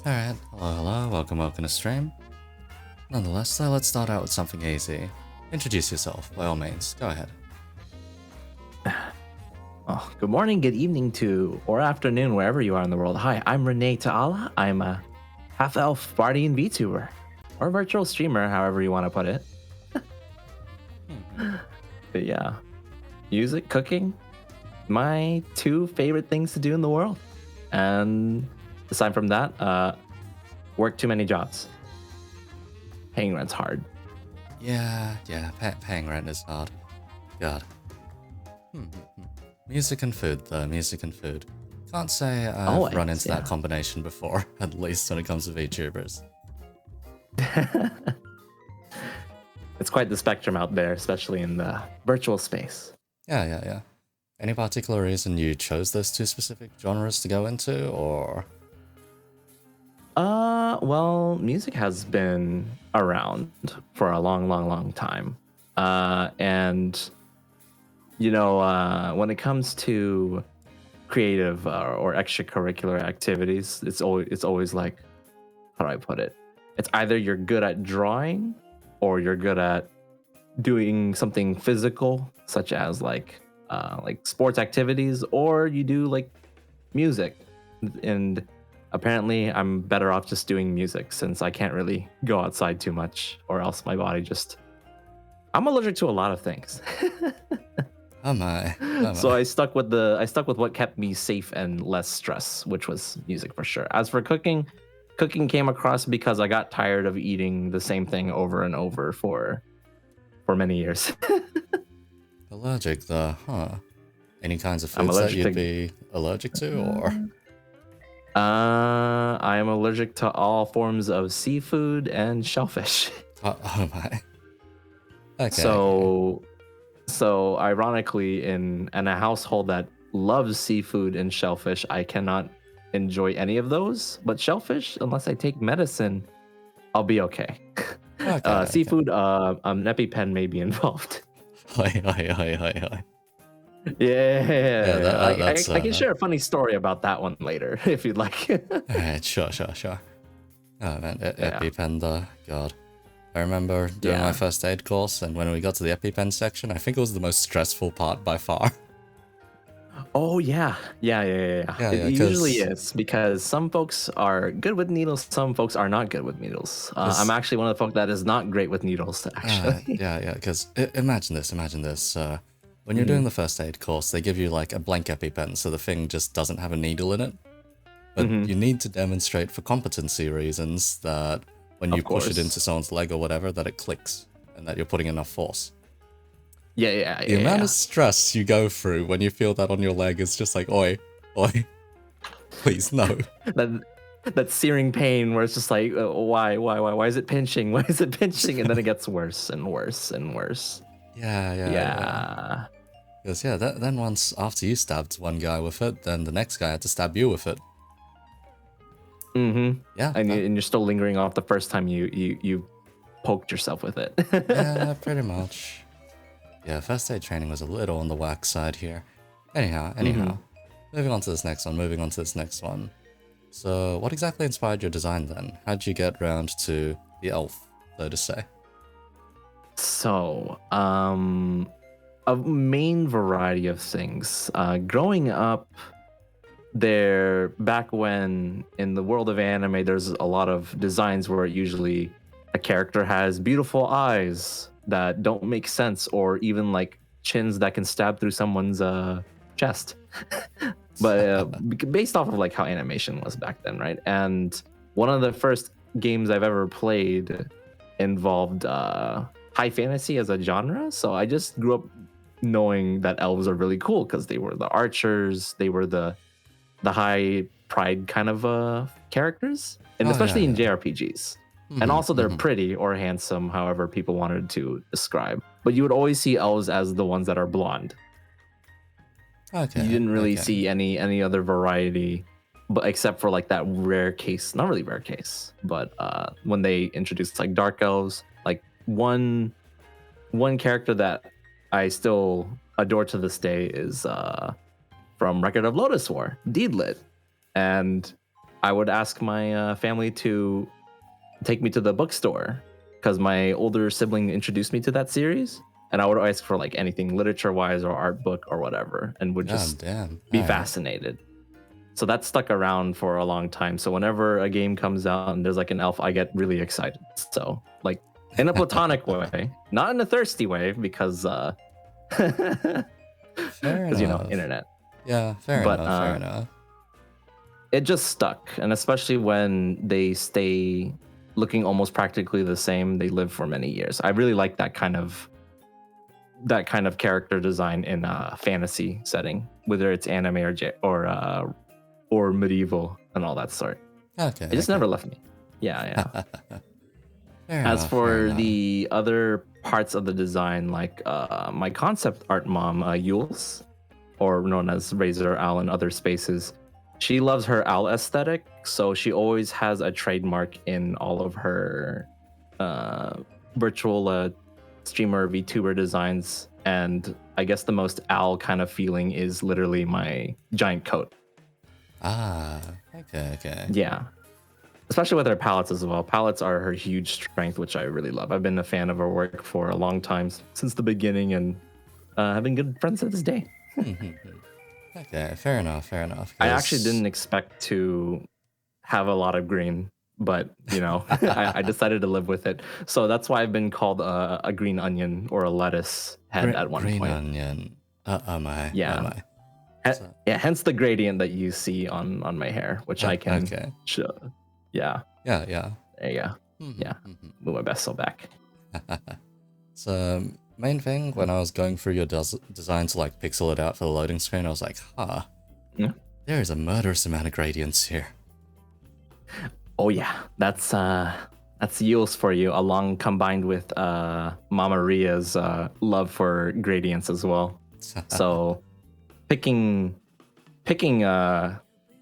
Alright, hello, welcome to stream. Nonetheless, though, let's start out with something easy. Introduce yourself, by all means, go ahead. Oh, good morning, good evening to, or afternoon, wherever you are in the world. Hi, I'm Renée Ta'ala. I'm a half-elf Bardian VTuber, or virtual streamer, however you want to put it. But yeah, music, cooking, my two favorite things to do in the world. And aside from that, work too many jobs. Paying rent's hard. Yeah, paying rent is hard. God. Music and food, though, music and food. Can't say I've run into that combination before, at least when it comes to VTubers. It's quite the spectrum out there, especially in the virtual space. Yeah. Any particular reason you chose those two specific genres to go into, or...? Well, music has been around for a long time. And, you know, when it comes to creative or extracurricular activities, it's always like, how do I put it? It's either you're good at drawing or you're good at doing something physical, such as like sports activities, or you do like music. And apparently I'm better off just doing music since I can't really go outside too much, or else my body just... I'm allergic to a lot of things. Oh my. So I stuck with what kept me safe and less stress, which was music for sure. As for cooking came across because I got tired of eating the same thing over and over for many years. Allergic though, huh? Any kinds of foods that you'd be allergic to, or? I am allergic to all forms of seafood and shellfish. Oh my. Okay. So ironically, in a household that loves seafood and shellfish, I cannot enjoy any of those. But shellfish, unless I take medicine, I'll be okay. Okay. Seafood, an EpiPen may be involved. Hi. Yeah, That's I can share a funny story about that one later if you'd like. alright, sure. Oh man, Yeah. EpiPen though, God. I remember doing my Yeah. first aid course, and when we got to the EpiPen section, I think it was the most stressful part by far. Oh yeah. Yeah, It yeah, usually 'cause is because some folks are good with needles, some folks are not good with needles. I'm actually one of the folk that is not great with needles, actually. yeah, because imagine this. When you're doing the first aid course, they give you like a blank EpiPen, so the thing just doesn't have a needle in it. But you need to demonstrate for competency reasons that when you Of push it course. into someone's leg or whatever, that it clicks and that you're putting enough force. Yeah. The amount of stress you go through when you feel that on your leg is just like, oi, please no. That searing pain where it's just like, why is it pinching? Why is it pinching? And then it gets worse and worse and worse. Yeah. Because then once after you stabbed one guy with it, then the next guy had to stab you with it. Mm-hmm. Yeah. And you're still lingering off the first time you poked yourself with it. Yeah, pretty much. Yeah, first aid training was a little on the whack side here. Anyhow. Moving on to this next one. So, what exactly inspired your design then? How'd you get round to the elf, so to say? So, a main variety of things. Growing up, back when in the world of anime, there's a lot of designs where usually a character has beautiful eyes that don't make sense, or even like chins that can stab through someone's chest. But based off of like how animation was back then, right? And one of the first games I've ever played involved high fantasy as a genre. So I just grew up knowing that elves are really cool because they were the archers, they were the high pride kind of characters, and especially in JRPGs. And also they're pretty or handsome, however people wanted to describe. But you would always see elves as the ones that are blonde. Okay. You didn't really see any other variety, but except for like that rare case, not really rare case, but when they introduced like dark elves, like one character that I still adore to this day is from Record of Lotus War, Deedlit. And I would ask my family to take me to the bookstore because my older sibling introduced me to that series, and I would ask for like anything literature-wise or art book or whatever, and would just be fascinated. So that stuck around for a long time. So whenever a game comes out and there's like an elf, I get really excited. So like in a platonic way, not in a thirsty way, because internet. Yeah, fair enough. It just stuck, and especially when they stay looking almost practically the same, they live for many years. I really like that kind of character design in a fantasy setting, whether it's anime or medieval and all that sort. Okay. It just never left me. Yeah. As enough, for the other parts of the design, like my concept art mom, Yules, or known as Razor Owl in other spaces, she loves her owl aesthetic, so she always has a trademark in all of her virtual streamer VTuber designs. And I guess the most owl kind of feeling is literally my giant coat. Okay. Yeah. Especially with her palettes as well. Palettes are her huge strength, which I really love. I've been a fan of her work for a long time, since the beginning, and have been good friends to this day. Okay, fair enough. I actually didn't expect to have a lot of green, but I decided to live with it. So that's why I've been called a green onion or a lettuce head at one point. Green onion. Yeah. Hence the gradient that you see on my hair, which I can show. Yeah. There you go. Move my best back. So main thing when I was going through your design to like pixel it out for the loading screen, I was like, there is a murderous amount of gradients here. Oh yeah, that's That's Yule's for you, along combined with Mama Ria's love for gradients as well. So picking an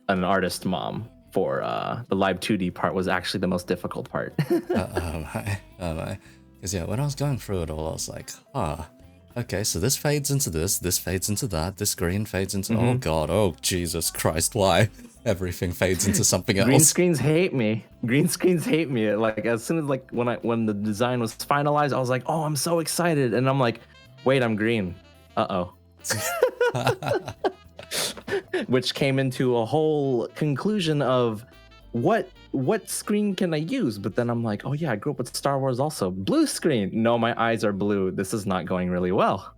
artist mom for the live 2D part was actually the most difficult part. Oh my. Because yeah, when I was going through it all, I was like, okay, so this fades into this fades into that, this green fades into, oh god, oh Jesus Christ, why? Everything fades into something else. Green screens hate me. Green screens hate me. Like as soon as like when the design was finalized, I was like, oh, I'm so excited, and I'm like, wait, I'm green. Which came into a whole conclusion of what screen can I use? But then I'm like, oh yeah, I grew up with Star Wars also. Blue screen. No, my eyes are blue. This is not going really well.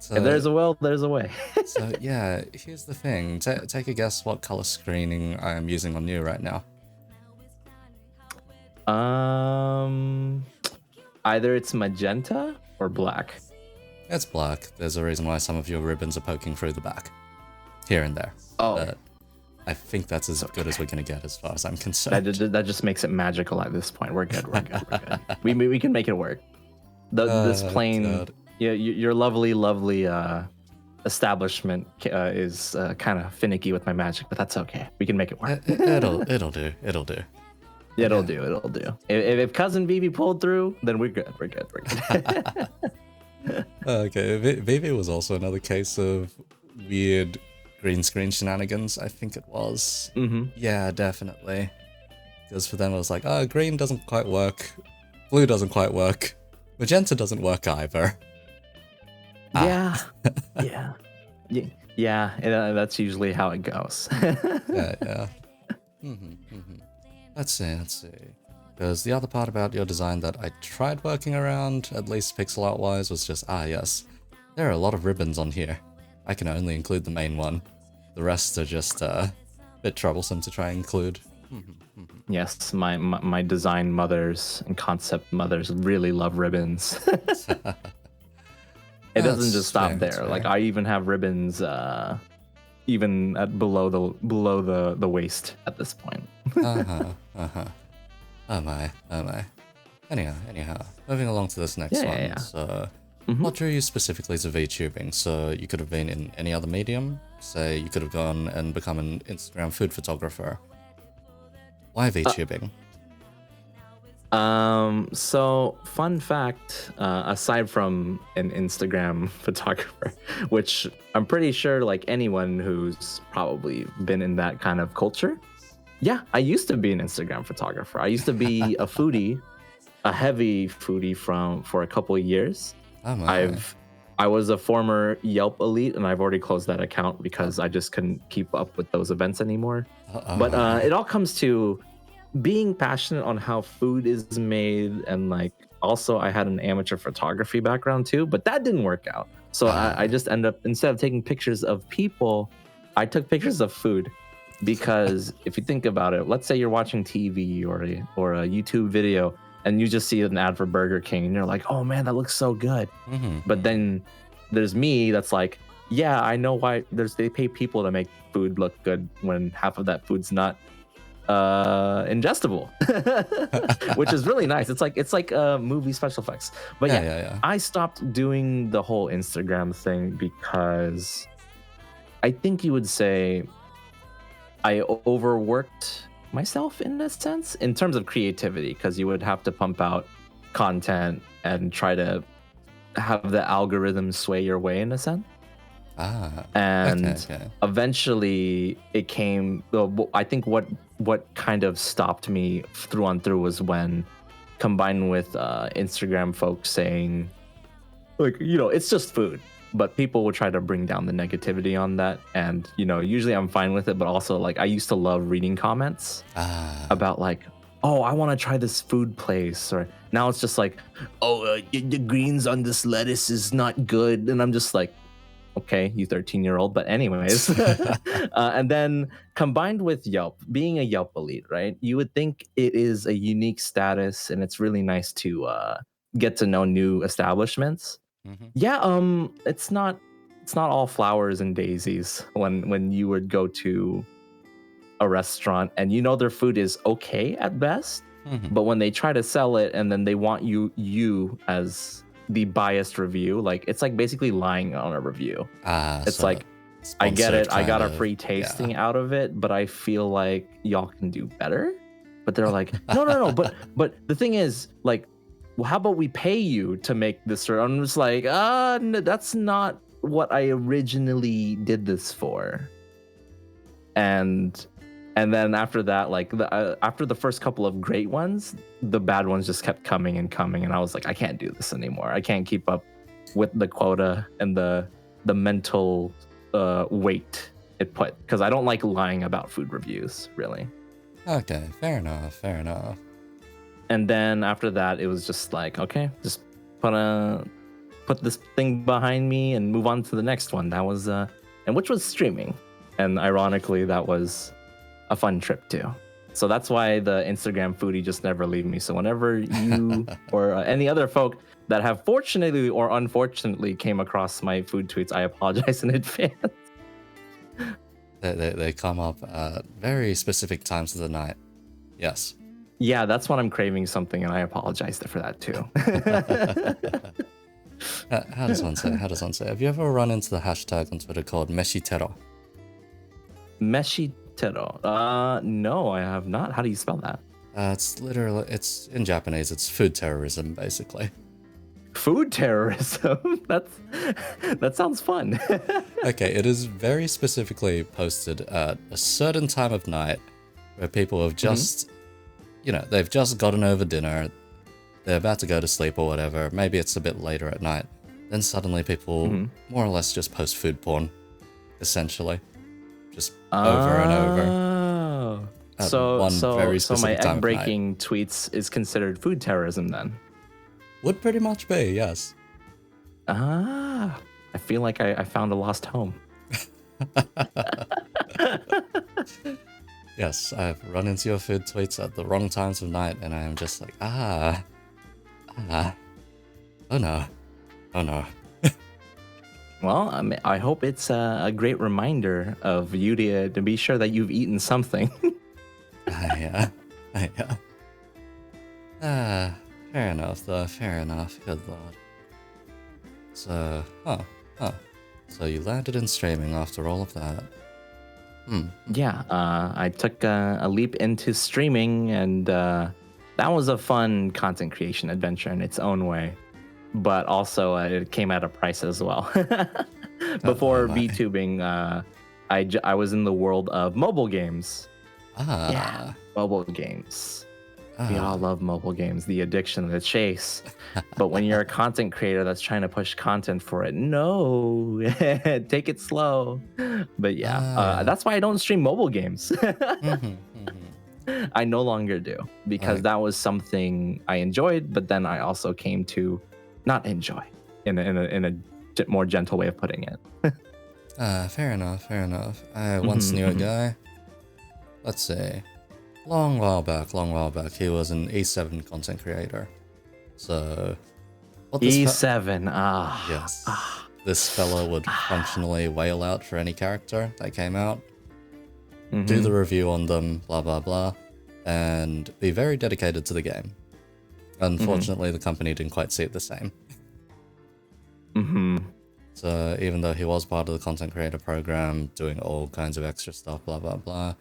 So, if there's a will, there's a way. So yeah, here's the thing. Take a guess what color screening I am using on you right now. Either it's magenta or black. It's black. There's a reason why some of your ribbons are poking through the back. Here and there. Oh. But I think that's as good as we're going to get as far as I'm concerned. That just makes it magical at this point. We're good. We can make it work. This plane... God. Yeah, your lovely establishment is kind of finicky with my magic, but that's okay. We can make it work. It'll do. It'll do. If Cousin Vivi pulled through, then we're good. Okay, Vivi was also another case of weird green screen shenanigans, I think it was. Yeah, definitely. Because for them it was like, green doesn't quite work, blue doesn't quite work, magenta doesn't work either. Yeah. That's usually how it goes. Yeah. Let's see. Because the other part about your design that I tried working around, at least pixel art wise, was just, yes, there are a lot of ribbons on here. I can only include the main one. The rest are just a bit troublesome to try and include. Yes, my design mothers and concept mothers really love ribbons. It doesn't just stop there. Like I even have ribbons, even at below the waist at this point. Oh my. Anyhow, moving along to this next one. Yeah. So, what drew you specifically to VTubing? So you could have been in any other medium. Say you could have gone and become an Instagram food photographer. Why VTubing? So fun fact, aside from an Instagram photographer, which I'm pretty sure like anyone who's probably been in that kind of culture. Yeah, I used to be an Instagram photographer. I used to be a foodie, a heavy foodie for a couple of years. Oh my. I was a former Yelp elite, and I've already closed that account because I just couldn't keep up with those events anymore. But it all comes to being passionate on how food is made, and like also I had an amateur photography background too, but that didn't work out. So I just ended up, instead of taking pictures of people, I took pictures of food. Because if you think about it, let's say you're watching TV or a YouTube video and you just see an ad for Burger King and you're like, oh man, that looks so good. But then there's me that's like, yeah, I know why they pay people to make food look good when half of that food's not ingestible. Which is really nice. It's like movie special effects. But yeah, I stopped doing the whole Instagram thing because I think you would say I overworked myself in a sense in terms of creativity, because you would have to pump out content and try to have the algorithm sway your way in a sense. Eventually it came, I think what kind of stopped me through and through was when combined with Instagram folks saying like, it's just food. But people will try to bring down the negativity on that. And, usually I'm fine with it. But also, like, I used to love reading comments about, like, oh, I want to try this food place. Or now it's just like, oh, the greens on this lettuce is not good. And I'm just like, okay, you 13-year-old. But anyways. And then combined with Yelp, being a Yelp elite, right? You would think it is a unique status. And it's really nice to get to know new establishments. Yeah, it's not all flowers and daisies when you would go to a restaurant and their food is okay at best, But when they try to sell it and then they want you as the biased review, like it's like basically lying on a review. It's so like, I get it, I got a kind free tasting out of it, but I feel like y'all can do better. But they're like, no, but the thing is, like, well, how about we pay you to make this? I'm just like, no, that's not what I originally did this for. And then after that, like after the first couple of great ones, the bad ones just kept coming and coming, and I was like, I can't do this anymore. I can't keep up with the quota and the mental weight it put, because I don't like lying about food reviews, really. Okay, fair enough. And then after that, it was just like, okay, just put this thing behind me and move on to the next one. That was and which was streaming, and ironically, that was a fun trip too. So that's why the Instagram foodie just never leave me. So whenever you or any other folk that have fortunately or unfortunately came across my food tweets, I apologize in advance. They come up at very specific times of the night. Yes. Yeah, that's when I'm craving something, and I apologize for that too. How does one say? Have you ever run into the hashtag on Twitter called Meshitero? Meshitero. No, I have not. How do you spell that? It's in Japanese. It's food terrorism, basically. Food terrorism? That sounds fun. Okay, it is very specifically posted at a certain time of night where people have just, they've just gotten over dinner, they're about to go to sleep or whatever, maybe it's a bit later at night, then suddenly people more or less just post food porn, essentially. Just over and over. So my egg-breaking tweets is considered food terrorism then? Would pretty much be, yes. I feel like I found a lost home. Yes, I've run into your food tweets at the wrong times of night, and I am just like, oh no. Well, I hope it's a great reminder of you to be sure that you've eaten something. Yeah. Fair enough, though. Good lord. So, So you landed in streaming after all of that. Yeah, I took a leap into streaming, and that was a fun content creation adventure in its own way. But also, it came at a price as well. Before VTubing, I was in the world of mobile games. Yeah, mobile games. We all love mobile games, the addiction, the chase. But when you're a content creator that's trying to push content for it, no, take it slow. But yeah, that's why I don't stream mobile games. I no longer do, because that was something I enjoyed, but then I also came to not enjoy in a more gentle way of putting it. Fair enough. I once knew a guy. Let's see. Long while back, he was an E7 content creator. So, E7, yes. This fellow would functionally wail out for any character that came out, do the review on them, blah blah blah, and be very dedicated to the game. Unfortunately, the company didn't quite see it the same. So even though he was part of the content creator program, doing all kinds of extra stuff, blah blah blah,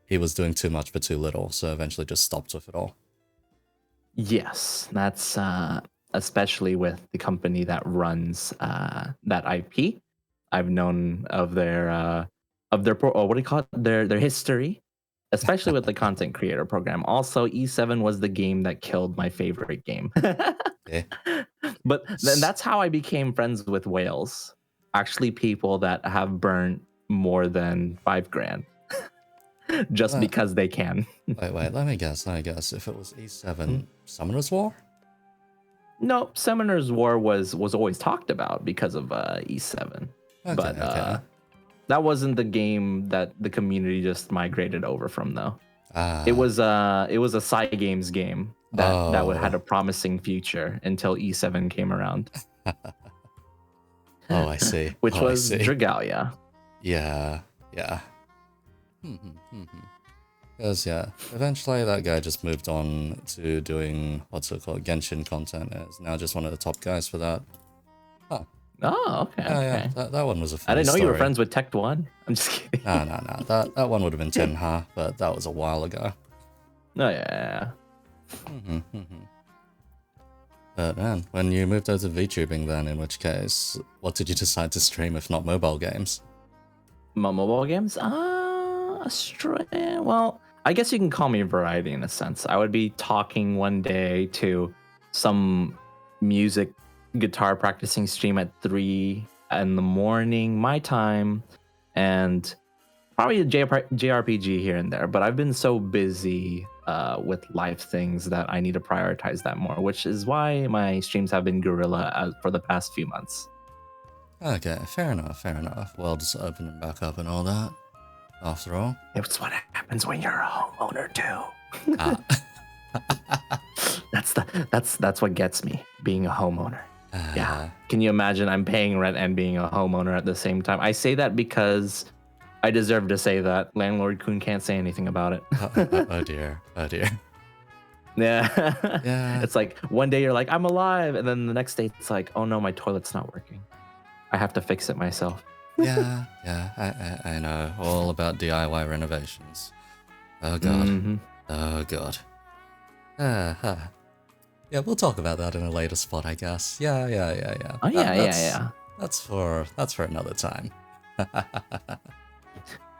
he was doing too much for too little, so eventually just stopped with it all. Yes, that's especially with the company that runs that IP. I've known of their what do you call it? Their history, especially with the content creator program. Also, E7 was the game that killed my favorite game. Yeah. But then that's how I became friends with whales. Actually, people that have burnt more than $5,000. Just because they can. Wait, let me guess. If it was E7, Summoner's War? No, Summoner's War was always talked about because of E7. Okay. That wasn't the game that the community just migrated over from, though. It was a Cygames game that had a promising future until E7 came around. I see. Which was Dragalia. Yeah. Because, yeah, eventually that guy just moved on to doing, what's it called, Genshin content, and is now just one of the top guys for that. Huh. Oh, okay, Yeah, yeah, okay. that one was a I funny didn't know you were story. friends with Tech One. I'm just kidding. No. That one would have been Tenha, but that was a while ago. Oh yeah. But man, when you moved over to VTubing then, in which case, what did you decide to stream if not mobile games? Mobile games? Well, I guess you can call me variety in a sense. I would be talking one day to some music guitar practicing stream at 3 in the morning, my time, and probably a JRPG here and there. But I've been so busy with life things that I need to prioritize that more, which is why my streams have been guerrilla for the past few months. Okay, fair enough. World's opening back up and all that, after all. It's what happens when you're a homeowner too. Ah. That's what gets me, being a homeowner. Yeah. Can you imagine I'm paying rent and being a homeowner at the same time? I say that because I deserve to say that. Landlord Kun can't say anything about it. Oh dear. Yeah. Yeah. It's like one day you're like, I'm alive. And then the next day it's like, oh no, my toilet's not working. I have to fix it myself. Yeah, I know. All about DIY renovations. Oh god. Oh god. Yeah, we'll talk about that in a later spot, I guess. Yeah. Oh yeah. That's for another time.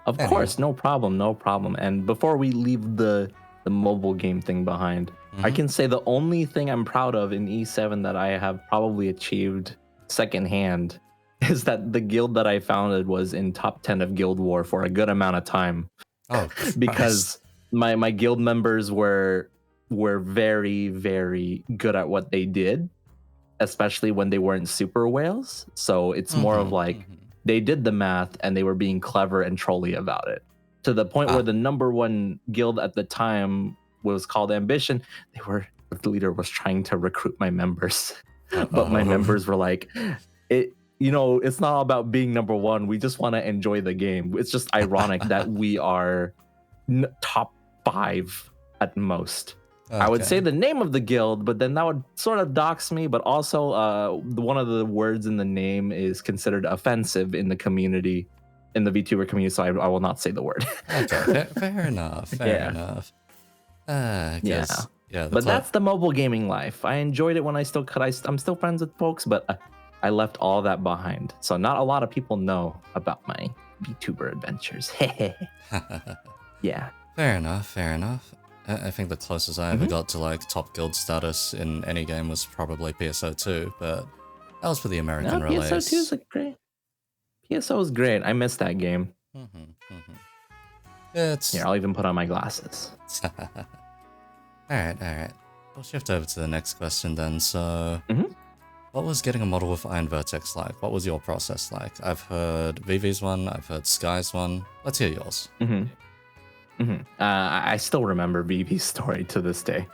Of course, no problem. And before we leave the mobile game thing behind, I can say the only thing I'm proud of in E7 that I have probably achieved secondhand is that the guild that I founded was in top 10 of Guild War for a good amount of time. Oh, because my guild members were very, very good at what they did, especially when they weren't super whales. So it's more of like they did the math and they were being clever and trolly about it, to the point where the number one guild at the time was called Ambition. The leader was trying to recruit my members. But my members were like, it's not about being number one. We just want to enjoy the game. It's just ironic that we are top 5 at most. Okay. I would say the name of the guild, but then that would sort of dox me. But also, one of the words in the name is considered offensive in the community, in the VTuber community. So I will not say the word. Okay, fair enough. Fair enough. Yeah. But that's the mobile gaming life. I enjoyed it when I still could. I'm still friends with folks, but I left all that behind. So not a lot of people know about my VTuber adventures. Yeah. Fair enough. I think the closest I ever got to like top guild status in any game was probably PSO2, but that was for the American release. PSO2 is great. PSO is great. I miss that game. Here, I'll even put on my glasses. Alright. We'll shift over to the next question then. So, what was getting a model with Iron Vertex like? What was your process like? I've heard Vivi's one, I've heard Sky's one. Let's hear yours. I still remember Vivi's story to this day.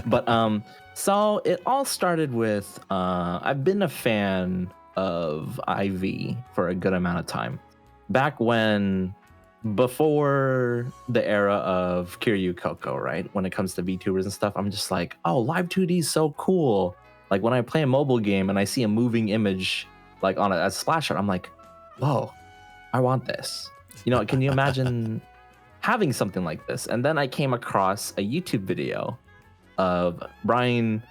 But so it all started with I've been a fan of IV for a good amount of time. Back before the era of Kiryu Koko, right? When it comes to VTubers and stuff, I'm just like, oh, live 2D is so cool. Like when I play a mobile game and I see a moving image like on a splash art, I'm like, whoa, I want this. Can you imagine having something like this? And then I came across a YouTube video of Brian.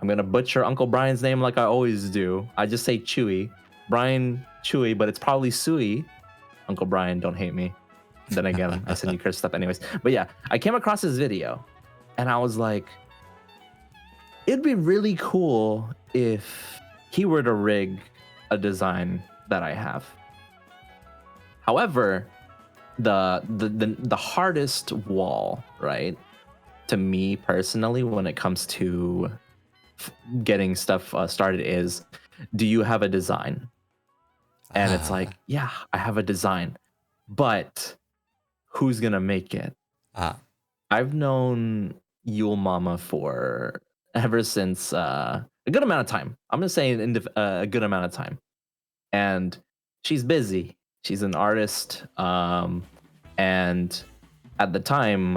I'm going to butcher Uncle Brian's name like I always do. I just say Chewy. Brian Chewy, but it's probably Sui. Uncle Brian, don't hate me. Then again, I send you cursed stuff anyways. But yeah, I came across his video and I was like, it'd be really cool if he were to rig a design that I have. However, the hardest wall, right, to me personally when it comes to getting stuff started is, do you have a design? And it's like, yeah, I have a design, but who's gonna make it? I've known Yule Mama for ever since a good amount of time. I'm gonna say a good amount of time, and she's busy. She's an artist, and at the time,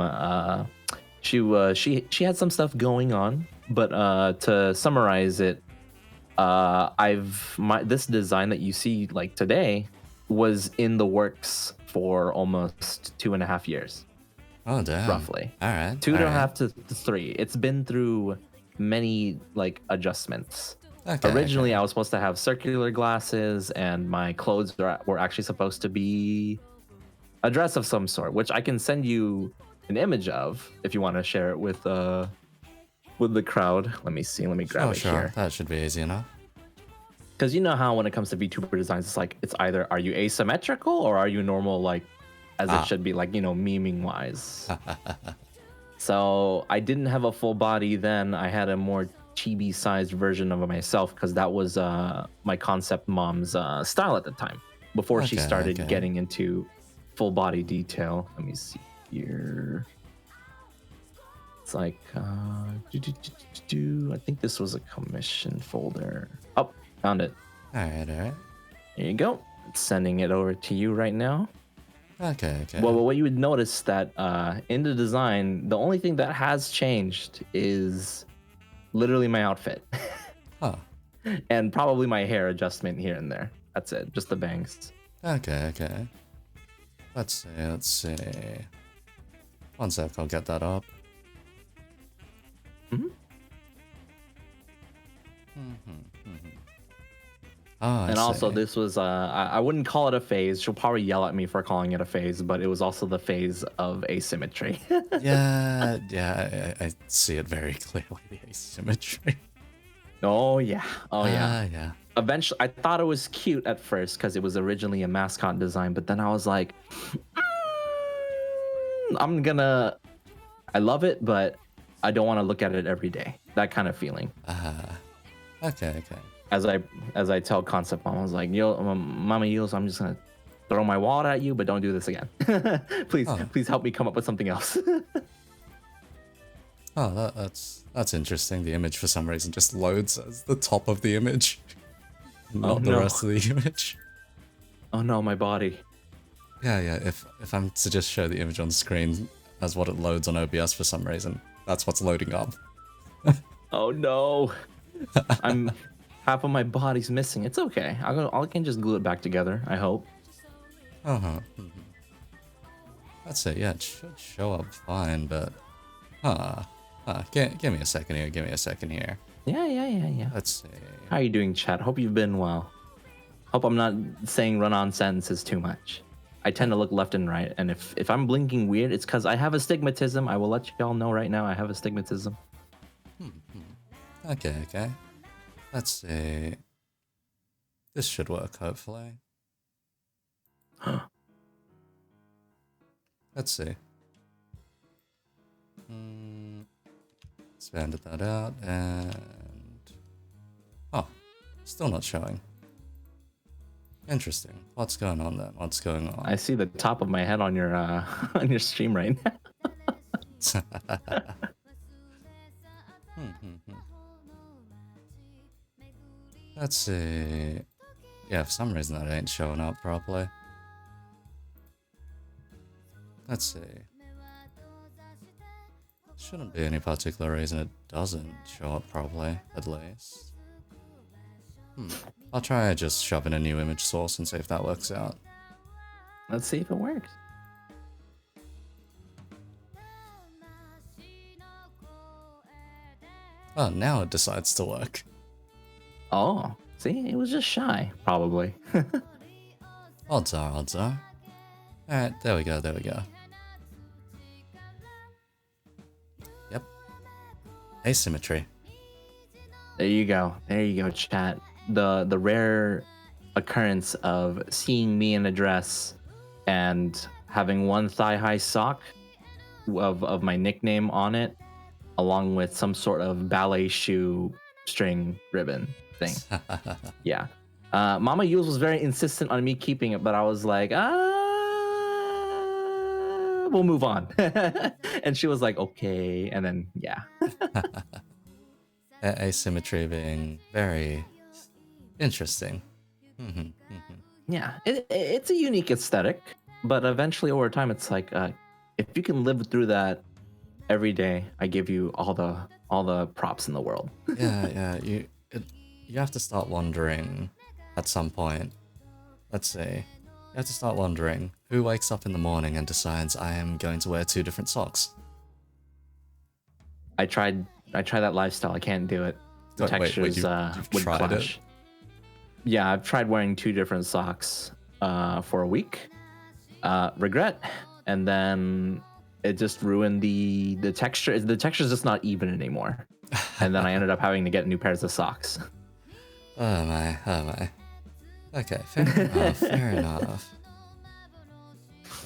she had some stuff going on, but to summarize it, this design that you see like today was in the works for almost 2.5 years, Oh, damn. roughly. All right. Two all and a right. half to 3. It's been through many like adjustments. Okay, Originally, okay. I was supposed to have circular glasses, and my clothes were actually supposed to be a dress of some sort, which I can send you an image of if you want to share it with the crowd. Let me see. Let me grab Sure, it sure. here. That should be easy enough. Because you know how when it comes to VTuber designs, it's like it's either are you asymmetrical or are you normal, like as it should be, like memeing wise. So I didn't have a full body then. I had a more chibi sized version of myself because that was my concept mom's style at the time before she Okay, started okay. getting into full body detail. Let me see here. It's like I think this was a commission folder. Oh, found it. All right. There you go. Sending it over to you right now. Okay, okay. Well, what you would notice that in the design, the only thing that has changed is literally my outfit Huh. and probably my hair adjustment here and there. That's it. Just the bangs. Okay, okay. Let's see. One sec, I'll get that up. Oh, I And also, see. this was, I wouldn't call it a phase. She'll probably yell at me for calling it a phase, but it was also the phase of asymmetry. Yeah, I see it very clearly, the asymmetry. Oh, yeah. Oh, yeah. Yeah. Eventually, I thought it was cute at first because it was originally a mascot design, but then I was like, I love it, but I don't want to look at it every day. That kind of feeling. Okay. As I tell concept mom, I was like, Mama Yules, I'm just gonna throw my wallet at you, but don't do this again. Please help me come up with something else. Oh, that's interesting. The image for some reason just loads as the top of the image, not the rest of the image. Oh no, my body. Yeah. If I'm to just show the image on screen as what it loads on OBS for some reason, that's what's loading up. Oh no. I'm half of my body's missing. It's okay. I can just glue it back together, I hope. That's it. Yeah, it should show up fine, but give me a second here. Yeah. Let's see. How are you doing, chat? Hope you've been well. Hope I'm not saying run-on sentences too much. I tend to look left and right, and if I'm blinking weird, it's because I have astigmatism. I will let y'all know right now I have astigmatism. Okay. Let's see. This should work, hopefully. Let's see. Expanded that out, and still not showing. Interesting. What's going on then? What's going on? I see the top of my head on your on your stream right now. Let's see. Yeah, for some reason that ain't showing up properly. Let's see. Shouldn't be any particular reason it doesn't show up properly, at least. I'll try just shove in a new image source and see if that works out. Let's see if it works. Oh, now it decides to work. Oh, see, it was just shy, probably. Odds are. Alright, there we go. Yep. Asymmetry. There you go, chat. The rare occurrence of seeing me in a dress and having one thigh-high sock of my nickname on it, along with some sort of ballet shoe string ribbon thing. Yeah. Mama Yules was very insistent on me keeping it, but I was like, we'll move on. And she was like, okay. And then, yeah. Asymmetry being very interesting. Yeah, it's a unique aesthetic, but eventually over time, it's like, if you can live through that every day, I give you all the props in the world. Yeah. You have to start wondering at some point. Let's see. You have to start wondering who wakes up in the morning and decides I am going to wear 2 different socks. I tried that lifestyle. I can't do it. The Wait, textures you've would tried clash. it? Yeah, I've tried wearing 2 different socks for a week. Regret, and then it just ruined the texture. The texture's just not even anymore. And then I ended up having to get new pairs of socks. Oh my. Okay, fair enough.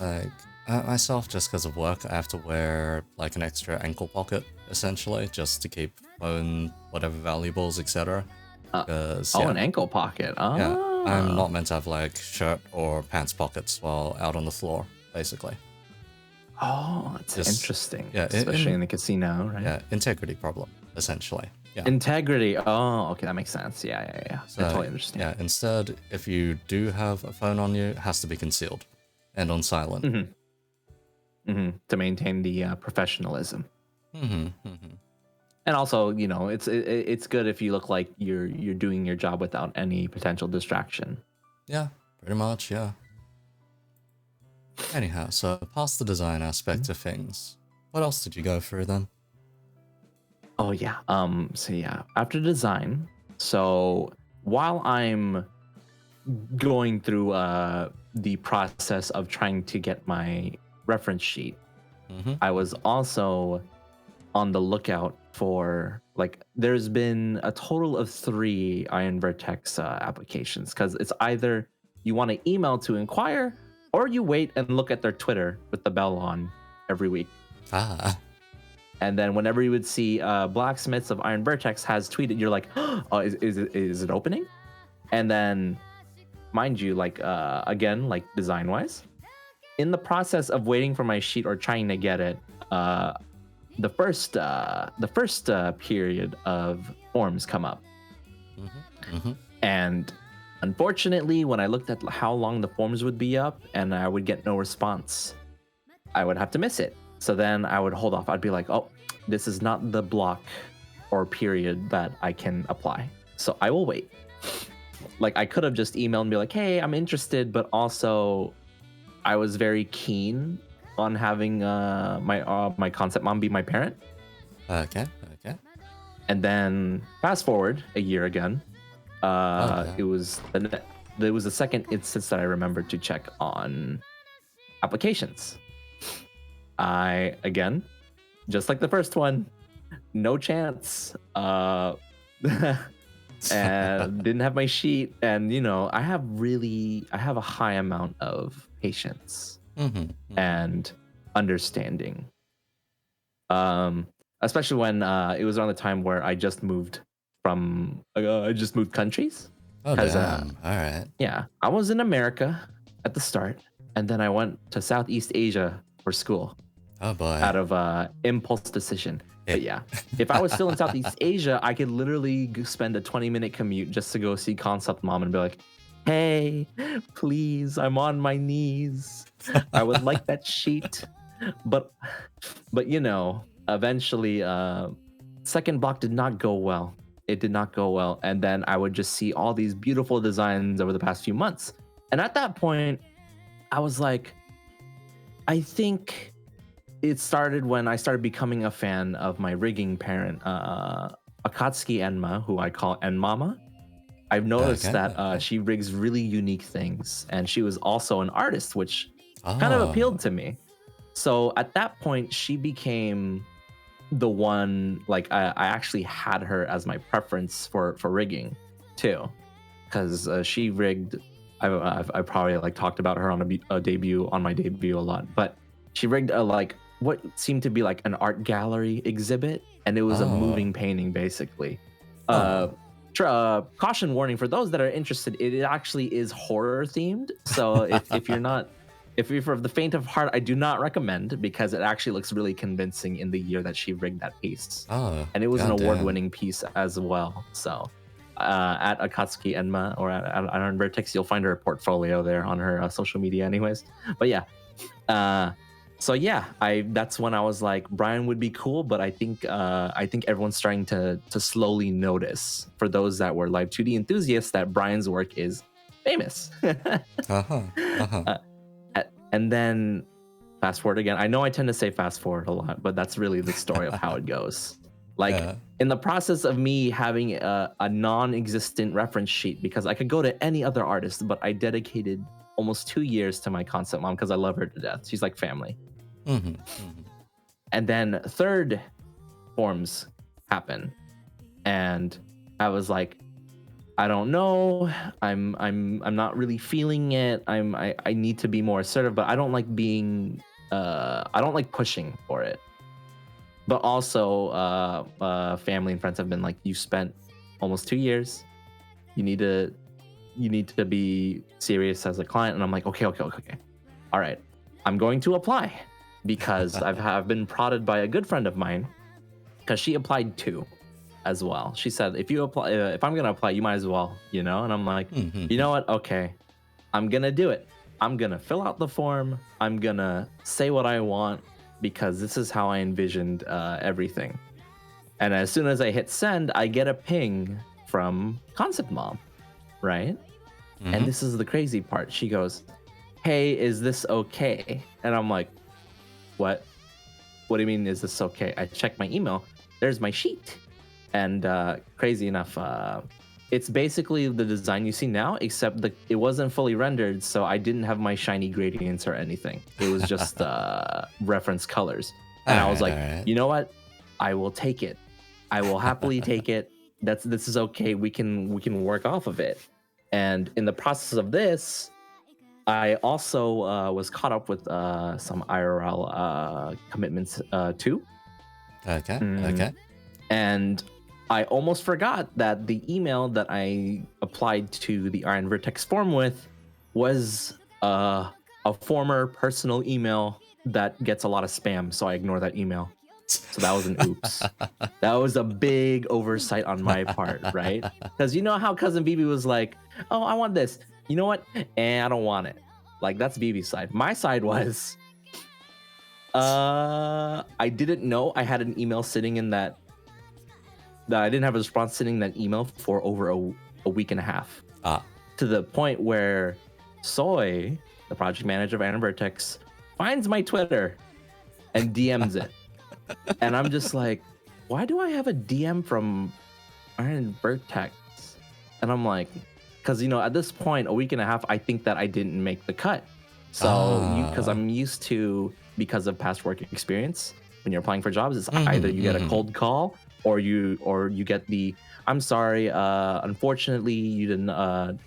Like, myself, just because of work, I have to wear, like, an extra ankle pocket, essentially, just to keep phone, whatever valuables, etc. An ankle pocket. Oh. Yeah, I'm not meant to have, like, shirt or pants pockets while out on the floor, basically. Oh, that's interesting. Yeah, especially in the casino, right? Yeah, integrity problem, essentially. Yeah. Integrity. Oh, okay, that makes sense. Yeah. So, I totally understand. Yeah, instead, if you do have a phone on you, it has to be concealed and on silent. To maintain the professionalism. And also, you know, it's good if you look like you're doing your job without any potential distraction. Yeah, pretty much, yeah. Anyhow, so past the design aspect of things, what else did you go through then? Oh yeah. So yeah, after design, so while I'm going through the process of trying to get my reference sheet, I was also on the lookout for, like, there's been a total of 3 Iron Vertex applications, because it's either you want to email to inquire, or you wait and look at their Twitter with the bell on every week. And then whenever you would see Blacksmiths of Iron Vertex has tweeted, you're like, oh, is it opening? And then, mind you, like, again, like, design-wise, in the process of waiting for my sheet or trying to get it, the first period of forms come up. And unfortunately, when I looked at how long the forms would be up and I would get no response, I would have to miss it. So then I would hold off. I'd be like, oh, this is not the block or period that I can apply, so I will wait. Like, I could have just emailed and be like, hey, I'm interested, but also I was very keen on having my concept mom be my parent. Okay. And then fast forward a year again. It was the second instance that I remembered to check on applications. I, again, just like the first one, no chance. And didn't have my sheet. And, you know, I have a high amount of patience and understanding. Especially when it was around the time where I just moved countries. Oh, damn. All right. Yeah, I was in America at the start, and then I went to Southeast Asia for school. Oh boy. Out of impulse decision. But yeah, if I was still in Southeast Asia, I could literally spend a 20-minute commute just to go see Concept Mom and be like, hey, please, I'm on my knees. I would like that sheet. But you know, eventually, second block did not go well. It did not go well. And then I would just see all these beautiful designs over the past few months. And at that point, I was like, I think it started when I started becoming a fan of my rigging parent, Akatsuki Enma, who I call Enmama. I've noticed that she rigs really unique things, and she was also an artist, which kind of appealed to me. So at that point, she became the one, like, I actually had her as my preference for rigging too, because she rigged, I probably like talked about her on a debut, on my debut a lot, but she rigged a, like, what seemed to be like an art gallery exhibit, and it was a moving painting basically. Caution warning for those that are interested, it actually is horror themed, so if you're for the faint of heart, I do not recommend, because it actually looks really convincing in the year that she rigged that piece. And it was an award-winning piece as well. So at Akatsuki Enma or at Iron Vertex, you'll find her portfolio there on her social media anyways. But yeah, So yeah, that's when I was like, Brian would be cool, but I think everyone's starting to slowly notice, for those that were live 2D enthusiasts, that Brian's work is famous. Uh-huh. And then fast forward again. I know I tend to say fast forward a lot, but that's really the story of how it goes. Like Yeah. in the process of me having a non-existent reference sheet, because I could go to any other artist, but I dedicated almost 2 years to my concept mom because I love her to death. She's like family. And then third forms happen, and I was like, I don't know. I'm not really feeling it. I need to be more assertive, but I don't like being I don't like pushing for it. But also family and friends have been like, you spent almost 2 years. You need to be serious as a client. And I'm like, okay. All right. I'm going to apply, because I've been prodded by a good friend of mine, because she applied too as well. She said, if you apply, if I'm gonna apply, you might as well, And I'm like, you know what? Okay, I'm gonna do it. I'm gonna fill out the form. I'm gonna say what I want, because this is how I envisioned everything. And as soon as I hit send, I get a ping from Concept Mom, right? And this is the crazy part. She goes, hey, is this okay? And I'm like, what do you mean, is this okay? I check my email. There's my sheet. And crazy enough, it's basically the design you see now, except it wasn't fully rendered, so I didn't have my shiny gradients or anything. It was just reference colors. And I was like, you know what? I will take it. I will happily take it. This is okay. We can work off of it. And in the process of this, I also was caught up with some IRL commitments too. Okay. And I almost forgot that the email that I applied to the Iron Vertex form with was a former personal email that gets a lot of spam, so I ignore that email. So that was an oops. That was a big oversight on my part, right? Because you know how Cousin BB was like, oh, I want this. You know what? I don't want it. Like, that's BB's side. My side was, I didn't know I had an email sitting in that I didn't have a response sitting in that email for over a week and a half. To the point where Soy, the project manager of Iron Vertex, finds my Twitter and DMs it. And I'm just like, why do I have a DM from Iron Vertex? And I'm like, because, at this point, a week and a half, I think that I didn't make the cut. So, because I'm used to, because of past work experience, when you're applying for jobs, it's either you get a cold call or you get the, I'm sorry, unfortunately, you didn't,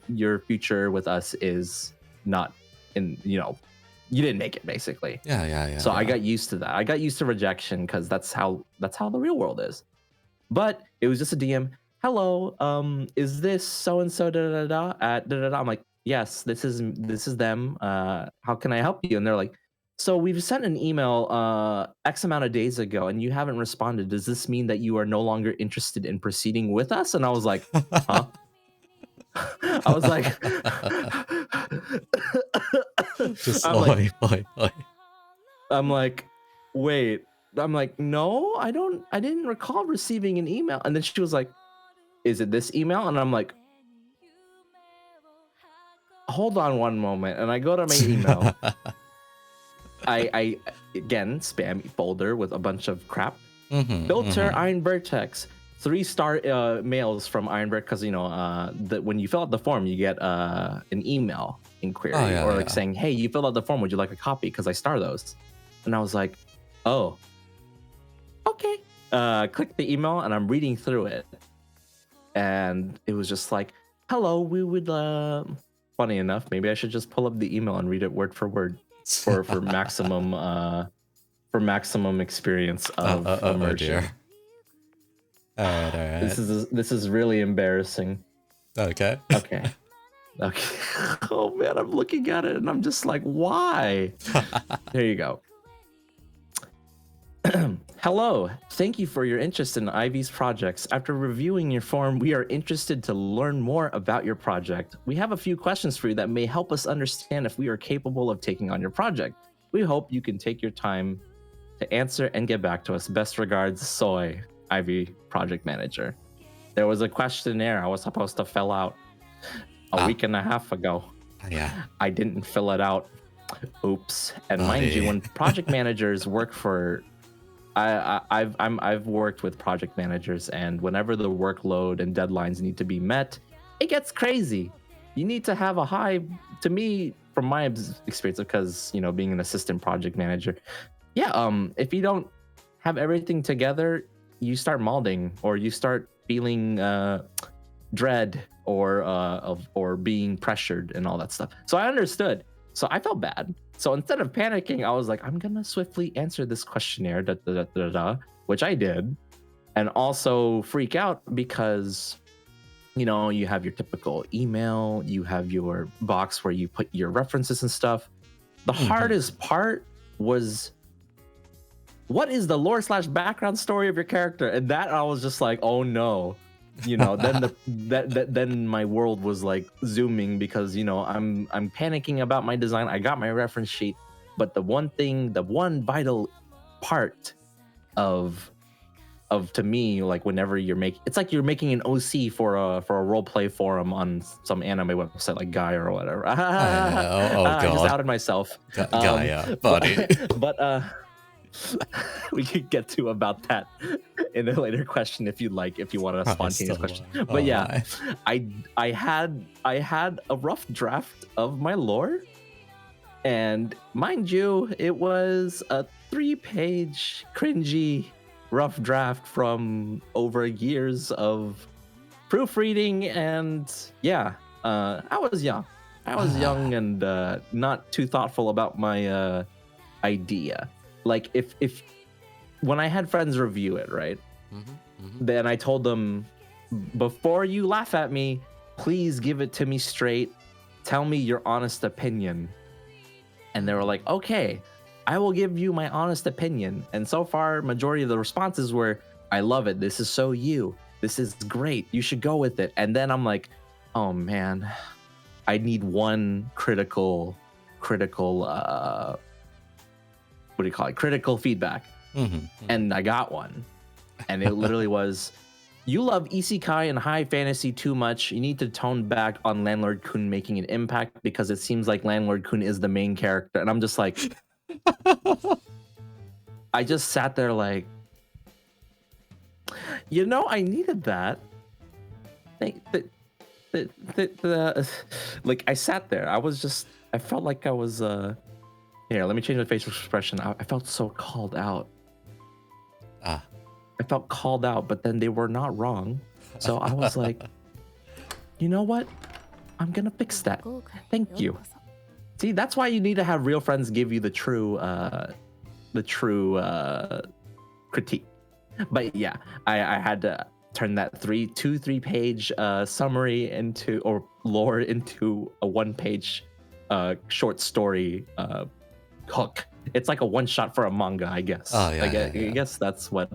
your future with us is not in, you didn't make it, basically. Yeah. So I got used to that. I got used to rejection, because that's how the real world is. But it was just a DM. Hello, is this so and so at I'm like, yes, this is them. How can I help you? And they're like, so we've sent an email X amount of days ago, and you haven't responded. Does this mean that you are no longer interested in proceeding with us? And I was like, huh? I was like, Just I'm oi. I'm like, wait. I'm like, no, I didn't recall receiving an email. And then she was like, is it this email? And I'm like, hold on one moment. And I go to my email. I again, spam folder with a bunch of crap. Filter Iron Vertex. 3-star mails from Iron Vertex, because when you fill out the form, you get an email inquiry saying, hey, you filled out the form, would you like a copy? Because I star those. And I was like, oh, okay. Click the email, and I'm reading through it, and it was just like, hello, we would funny enough, maybe I should just pull up the email and read it word for word for maximum experience of immersion. All right. This is really embarrassing. Okay. Oh man, I'm looking at it and I'm just like, why? There you go. Hello, thank you for your interest in Ivy's projects. After reviewing your form, we are interested to learn more about your project. We have a few questions for you that may help us understand if we are capable of taking on your project. We hope you can take your time to answer and get back to us. Best regards, Soy, Ivy project manager. There was a questionnaire I was supposed to fill out a week and a half ago. Yeah. I didn't fill it out. Oops. And mind you, when project managers work for I've worked with project managers, and whenever the workload and deadlines need to be met, it gets crazy. You need to have a high, to me, from my experience, because being an assistant project manager, if you don't have everything together, you start molding, or you start feeling dread or being pressured and all that stuff. So I understood. So I felt bad. So instead of panicking, I was like, I'm gonna swiftly answer this questionnaire, which I did, and also freak out because you have your typical email, you have your box where you put your references and stuff. The hardest part was, what is the lore / background story of your character? And that I was just like, oh no. Then my world was like zooming, because I'm panicking about my design. I got my reference sheet, but the one vital part of to me, like, whenever it's like you're making an OC for a role play forum on some anime website like Gaia or whatever. God, I just outed myself. Gaia, buddy. But we could get to about that in a later question if you want a spontaneous question. But yeah, I had a rough draft of my lore, and mind you, it was a 3-page cringy rough draft from over years of proofreading. And I was young and not too thoughtful about my idea. Like, if when I had friends review it, right? Then I told them, before you laugh at me, please give it to me straight. Tell me your honest opinion. And they were like, okay, I will give you my honest opinion. And so far, majority of the responses were, I love it. This is so you. This is great. You should go with it. And then I'm like, oh man, I need one critical what do you call it? Critical feedback. And I got one. And it literally was, you love isekai and high fantasy too much. You need to tone back on Landlord Kun making an impact, because it seems like Landlord Kun is the main character. And I'm just like, I just sat there like, I needed that. Like, I sat there. I felt like I was, here, let me change my facial expression. I felt so called out. I felt called out, but then they were not wrong. So I was like, you know what? I'm going to fix that. Thank you. See, that's why you need to have real friends give you the true critique. But yeah, I had to turn that 3-page summary or lore into a 1-page short story hook. It's like a one-shot for a manga, I guess. I guess that's what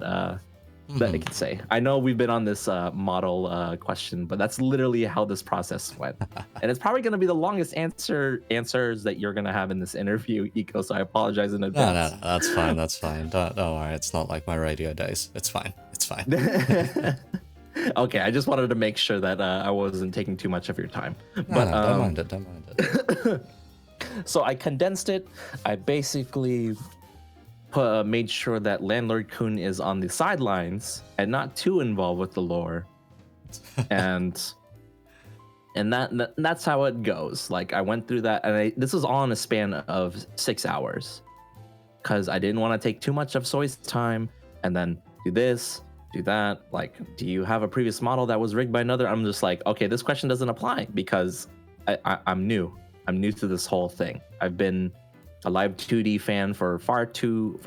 that I could say. I know we've been on this model question, but that's literally how this process went. And it's probably going to be the longest answers that you're going to have in this interview, Eco, so I apologize in advance. No, that's fine. Don't worry. It's not like my radio days. It's fine. Okay, I just wanted to make sure that I wasn't taking too much of your time. But don't mind it. So I condensed it. I basically made sure that Landlord Kun is on the sidelines and not too involved with the lore, and that's how it goes. Like, I went through that, and this was all in a span of 6 hours, because I didn't want to take too much of Soy's time and then do this, do that. Like, do you have a previous model that was rigged by another? I'm just like, okay, this question doesn't apply, because I'm new. I'm new to this whole thing. I've been a live 2D fan for a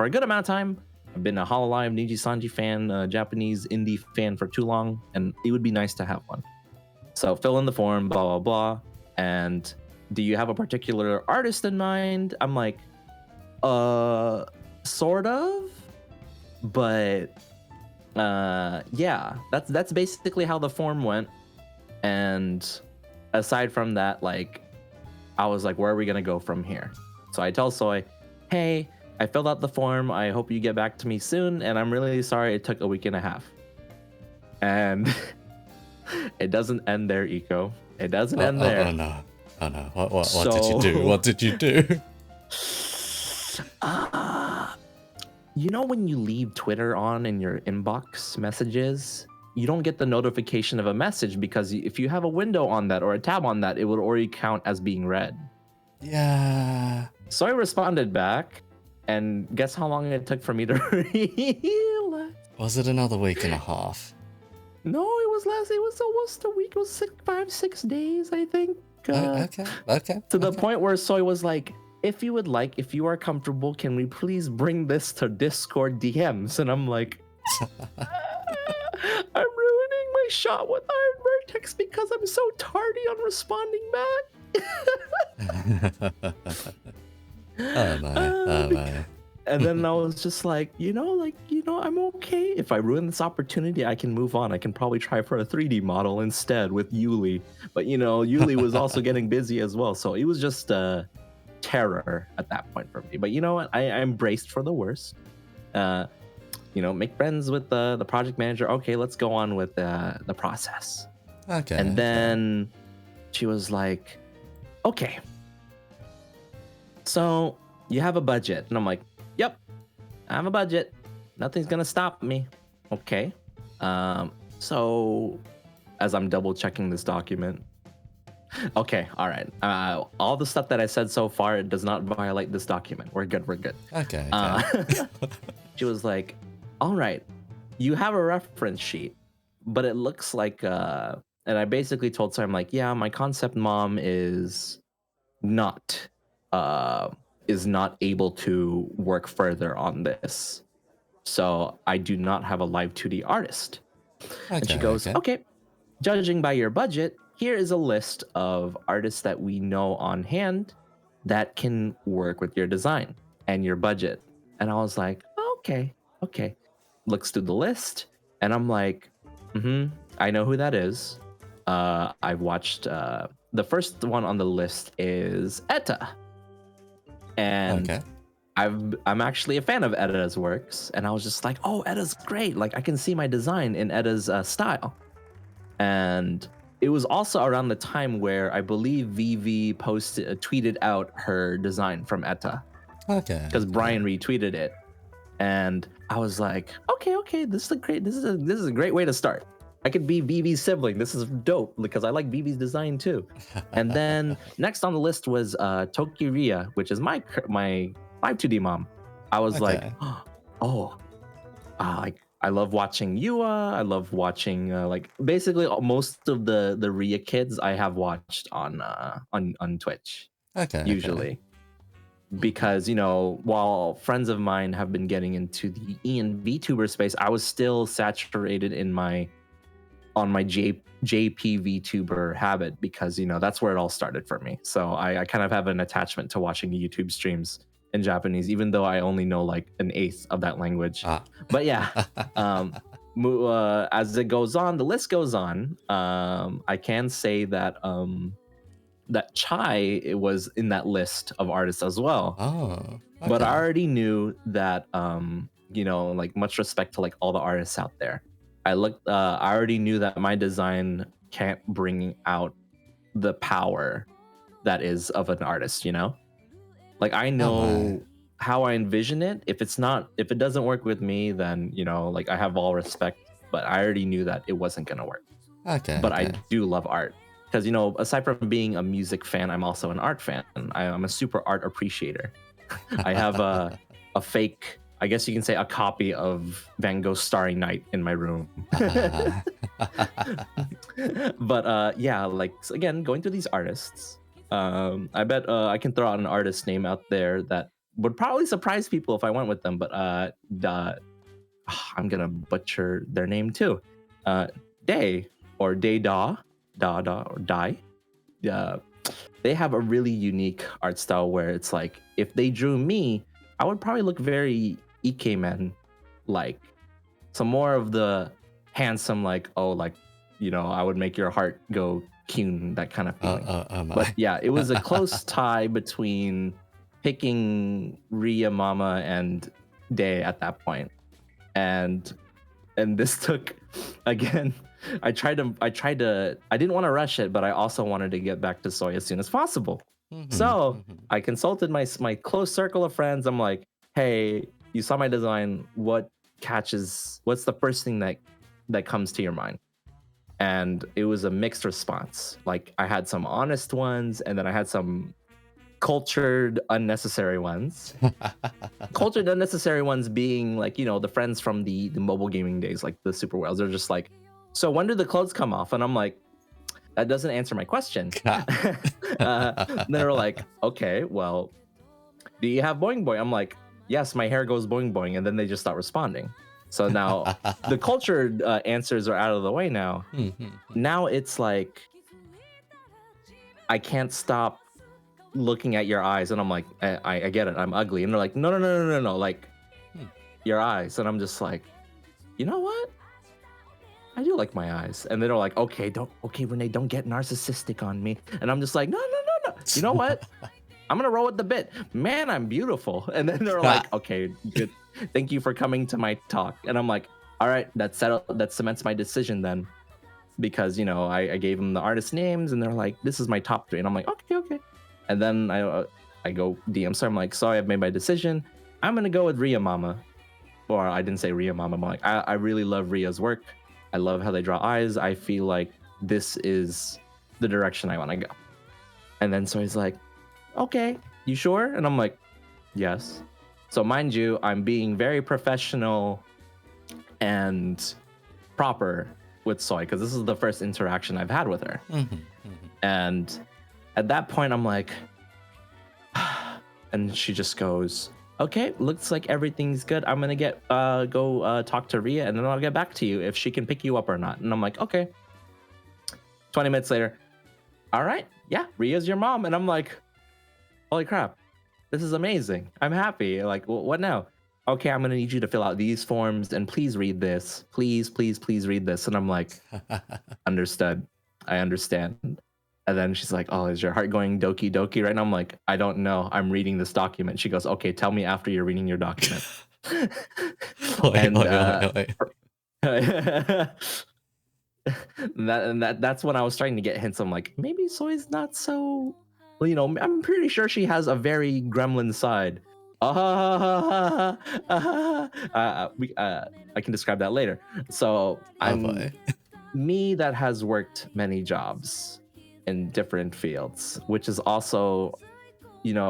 good amount of time. I've been a Hololive Niji Sanji fan, Japanese indie fan for too long, and it would be nice to have one. So fill in the form, blah, blah, blah. And do you have a particular artist in mind? I'm like, sort of, but yeah, that's basically how the form went. And aside from that, like, I was like, where are we gonna go from here? So I tell Soy, hey, I filled out the form. I hope you get back to me soon. And I'm really sorry it took a week and a half. And it doesn't end there, Eco. It doesn't end there. Oh no. Oh no. What did you do? What did you do? You know when you leave Twitter on in your inbox messages, you don't get the notification of a message because if you have a window on that or a tab on that, it would already count as being read. Yeah. So I responded back, and guess how long it took for me to realize? Was it another week and a half? No, it was less. It was almost a week. It was 6 days, I think. Okay. To the point where Soy was like, if you are comfortable, can we please bring this to Discord DMs? And I'm like, I'm ruining my shot with Iron Vertex because I'm so tardy on responding back. Oh my. And then I was just like, I'm okay. If I ruin this opportunity, I can move on. I can probably try for a 3D model instead with Yuli. But, Yuli was also getting busy as well. So it was just terror at that point for me. But you know what? I'm braced for the worst. Make friends with the project manager. Okay, let's go on with the process. Okay. And then she was like, okay, so you have a budget. And I'm like, yep, I have a budget. Nothing's going to stop me. Okay. So as I'm double checking this document, okay, all right. All the stuff that I said so far, it does not violate this document. We're good. Okay. She was like, all right, you have a reference sheet, but it looks like, and I basically told her, I'm like, yeah, my concept mom is not able to work further on this. So I do not have a live 2D artist. And she goes, okay, judging by your budget, here is a list of artists that we know on hand that can work with your design and your budget. And I was like, okay. Looks through the list, and I'm like, I know who that is. I've watched, the first one on the list is Etta. And I'm actually a fan of Etta's works, and I was just like, oh, Etta's great. Like, I can see my design in Etta's style. And it was also around the time where I believe Vivi tweeted out her design from Etta. Okay. Because Brian retweeted it, and I was like, okay, this is a great way to start. I could be Vivi's sibling. This is dope because I like Vivi's design too. And then next on the list was Tokiria, which is my 5-2D mom. I was like, I love watching Yua. I love watching basically most of the Ria kids I have watched on Twitch. Usually. Because, while friends of mine have been getting into the E and VTuber space, I was still saturated on my JP VTuber habit because, that's where it all started for me. So I kind of have an attachment to watching YouTube streams in Japanese, even though I only know like an eighth of that language. But yeah, as it goes on, the list goes on. I can say that that Chai was in that list of artists as well. But I already knew that much respect to like all the artists out there. I already knew that my design can't bring out the power that is of an artist, Like I know how I envision it. If it doesn't work with me, then I have all respect, but I already knew that it wasn't gonna work. But I do love art. Because, aside from being a music fan, I'm also an art fan. I'm a super art appreciator. I have a fake, I guess you can say, a copy of Van Gogh's Starry Night in my room. But again, going through these artists, I bet I can throw out an artist name out there that would probably surprise people if I went with them. But I'm going to butcher their name too. Day or Day-Da. Or Die. They have a really unique art style where it's like if they drew me, I would probably look very Ikemen like. So more of the handsome, I would make your heart go Kyun, that kind of feeling. But yeah, it was a close tie between picking Ria, Mama, and Day at that point, and this took again. I didn't want to rush it, but I also wanted to get back to Soy as soon as possible. So I consulted my close circle of friends. I'm like, hey, you saw my design. What's the first thing that comes to your mind? And it was a mixed response. Like I had some honest ones, and then I had some cultured, unnecessary ones. Cultured, unnecessary ones being like, the friends from the mobile gaming days, like the Super Whales. They're just like, so when do the clothes come off? And I'm like, that doesn't answer my question. Then they're like, okay, well, do you have boing boing? I'm like, yes, my hair goes boing boing. And then they just start responding. So now the cultured answers are out of the way now. Now it's like, I can't stop looking at your eyes. And I'm like, I get it. I'm ugly. And they're like, no. Like your eyes. And I'm just like, you know what? I do like my eyes. And they're like, okay, Renee, don't get narcissistic on me. And I'm just like, no. You know what? I'm going to roll with the bit. Man, I'm beautiful. And then they're like, okay, good. Thank you for coming to my talk. And I'm like, all right, that cements my decision then. Because, I gave them the artist names and they're like, this is my top 3. And I'm like, okay. And then I go DM. So I'm like, sorry, I've made my decision. I'm going to go with Ria Mama. Or I didn't say Ria Mama. I'm like, I really love Ria's work. I love how they draw eyes. I feel like this is the direction I want to go. And then so he's like, okay, you sure? And I'm like, yes. So mind you, I'm being very professional and proper with Soy because this is the first interaction I've had with her. And at that point, I'm like, and she just goes, okay, looks like everything's good. I'm gonna go talk to Ria, and then I'll get back to you if she can pick you up or not. And I'm like, okay. 20 minutes later, all right, yeah, Ria's your mom. And I'm like, holy crap, this is amazing. I'm happy. Like, what now? Okay, I'm gonna need you to fill out these forms and please read this. Please read this. And I'm like, understood. I understand. And then she's like, oh, is your heart going doki doki right now? I'm like, I don't know. I'm reading this document. She goes, okay, tell me after you're reading your document. Wait. That's when I was starting to get hints. I'm like, maybe Soy's not so, I'm pretty sure she has a very gremlin side. I can describe that later. So I'm me that has worked many jobs in different fields, which is also,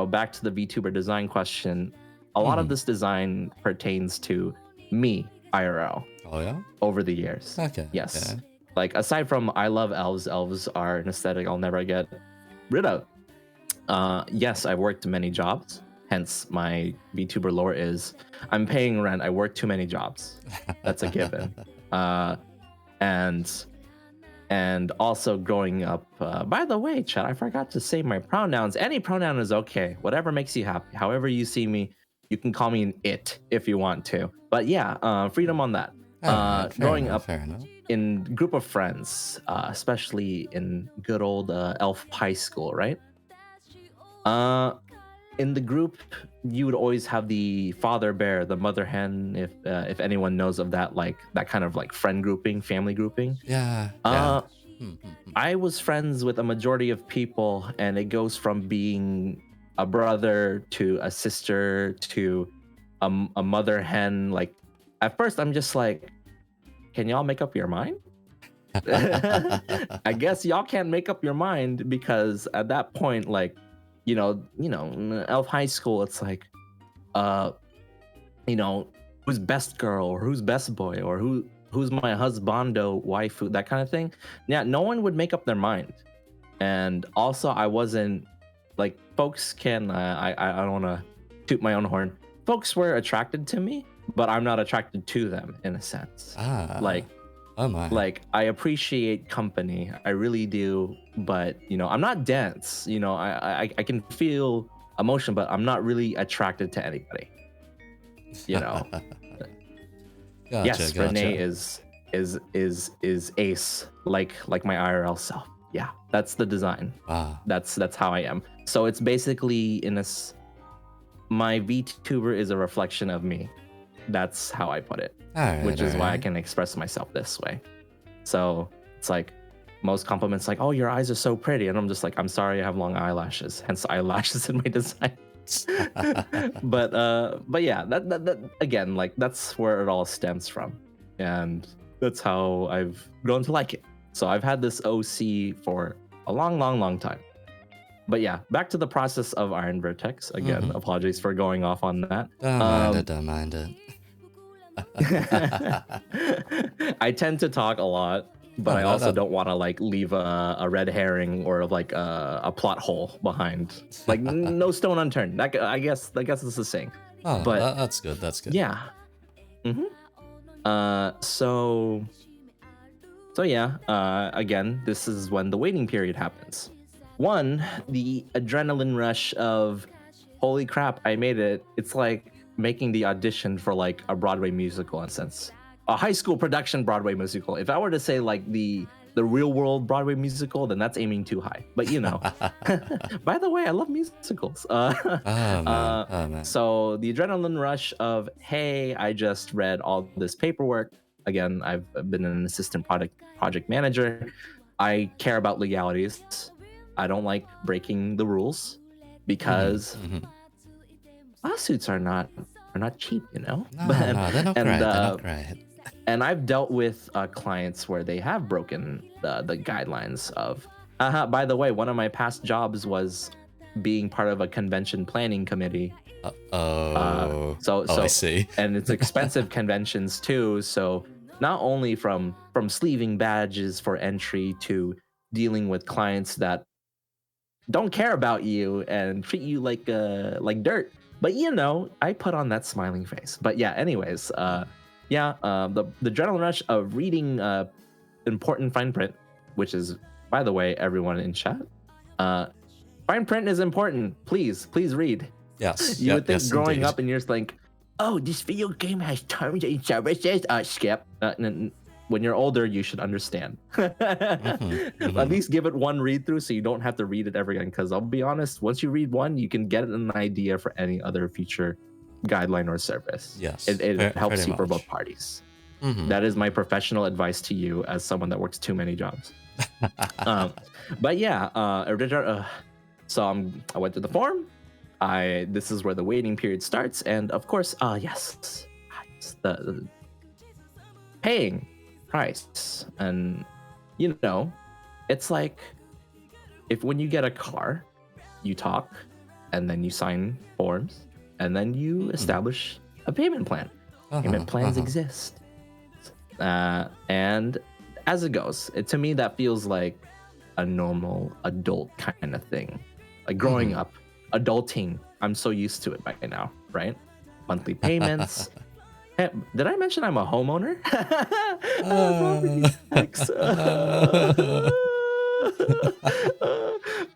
back to the VTuber design question. A lot of this design pertains to me, IRL. Oh yeah. Over the years. Okay. Yes. Okay. Like aside from I love elves. Elves are an aesthetic I'll never get rid of. Yes, I've worked many jobs. Hence, my VTuber lore is I'm paying rent. I work too many jobs. That's a given. And also growing up. By the way, chat, I forgot to say my pronouns. Any pronoun is okay. Whatever makes you happy. However you see me, you can call me an it if you want to. But yeah, freedom on that. Growing up in group of friends, especially in good old elf high school, right? In the group, you would always have the father bear, the mother hen, if anyone knows of that, like that kind of like friend grouping, family grouping. Yeah. I was friends with a majority of people, and it goes from being a brother to a sister to a mother hen. Like at first, I'm just like, can y'all make up your mind? I guess y'all can't make up your mind because at that point, like, elf high school, it's like, who's best girl or who's best boy or who's my husbando, waifu, that kind of thing. Yeah, no one would make up their mind. And also, I wasn't like folks can. I don't want to toot my own horn. Folks were attracted to me, but I'm not attracted to them in a sense. Like, oh my. Like I appreciate company, I really do. But I'm not dense. I can feel emotion, but I'm not really attracted to anybody. Yes, gotcha. Renee is ace, like my IRL self. Yeah, that's the design. Wow. That's how I am. So it's basically my VTuber is a reflection of me. That's how I put it, which is why I can express myself this way. So it's like most compliments like, oh, your eyes are so pretty. And I'm just like, I'm sorry, I have long eyelashes, hence eyelashes in my design. but yeah, that again, like that's where it all stems from. And that's how I've grown to like it. So I've had this OC for a long time. But yeah, back to the process of Iron Vertex. Again, apologies for going off on that. Don't mind it. I tend to talk a lot, but I also don't want to like leave a red herring or like a plot hole behind. Like no stone unturned. That, I guess it's the saying. Oh, but that's good. That's good. Yeah. So yeah. Again, this is when the waiting period happens. One, the adrenaline rush of, holy crap, I made it. It's like making the audition for like a Broadway musical in a sense. A high school production Broadway musical. If I were to say like the real world Broadway musical, then that's aiming too high. But you know, by the way, I love musicals. Man. So the adrenaline rush of, hey, I just read all this paperwork. Again, I've been an assistant project manager. I care about legalities. I don't like breaking the rules because lawsuits are not cheap, you know. No, they're not great. They're not great. And I've dealt with clients where they have broken the guidelines of. By the way, one of my past jobs was being part of a convention planning committee. So I see. And it's expensive conventions too. So not only from sleeving badges for entry to dealing with clients that don't care about you and treat you like dirt. But you know, I put on that smiling face. But yeah, anyways, the adrenaline rush of reading important fine print, which is, by the way, everyone in chat, fine print is important. Please read. Yes. You would think growing indeed. up and you're just like, oh, this video game has terms and services. Skip. When you're older, you should understand. At least give it one read through so you don't have to read it ever again. Because I'll be honest, once you read one, you can get an idea for any other future guideline or service. Yes. It helps you for both parties. That is my professional advice to you as someone that works too many jobs. But yeah, so I went to the form. This is where the waiting period starts. And of course, yes, the paying price. And you know, it's like when you get a car, you talk and then you sign forms and then you establish a payment plan. Payment plans exist. And as it goes, to me that feels like a normal adult kind of thing. Like growing up, adulting, I'm so used to it by now, right? Monthly payments. Hey, did I mention I'm a homeowner?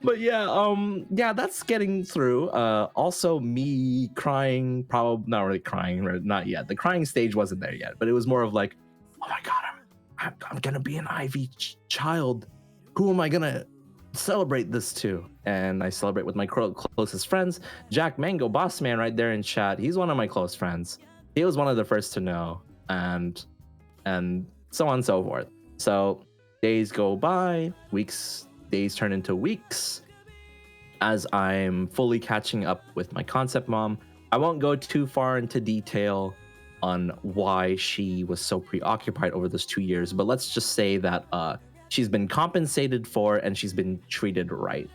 But yeah, that's getting through. Also me crying, probably not really crying, not yet. The crying stage wasn't there yet, but it was more of like, oh my god, I'm gonna be an IV child. Who am I gonna celebrate this to? And I celebrate with my closest friends. Jack Mango, boss man, right there in chat. He's one of my close friends. He was one of the first to know, and so on and so forth. So days go by, days turn into weeks as I'm fully catching up with my concept mom. I won't go too far into detail on why she was so preoccupied over those 2 years, but let's just say that she's been compensated for and she's been treated right.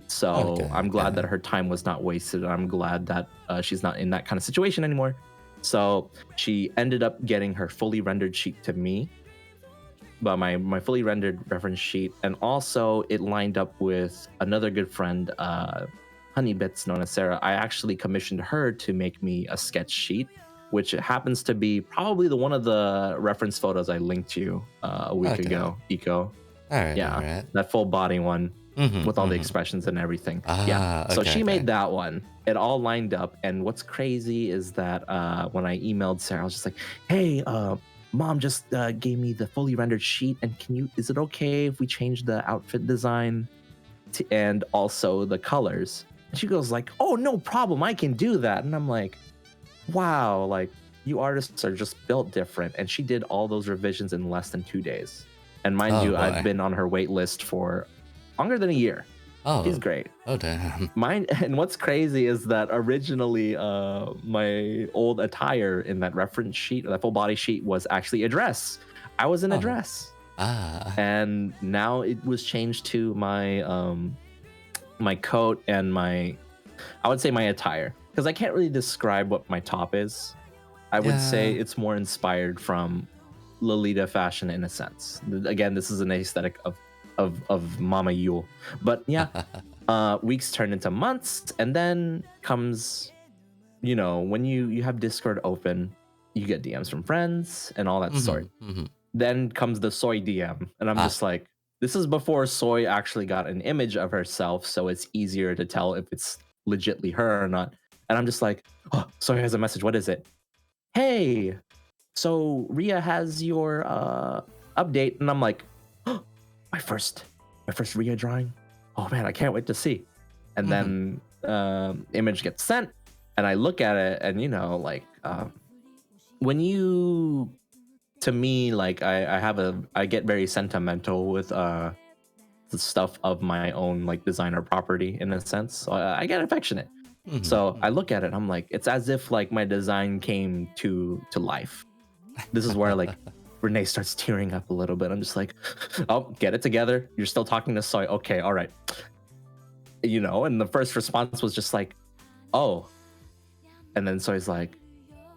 So I'm glad that her time was not wasted. I'm glad that she's not in that kind of situation anymore. So she ended up getting her fully rendered sheet to me, but my fully rendered reference sheet, and also it lined up with another good friend, Honey Bits, known as Sarah. I actually commissioned her to make me a sketch sheet, which happens to be probably one of the reference photos I linked you a week ago, Eco. That full body one with all the expressions and everything. So she made that one. It all lined up. And what's crazy is that when I emailed Sarah, I was just like, hey, mom just gave me the fully rendered sheet. And is it okay if we change the outfit design and also the colors? She goes like, oh, no problem, I can do that. And I'm like, wow, like you artists are just built different. And she did all those revisions in less than 2 days. And mind Oh, you, boy. I've been on her wait list for longer than a year. Oh, She's great. Oh, damn. Mine, and what's crazy is that originally my old attire in that reference sheet, or that full body sheet, was actually a dress. I was in a dress. And now it was changed to my my coat and I would say my attire, because I can't really describe what my top is. I would say it's more inspired from Lolita fashion in a sense. Again, this is an aesthetic of Mama Yule. But yeah, weeks turn into months, and then comes, you know, when you have Discord open, you get DMs from friends and all that sort. Then comes the Soy DM, and I'm just like, this is before Soy actually got an image of herself, so it's easier to tell if it's legitly her or not. And I'm just like, oh, Soy has a message. What is it? Hey, so Ria has your update. And I'm like, oh, my first Ria drawing. Oh man, I can't wait to see. And then image gets sent, and I look at it, and you know, like when you, to me, like I get very sentimental with the stuff of my own like designer property in a sense. So I get affectionate. So I look at it, I'm like, it's as if like my design came to life. This is where like Renee starts tearing up a little bit. I'm just like, oh, get it together. You're still talking to Soy. Okay, all right. You know, and the first response was just like, oh. And then Soy's like,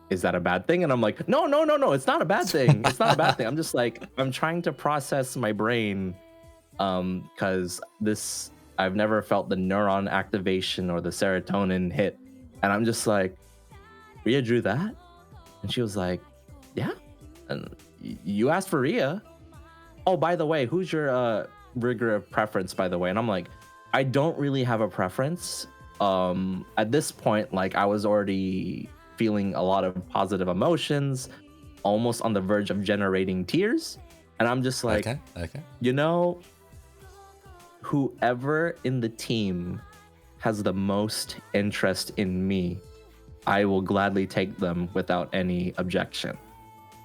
is that a bad thing? And I'm like, no, it's not a bad thing. It's not a bad thing. I'm just like, I'm trying to process my brain, because I've never felt the neuron activation or the serotonin hit. And I'm just like, Ria drew that? And she was like, yeah. And you asked for Ria. Oh, by the way, who's your rigor of preference, by the way? And I'm like, I don't really have a preference. At this point, like I was already feeling a lot of positive emotions, almost on the verge of generating tears. And I'm just like, okay. You know, whoever in the team has the most interest in me, I will gladly take them without any objection.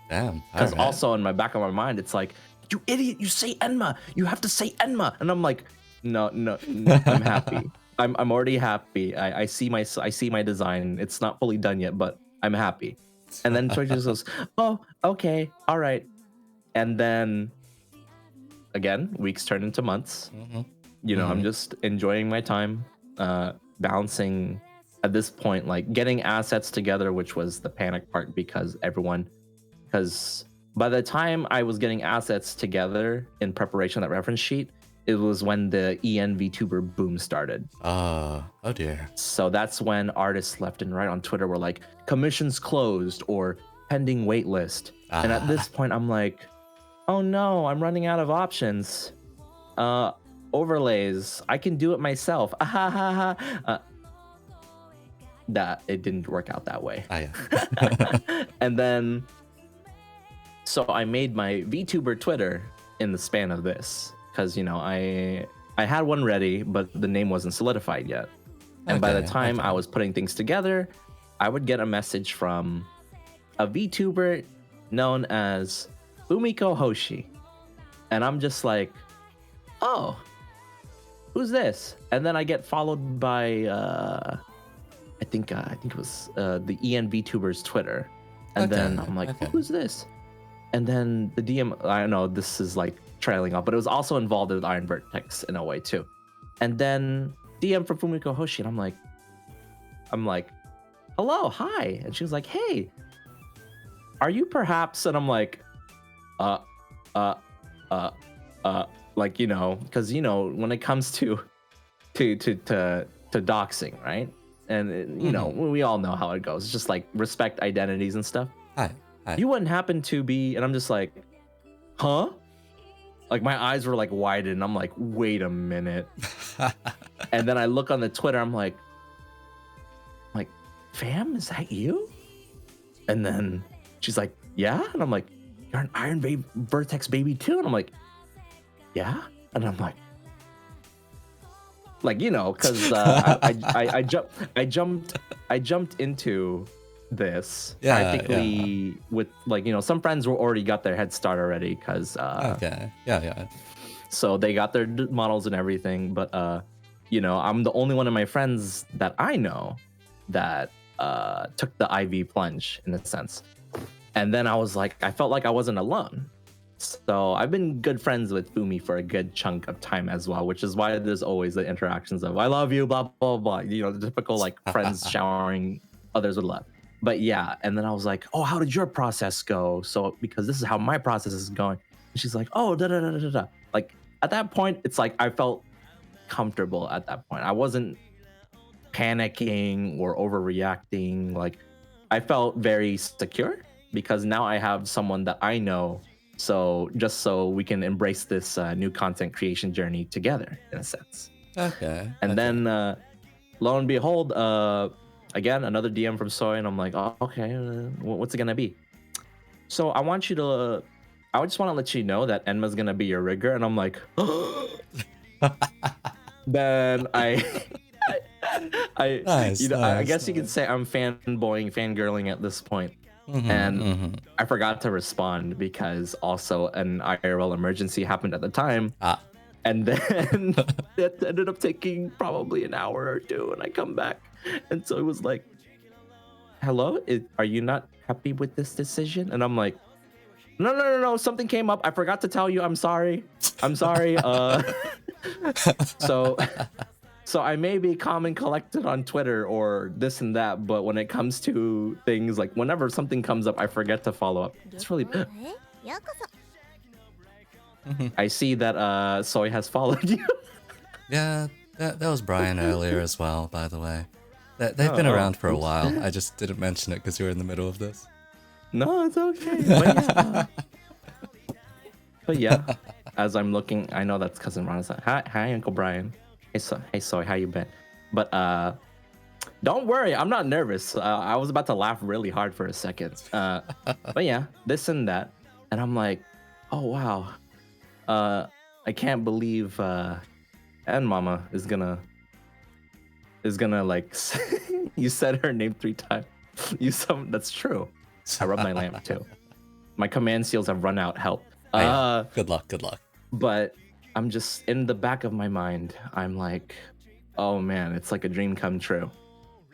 Damn. Because also in my back of my mind, it's like, you idiot, you say Enma. You have to say Enma. And I'm like, no, I'm happy. I'm already happy. I see my design. It's not fully done yet, but I'm happy. And then Soy just goes, oh, okay, all right. And then again, weeks turn into months. You know, I'm just enjoying my time, bouncing at this point, like getting assets together, which was the panic part, because by the time I was getting assets together in preparation of that reference sheet, it was when the EN VTuber boom started. Oh dear. So that's when artists left and right on Twitter were like, commissions closed or pending waitlist. And at this point, I'm like, oh no, I'm running out of options. Overlays, I can do it myself. That it didn't work out that way. And then, so I made my VTuber Twitter in the span of this, because you know I had one ready, but the name wasn't solidified yet. And by the time I was putting things together, I would get a message from a VTuber known as Fumiko Hoshi, and I'm just like, oh, who's this? And then I get followed by I think it was the EN VTuber's Twitter, and then I'm like, who's this? And then the DM, I don't know, this is like trailing off, but it was also involved with Iron Vertex in a way too. And then DM from Fumiko Hoshi, and I'm like, hello, hi. And she was like, hey, are you perhaps? And I'm like, like, you know, because you know when it comes to doxing, right? And you know, we all know how it goes. It's just like respect identities and stuff. Hi. You wouldn't happen to be, and I'm just like, huh? Like my eyes were like widened, and I'm like, wait a minute. And then I look on the Twitter, I'm like, fam, is that you? And then she's like, yeah. And I'm like, you're an Iron Vertex baby too? And I'm like, yeah. And I'm like, Like, because I jumped into this practically with like, some friends were already got their head start already because Okay. Yeah. so they got their models and everything, but I'm the only one of my friends that I know that took the IV plunge in a sense. And then I felt like I wasn't alone. So I've been good friends with Fumi for a good chunk of time as well, which is why there's always the interactions of I love you, blah blah blah. The typical like friends showering others with love. But yeah, and then I was like, oh, how did your process go? So because this is how my process is going. And she's like, oh, da da da da da. Like at that point, it's like I felt comfortable at that point. I wasn't panicking or overreacting. Like I felt very secure because now I have someone that I know. So just so we can embrace this new content creation journey together in a sense. Okay. And then lo and behold, again, another DM from Soy, and I'm like, oh, okay, what's it gonna be? So I just want to let you know that Enma's gonna be your rigger, and I'm like, then Nice, I guess nice. you could say I'm fangirling at this point. And I forgot to respond because also an IRL emergency happened at the time. And then it ended up taking probably an hour or two, and I come back. And so it was like, hello, are you not happy with this decision? And I'm like, no, something came up. I forgot to tell you. I'm sorry. So I may be calm and collected on Twitter or this and that, but when it comes to things like whenever something comes up, I forget to follow up. It's really. I see that Soy has followed you. Yeah, that was Brian earlier as well, by the way. They've been around for a while. I just didn't mention it because you were in the middle of this. No, it's okay. But yeah, as I'm looking, I know that's cousin Ron. Hi, Uncle Brian. Hey, Soy, how you been? But don't worry, I'm not nervous. I was about to laugh really hard for a second. But yeah, this and that, and I'm like, oh wow, I can't believe and Mama is gonna like you said her name 3 times. That's true. I rubbed my lamp too. My command seals have run out. Help. Good luck. But I'm just in the back of my mind. I'm like, oh man, it's like a dream come true.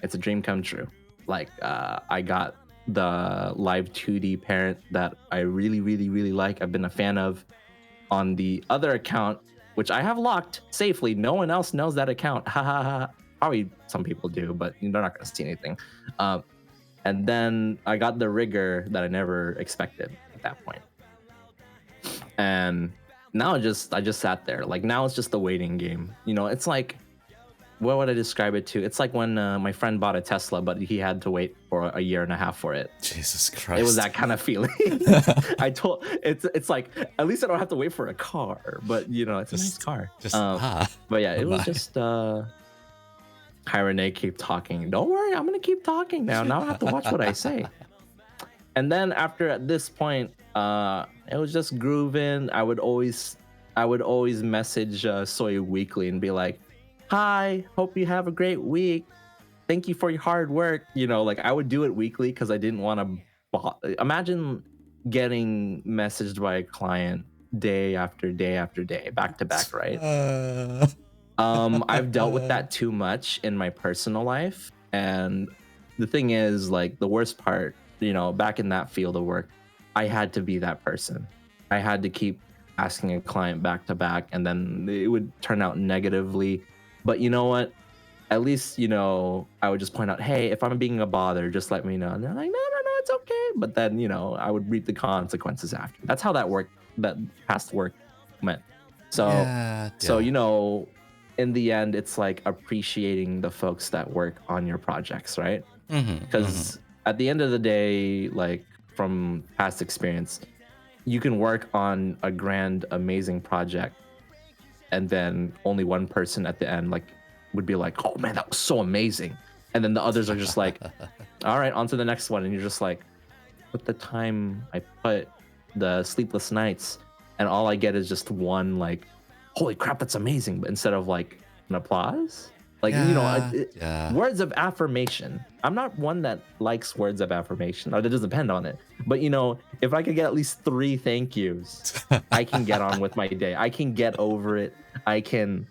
It's a dream come true. Like I got the live 2D parent that I really, really, really like. I've been a fan of on the other account, which I have locked safely. No one else knows that account. Ha ha ha. Probably some people do, but they're not gonna see anything. And then I got the rigger that I never expected at that point. And now I just sat there. Like now it's just the waiting game. It's like, what would I describe it to? It's like when my friend bought a Tesla, but he had to wait for a year and a half for it. Jesus Christ. It was that kind of feeling. It's like, at least I don't have to wait for a car, but it's a nice car. But yeah, it was just hi Renee, keep talking. Don't worry, I'm gonna keep talking now. Now I have to watch what I say. And then at this point, it was just grooving. I would always message Soy weekly and be like, hi, hope you have a great week. Thank you for your hard work. Like I would do it weekly because I didn't want to imagine getting messaged by a client day after day after day, back to back, right? I've dealt with that too much in my personal life. And the thing is, like, the worst part, back in that field of work, I had to be that person. I had to keep asking a client back to back, and then it would turn out negatively. But you know what? At least, I would just point out, hey, if I'm being a bother, just let me know. And they're like, no, it's okay. But then, I would reap the consequences after. That's how that past work went. So, in the end, it's like appreciating the folks that work on your projects, right? Because at the end of the day, like from past experience, you can work on a grand, amazing project, and then only one person at the end would be like, oh man, that was so amazing. And then the others are just like, all right, on to the next one. And you're just like, with the time I put, the sleepless nights, and all I get is just one like, holy crap, that's amazing. But instead of like applause. Like, you know, yeah. words of affirmation. I'm not one that likes words of affirmation, or that doesn't depend on it. But, you know, if I could get at least 3 thank yous, I can get on with my day. I can get over it. I can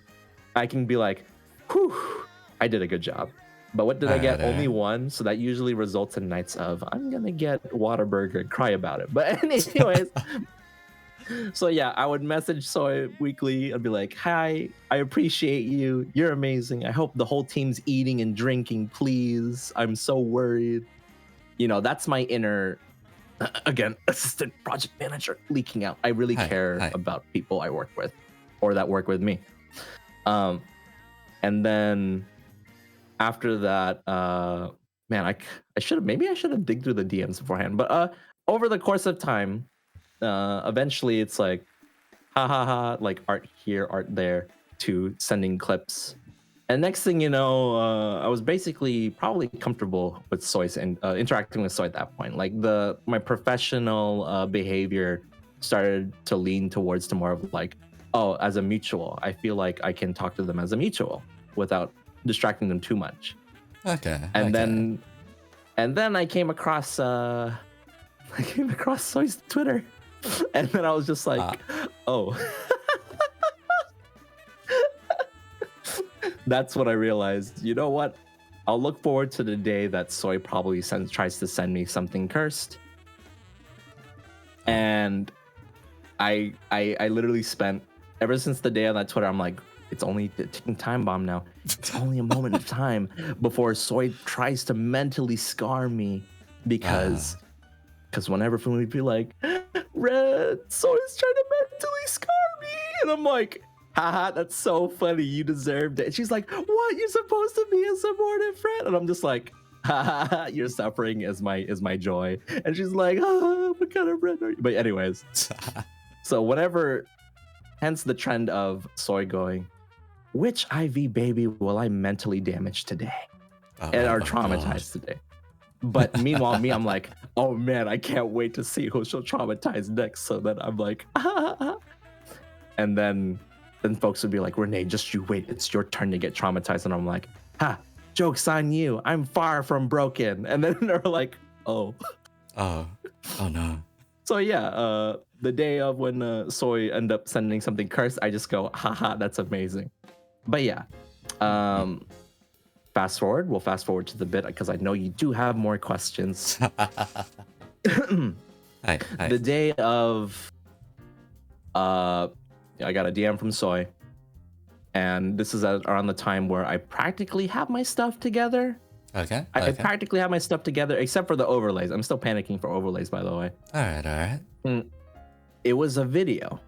be like, whew, I did a good job. But what did I get? Only 1. So that usually results in nights of, I'm going to get Whataburger and cry about it. But anyways, so yeah, I would message Soy weekly. I'd be like, hi, I appreciate you. You're amazing. I hope the whole team's eating and drinking, please. I'm so worried. You know, that's my inner, again, assistant project manager leaking out. I really care about people I work with or that work with me. And then after that, man, I should have, maybe I should have digged through the DMs beforehand. But over the course of time, eventually it's like, like art here, art there, to sending clips. And next thing you know, I was basically probably comfortable with Soy and interacting with Soy at that point. Like my professional behavior started to lean towards to more of like, oh, as a mutual. I feel like I can talk to them as a mutual without distracting them too much. Okay. And then I came across Soy's Twitter. And then I was just like, oh. That's what I realized. You know what? I'll look forward to the day that Soy probably tries to send me something cursed. And I literally spent, ever since the day on that Twitter, I'm like, it's only a ticking time bomb now. It's only a moment of time before Soy tries to mentally scar me, because whenever Fumi would be like, Red, Soy's trying to mentally scar me, and I'm like, haha, that's so funny, you deserved it. And she's like, what? You're supposed to be a subordinate friend? And I'm just like, haha, your suffering is my joy. And she's like, what kind of friend are you? But anyways, so whenever, hence the trend of Soy going, which IV baby will I mentally damage today? And are traumatized today. But meanwhile, me, I'm like, oh man, I can't wait to see who she'll traumatize next. So then I'm like, and then folks would be like, Renee, just you wait, it's your turn to get traumatized. And I'm like, joke's on you, I'm far from broken. And then they're like, oh no. So yeah, the day of when Soy end up sending something cursed, I just go, that's amazing. But yeah, fast forward. We'll fast forward to the bit because I know you do have more questions. Hi. The day of, I got a DM from Soy, and this is around the time where I practically have my stuff together. Okay. I practically have my stuff together, except for the overlays. I'm still panicking for overlays, by the way. All right. It was a video,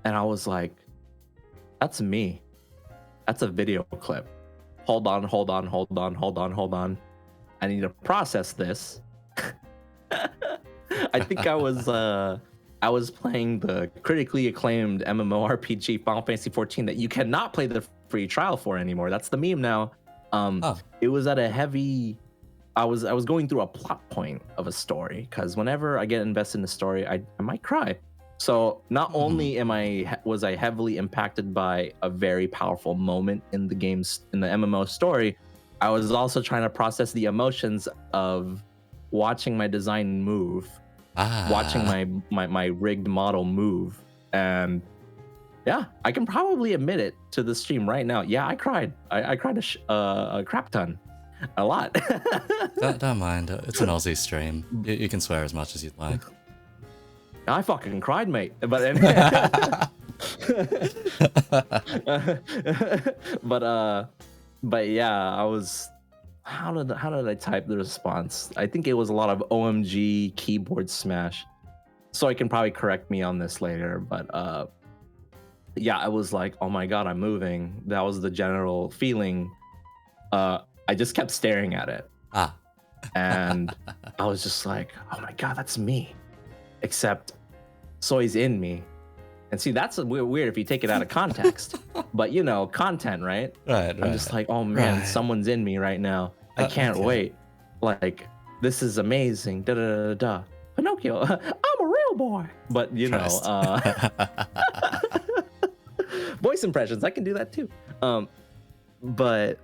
and I was like, that's me. That's a video clip. Hold on. I need to process this. I think I was playing the critically acclaimed MMORPG Final Fantasy 14 that you cannot play the free trial for anymore. That's the meme now. It was at a heavy. I was going through a plot point of a story, because whenever I get invested in a story, I might cry. So not only was I heavily impacted by a very powerful moment in the MMO story, I was also trying to process the emotions of watching my design move, watching my rigged model move. And yeah, I can probably admit it to the stream right now. Yeah, I cried. I cried a crap ton. A lot. Don't mind. It's an Aussie stream. You can swear as much as you'd like. I fucking cried, mate. But but yeah, I was. How did I type the response? I think it was a lot of OMG keyboard smash. So I can probably correct me on this later. But yeah, I was like, oh my god, I'm moving. That was the general feeling. I just kept staring at it. And I was just like, oh my god, that's me. Except Soy's in me. And see, that's weird if you take it out of context. But you know, content, right? Right. I'm just like, oh man, someone's in me right now. I can't wait. Like, this is amazing. Pinocchio, I'm a real boy. But you know, voice impressions, I can do that too. Um, but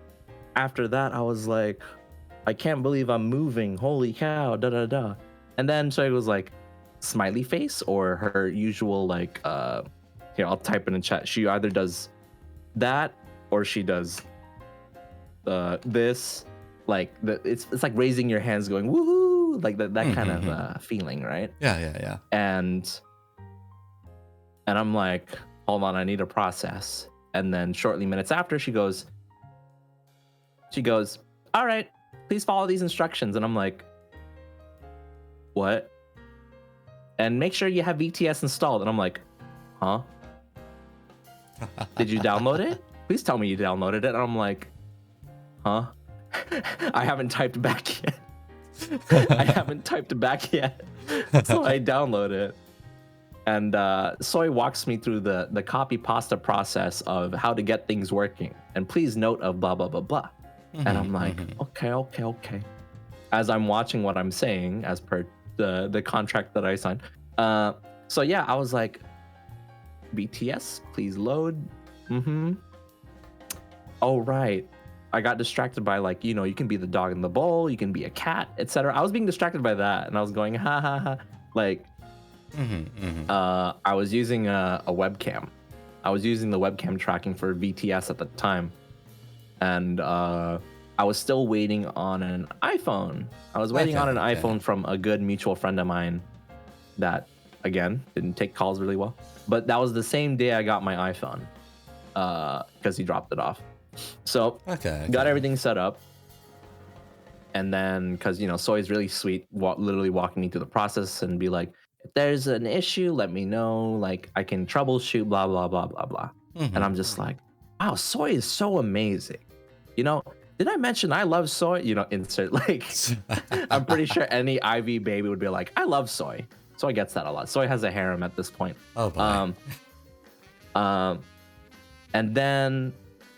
after that, I was like, I can't believe I'm moving. Holy cow, da da da. And then Soy was like, smiley face or her usual like here, I'll type it in chat. She either does that or she does this, like it's like raising your hands going woohoo, like that kind of feeling, right? Yeah. And I'm like, hold on, I need a process. And then shortly minutes after, she goes, all right, please follow these instructions. And I'm like, what? And make sure you have VTS installed. And I'm like, huh? Did you download it? Please tell me you downloaded it. And I'm like, huh? I haven't typed back yet. So I download it. And Soy walks me through the copy pasta process of how to get things working. And please note of blah, blah, blah, blah. And I'm like, okay. As I'm watching what I'm saying, as per the contract that I signed. So yeah, I was like, BTS, please load. Oh, right. I got distracted by like, you can be the dog in the bowl, you can be a cat, etc. I was being distracted by that. And I was going, ha ha ha. Like, I was using a webcam. I was using the webcam tracking for VTS at the time. And I was still waiting on an iPhone. I was waiting on an iPhone from a good mutual friend of mine that, again, didn't take calls really well. But that was the same day I got my iPhone because he dropped it off. So got everything set up. And then, because, Soy's really sweet, literally walking me through the process and be like, if there's an issue, let me know. Like, I can troubleshoot, blah, blah, blah, blah, blah. And I'm just like, wow, Soy is so amazing. Did I mention I love Soy? Insert like, I'm pretty sure any IV baby would be like, I love Soy. Soy gets that a lot. Soy has a harem at this point. Oh, boy. And then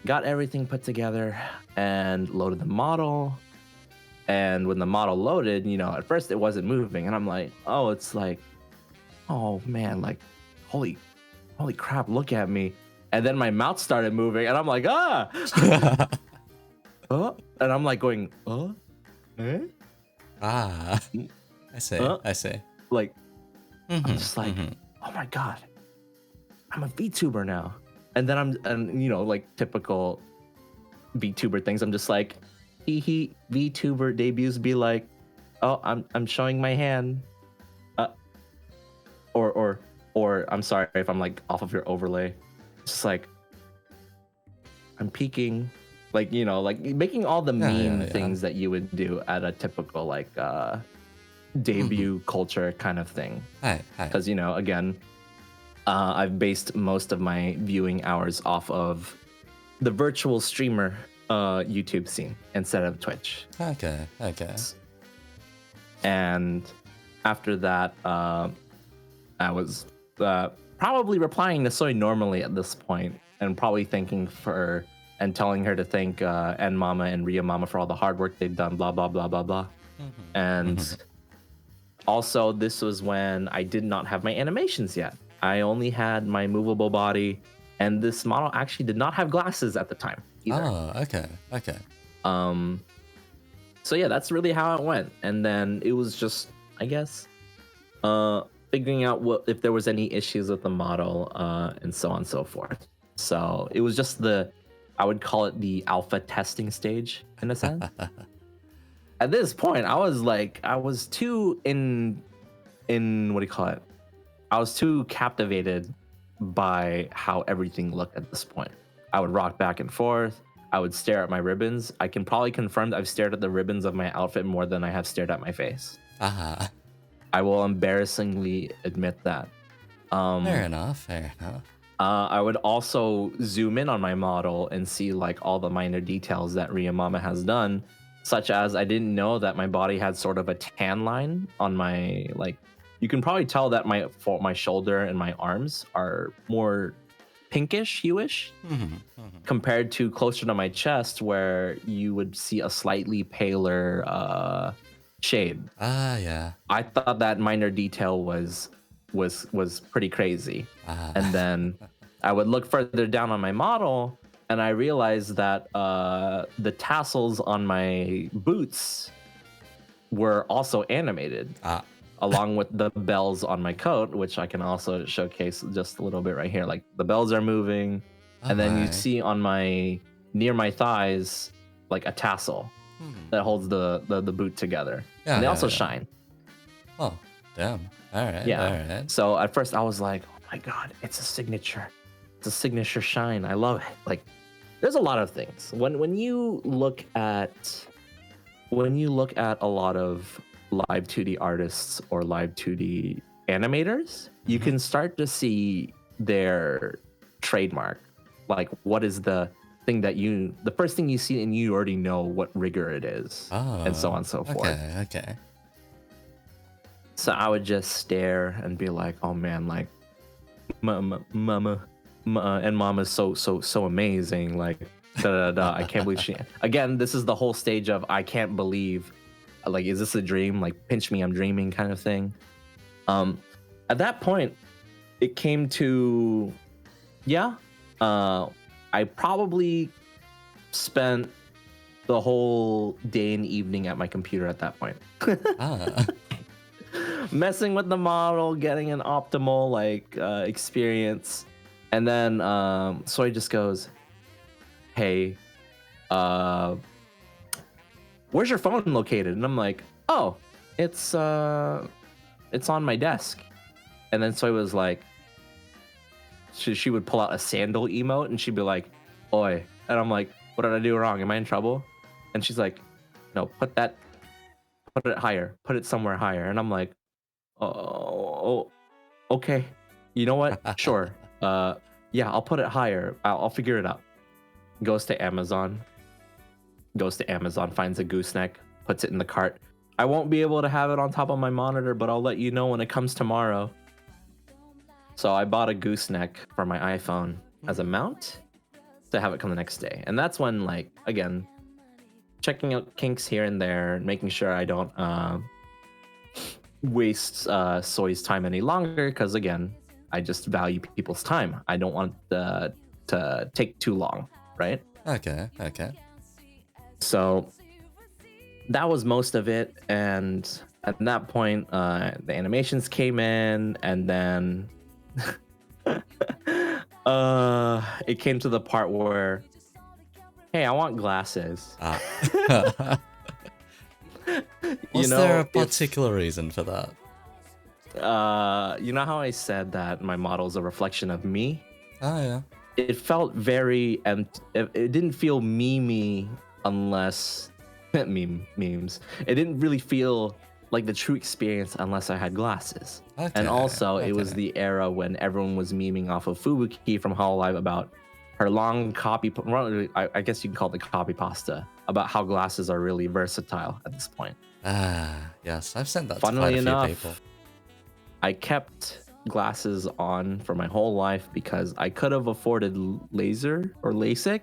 got everything put together and loaded the model. And when the model loaded, at first it wasn't moving. And I'm like, oh, it's like, oh man, like, holy crap, look at me. And then my mouth started moving and I'm like, ah. And I'm like going, eh? I see. Like, I'm just like, oh my God, I'm a VTuber now. And then like typical VTuber things. I'm just like, hee VTuber debuts be like, oh, I'm showing my hand. Or I'm sorry if I'm like off of your overlay. It's just like, I'm peeking. Like, like making all the meme things that you would do at a typical like debut culture kind of thing. Because, again, I've based most of my viewing hours off of the virtual streamer YouTube scene instead of Twitch. Okay. And after that, I was probably replying to Soy normally at this point and probably and telling her to thank N Mama and Ria Mama for all the hard work they've done, blah, blah, blah, blah, blah. And also, this was when I did not have my animations yet. I only had my movable body, and this model actually did not have glasses at the time either. Oh, okay. So yeah, that's really how it went. And then it was just, I guess, figuring out if there was any issues with the model, and so on and so forth. So it was just I would call it the alpha testing stage in a sense. At this point, I was too what do you call it? I was too captivated by how everything looked at this point. I would rock back and forth. I would stare at my ribbons. I can probably confirm that I've stared at the ribbons of my outfit more than I have stared at my face. I will embarrassingly admit that. Fair enough. I would also zoom in on my model and see like all the minor details that Ria Mama has done, such as I didn't know that my body had sort of a tan line on my, like, you can probably tell that my shoulder and my arms are more pinkish hueish compared to closer to my chest where you would see a slightly paler shade. Yeah. I thought that minor detail was pretty crazy. And then I would look further down on my model and I realized that the tassels on my boots were also animated, along with the bells on my coat, which I can also showcase just a little bit right here. Like the bells are moving, and then you see on near my thighs like a tassel that holds the boot together. Yeah, and they yeah, also yeah. shine. Oh, damn. All right. Yeah. All right. So at first I was like, oh my god, it's a signature. It's a signature shine. I love it. Like, there's a lot of things. When you look at a lot of live 2D artists or live 2D animators, you can start to see their trademark. Like, what is the thing that the first thing you see and you already know what rigor it is, and so on and so forth. Okay. So I would just stare and be like, oh man, like, mama, and mama's so amazing. Like, I can't believe she, again, this is the whole stage of, I can't believe, like, is this a dream? Like, pinch me, I'm dreaming kind of thing. At that point, it came to, I probably spent the whole day and evening at my computer at that point. Messing with the model, getting an optimal experience. And then Soy just goes, hey, where's your phone located? And I'm like, oh, it's on my desk. And then Soy was like, she would pull out a sandal emote and she'd be like, oi. And I'm like, what did I do wrong? Am I in trouble? And she's like, no, put it higher, put it somewhere higher. And I'm like, oh, okay. You know what? Sure. Yeah, I'll put it higher. I'll figure it out. Goes to Amazon, finds a gooseneck, puts it in the cart. I won't be able to have it on top of my monitor, but I'll let you know when it comes tomorrow. So I bought a gooseneck for my iPhone as a mount to have it come the next day. And that's when, like, again, checking out kinks here and there, making sure I don't waste Soy's time any longer, because again, I just value people's time. I don't want to take too long, right? Okay. So that was most of it, and at that point, the animations came in, and then it came to the part where, hey, I want glasses. Was there a particular reason for that? You know how I said that my model is a reflection of me? Oh, yeah. It felt very it didn't feel memey unless memes. It didn't really feel like the true experience unless I had glasses. Okay, and also it was the era when everyone was memeing off of Fubuki from Hololive about her long copy, I guess you can call it the copy pasta, about how glasses are really versatile at this point. Yes, I've sent that Funnily to quite a enough, few people. I kept glasses on for my whole life because I could have afforded laser or LASIK,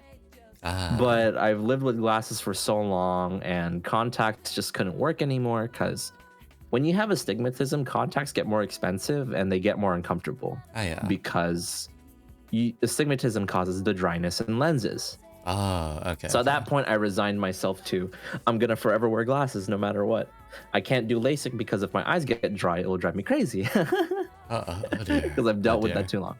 but I've lived with glasses for so long and contacts just couldn't work anymore, because when you have astigmatism, contacts get more expensive and they get more uncomfortable because astigmatism causes the dryness in lenses. Okay. So at that point, I resigned myself to, I'm gonna forever wear glasses no matter what. I can't do LASIK because if my eyes get dry, it will drive me crazy. Because I've dealt with that too long.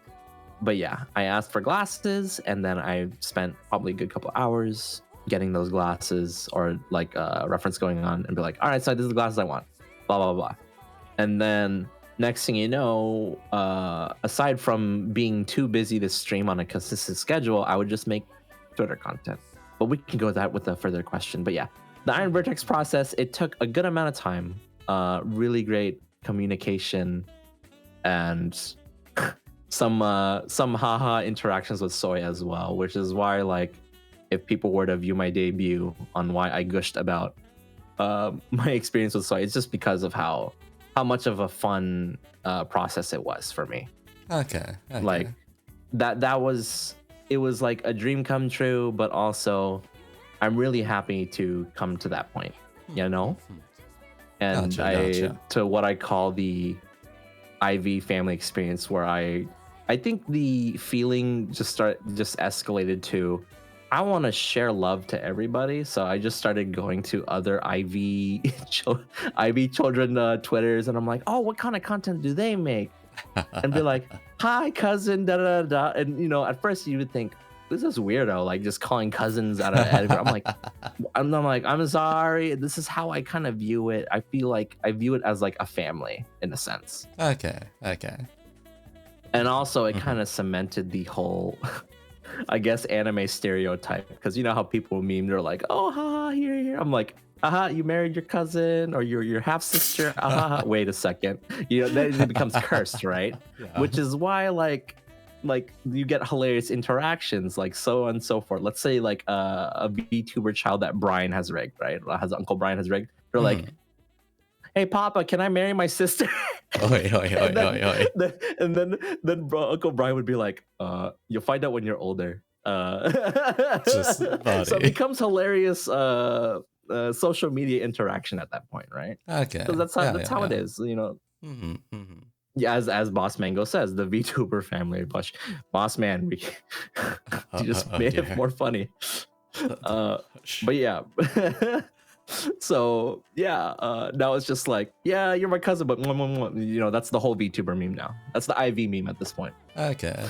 But yeah, I asked for glasses, and then I spent probably a good couple hours getting those glasses, or like a reference going on, and be like, all right, so this is the glasses I want, blah, blah, blah. And then next thing you know, aside from being too busy to stream on a consistent schedule, I would just make Twitter content. But we can go with that with a further question. But yeah, the Iron Vertex process, it took a good amount of time, really great communication, and some haha interactions with Soy as well, which is why, like, if people were to view my debut on why I gushed about my experience with Soy, it's just because of how much of a fun process it was for me. Okay. Like that was, it was like a dream come true, but also I'm really happy to come to that point, you know? And Gotcha. to what I call the IV family experience, where I I think the feeling just escalated to, I want to share love to everybody. So I just started going to other IB children Twitters, and I'm like, oh, what kind of content do they make? And be like, hi cousin, da da da. And at first you would think, this is weirdo, like just calling cousins out of Edgar. I'm like, I'm sorry. This is how I kind of view it. I feel like I view it as like a family in a sense. Okay. And also it kind of cemented the whole, I guess, anime stereotype. Because you know how people meme, they're like, oh, haha, here. I'm like, aha, you married your cousin or your half sister. Aha, wait a second. Then it becomes cursed, right? Yeah. Which is why like you get hilarious interactions, like so on and so forth. Let's say like a VTuber child that Brian has rigged, right? Uncle Brian has rigged. They're like, hey Papa, can I marry my sister? And then Uncle Brian would be like, you'll find out when you're older. So it becomes hilarious social media interaction at that point, right? Okay. Because that's how it is, Yeah, as Boss Mango says, the VTuber family. Boss Man, we just made it more funny. But yeah. So yeah, now it's just like, yeah, you're my cousin, but that's the whole VTuber meme now. That's the IV meme at this point. Okay.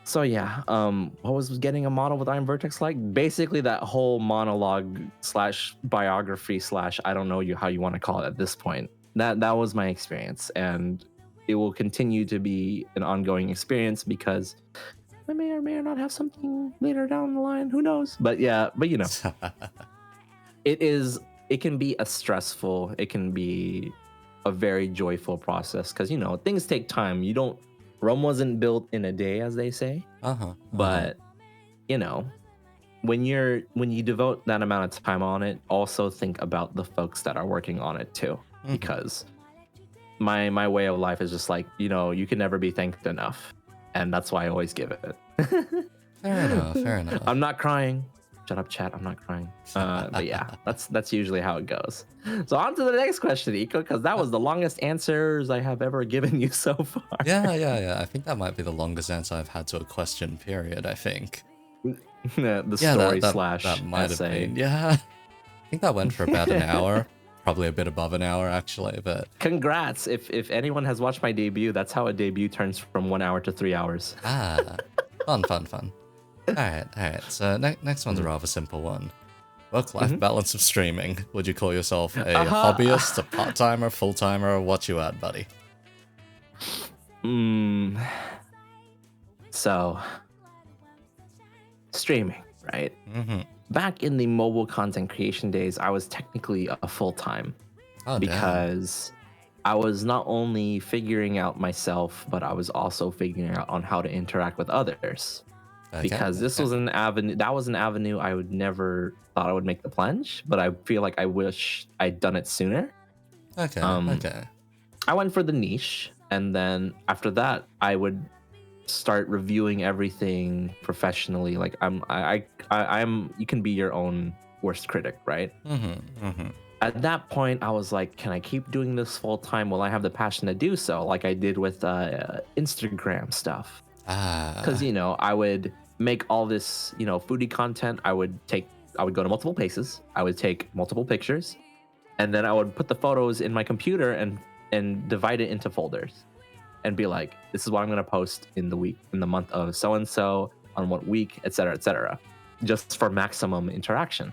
So yeah, what was getting a model with Iron Vertex like? Basically that whole monologue / biography / I don't know how you want to call it at this point. That was my experience, and it will continue to be an ongoing experience because I may or may not have something later down the line. Who knows? But it can be it can be a very joyful process because things take time. Rome wasn't built in a day, as they say. But when you devote that amount of time on it, also think about the folks that are working on it too, because my way of life is just like, you can never be thanked enough, and that's why I always give it. Fair enough. I'm not crying. Shut up, chat. I'm not crying. But yeah, that's usually how it goes. So on to the next question, Iko, because that was the longest answers I have ever given you so far. Yeah. I think that might be the longest answer I've had to a question, period, I think. The story that might essay. have been, yeah. I think that went for about an hour. Probably a bit above an hour, actually, but... Congrats. If anyone has watched my debut, that's how a debut turns from 1 hour to 3 hours. Fun. All right. So next one's a rather simple one. Work-life balance of streaming. Would you call yourself a hobbyist, a part-timer, full-timer, or what you at, buddy? So, streaming, right? Back in the mobile content creation days, I was technically a full-time because I was not only figuring out myself, but I was also figuring out on how to interact with others. Because this was an avenue I would never thought I would make the plunge, but I feel like I wish I'd done it sooner. Okay. I went for the niche, and then after that, I would start reviewing everything professionally. Like I'm you can be your own worst critic, right? At that point, I was like, can I keep doing this full time? Will I have the passion to do so? Like I did with Instagram stuff. Because I would make all this foodie content. I would go to multiple places. I would take multiple pictures, and then I would put the photos in my computer and divide it into folders, and be like, this is what I'm gonna post in the month of so and so, on what week, etc., just for maximum interaction.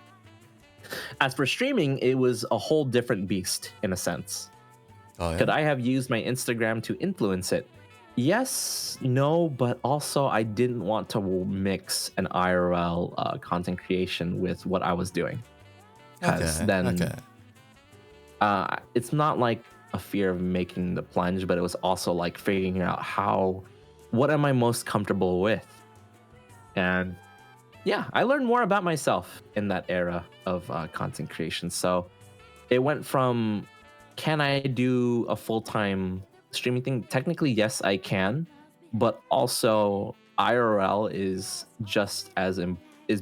As for streaming, it was a whole different beast in a sense. Could I have used my Instagram to influence it? Yes, no, but also I didn't want to mix an IRL content creation with what I was doing. Because it's not like a fear of making the plunge, but it was also like figuring out what am I most comfortable with? And yeah, I learned more about myself in that era of content creation. So it went from, can I do a full-time streaming thing? Technically, yes, I can, but also IRL is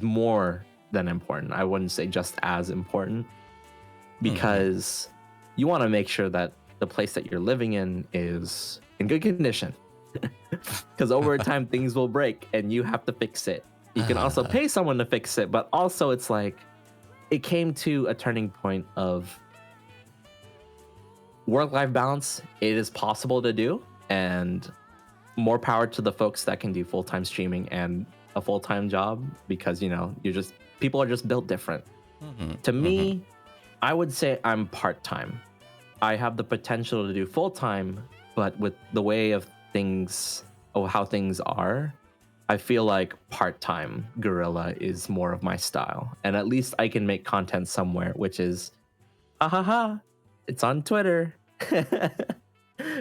more than important. I wouldn't say just as important, because you want to make sure that the place that you're living in is in good condition. Because over time things will break and you have to fix it. You can also pay someone to fix it, but also it's like it came to a turning point of work-life balance. It is possible to do, and more power to the folks that can do full-time streaming and a full-time job, because people are just built different. To me, I would say I'm part-time. I have the potential to do full-time, but with the way of things, or how things are, I feel like part-time guerrilla is more of my style. And at least I can make content somewhere, which is, it's on Twitter.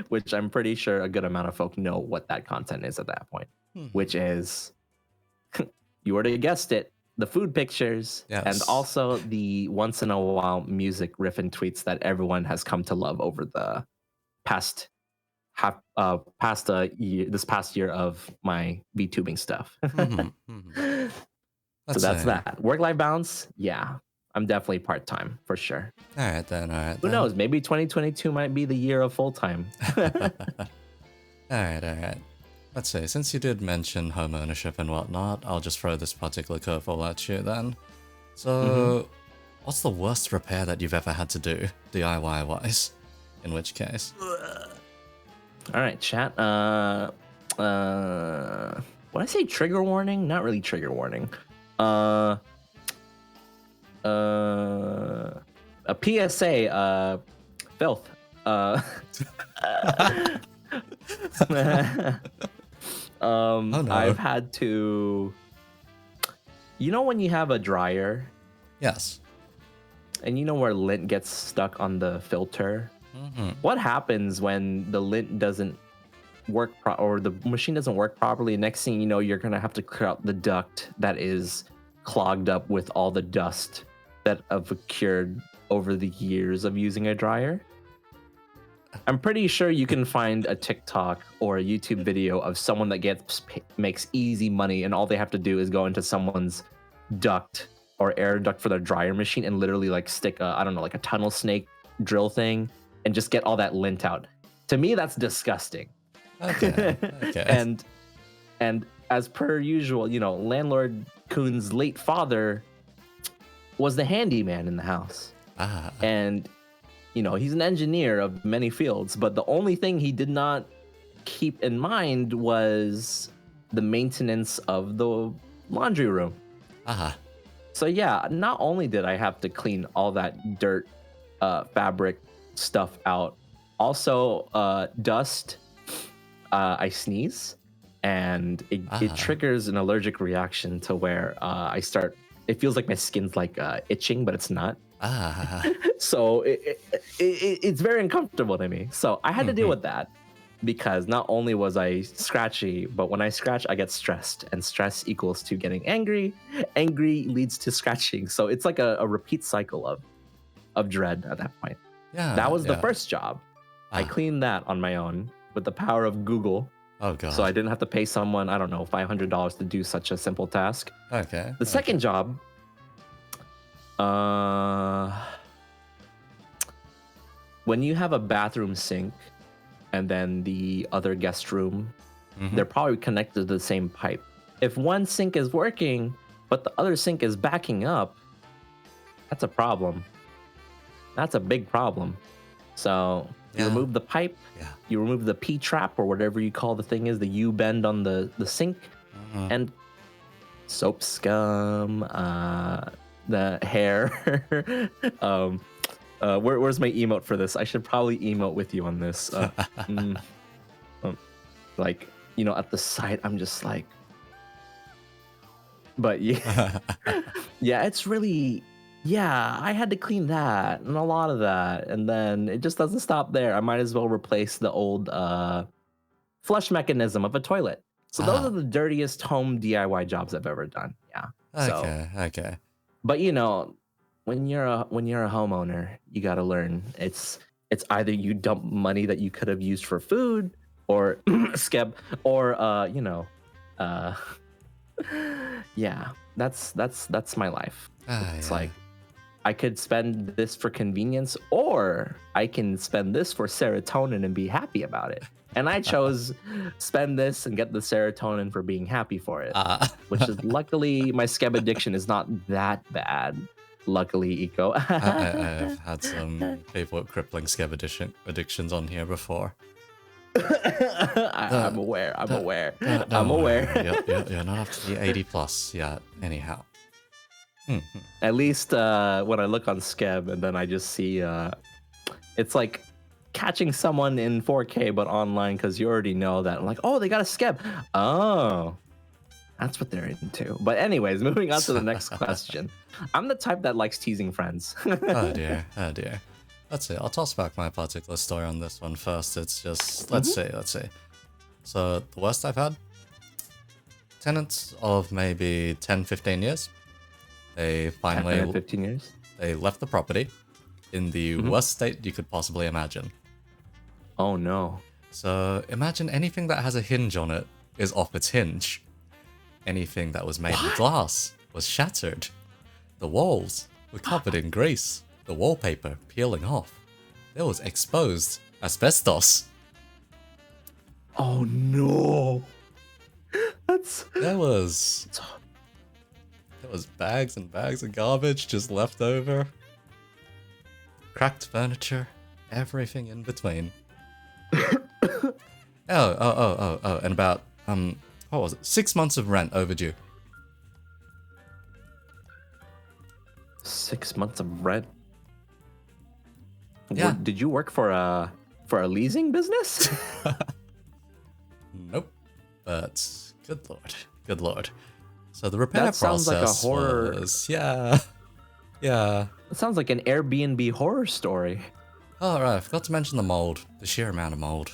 Which I'm pretty sure a good amount of folk know what that content is at that point. Which is, you already guessed it, the food pictures, and also the once in a while music riff and tweets that everyone has come to love over the past year of my VTubing stuff. So that's that. Work-life balance, yeah. I'm definitely part-time for sure. All right then. Who knows? Maybe 2022 might be the year of full-time. All right. Let's see. Since you did mention home ownership and whatnot, I'll just throw this particular curveball at you then. So, what's the worst repair that you've ever had to do, DIY-wise? In which case? All right, chat. When I say trigger warning, not really trigger warning. A PSA, filth. Oh, no. I've had to, when you have a dryer? Yes. And where lint gets stuck on the filter? What happens when the lint doesn't work or the machine doesn't work properly? Next thing you know, you're gonna have to clear out the duct that is clogged up with all the dust that have occurred over the years of using a dryer. I'm pretty sure you can find a TikTok or a YouTube video of someone that makes easy money, and all they have to do is go into someone's duct or air duct for their dryer machine and literally stick a tunnel snake drill thing and just get all that lint out. To me, that's disgusting. Okay. And as per usual, landlord Kuhn's late father was the handyman in the house. And he's an engineer of many fields, but the only thing he did not keep in mind was the maintenance of the laundry room. So yeah, not only did I have to clean all that dirt, fabric stuff out, also dust. I sneeze, and it triggers an allergic reaction to where it feels like my skin's itching, but it's not. So it's very uncomfortable to me. So I had to deal with that, because not only was I scratchy, but when I scratch, I get stressed, and stress equals to getting angry. Angry leads to scratching. So it's like a repeat cycle of dread at that point. Yeah, that was the first job. I cleaned that on my own with the power of Google. Oh god. So I didn't have to pay someone, I don't know, $500 to do such a simple task. Okay. The second job, when you have a bathroom sink and then the other guest room, they're probably connected to the same pipe. If one sink is working, but the other sink is backing up, that's a problem. That's a big problem. So you remove the pipe, you remove the P-trap or whatever you call the thing is, the U-bend on the sink, and soap scum, the hair. Where's my emote for this? I should probably emote with you on this. At the side, I'm just like, but yeah, yeah, it's really. Yeah, I had to clean that and a lot of that. And then it just doesn't stop there. I might as well replace the old flush mechanism of a toilet. So those are the dirtiest home DIY jobs I've ever done. Yeah. Okay. But when you're a homeowner, you got to learn. It's either you dump money that you could have used for food or skeb, or yeah, that's my life. It's like I could spend this for convenience, or I can spend this for serotonin and be happy about it. And I chose spend this and get the serotonin for being happy for it. Which is luckily my scab addiction is not that bad. Luckily, Eco. I've had some people with crippling scab addictions on here before. I'm aware. I'm aware. I'm aware. You're not up to the 80 plus yet. Anyhow. At least when I look on Scab and then I just see it's like catching someone in 4K but online because you already know that. I'm like, oh, they got a Scab. Oh, that's what they're into. But anyways, moving on to the next question. I'm the type that likes teasing friends. Oh dear. Let's see. I'll toss back my particular story on this one first. It's just, let's see. So the worst I've had, tenants of maybe 10, 15 years. They finally 15 years. They left the property in the worst state you could possibly imagine. Oh no. So imagine anything that has a hinge on it is off its hinge. Anything that was made of glass was shattered. The walls were covered in grease. The wallpaper peeling off. There was exposed asbestos. Oh no. There was bags and bags of garbage just left over. Cracked furniture, everything in between. Oh, and about what was it? 6 months of rent overdue. 6 months of rent? Yeah. Did you work for a leasing business? Nope. But good lord. So the repair That sounds process like a horror. was, yeah. It sounds like an Airbnb horror story. Oh right, I forgot to mention the mold. The sheer amount of mold.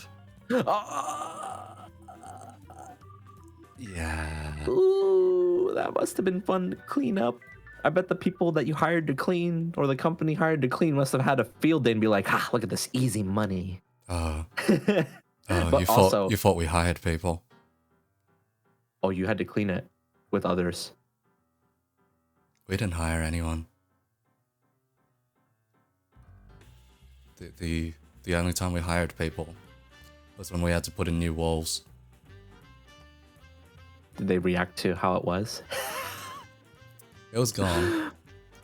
Yeah. Ooh, that must have been fun to clean up. I bet the people that you hired to clean, or the company hired to clean, must have had a field day and be like, look at this easy money. Oh, But you thought we hired people. Oh, you had to clean it with others. We didn't hire anyone. The only time we hired people was when we had to put in new walls. Did they react to how it was? It was gone,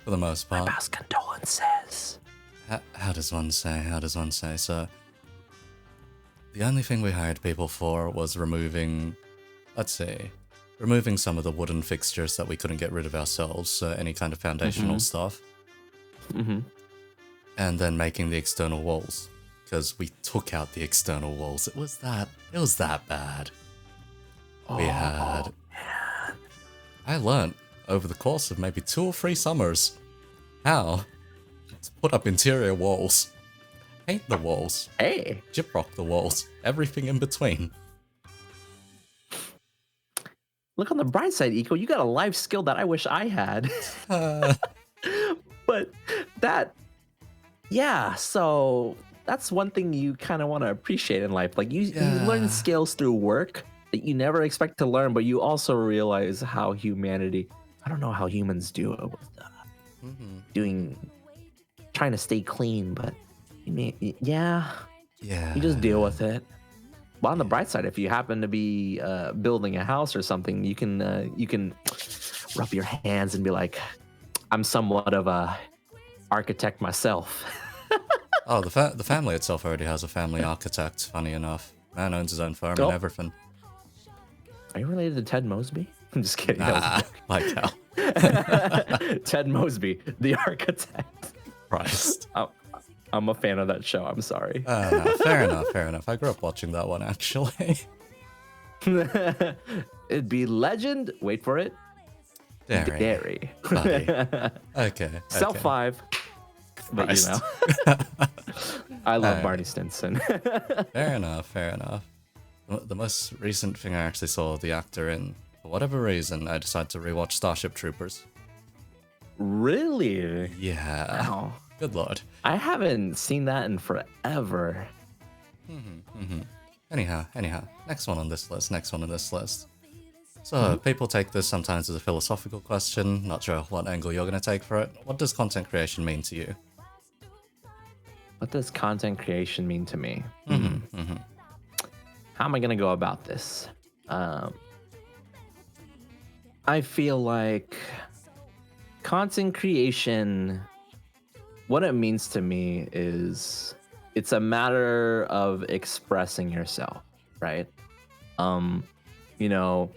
for the most part. Best condolences. How does one say? So, the only thing we hired people for was removing some of the wooden fixtures that we couldn't get rid of ourselves, so any kind of foundational stuff. And then making the external walls, because we took out the external walls. It was that bad. I learned over the course of maybe 2 or 3 summers how to put up interior walls, paint the walls, gyprock the walls, everything in between. Look on the bright side, Eco. You got a life skill that I wish I had. But so that's one thing you kind of want to appreciate in life. Like you learn skills through work that you never expect to learn, but you also realize how I don't know how humans do it with trying to stay clean, but you just deal with it. But on the bright side, if you happen to be building a house or something, you can rub your hands and be like, I'm somewhat of a architect myself. Oh, the family itself already has a family architect, funny enough. Man owns his own firm and everything. Are you related to Ted Mosby? I'm just kidding. Like hell. Ted Mosby, the architect. Christ. I'm a fan of that show. I'm sorry. No, fair enough. I grew up watching that one, actually. It'd be legend. Wait for it. Dairy. Okay. Self 5. But Christ. I love Barney Stinson. Fair enough. The most recent thing I actually saw the actor in, for whatever reason, I decided to rewatch Starship Troopers. Really? Yeah. Wow. Good lord. I haven't seen that in forever. Anyhow. Next one on this list. So people take this sometimes as a philosophical question. Not sure what angle you're going to take for it. What does content creation mean to you? What does content creation mean to me? How am I gonna go about this? I feel like content creation, what it means to me is it's a matter of expressing yourself, right? You know,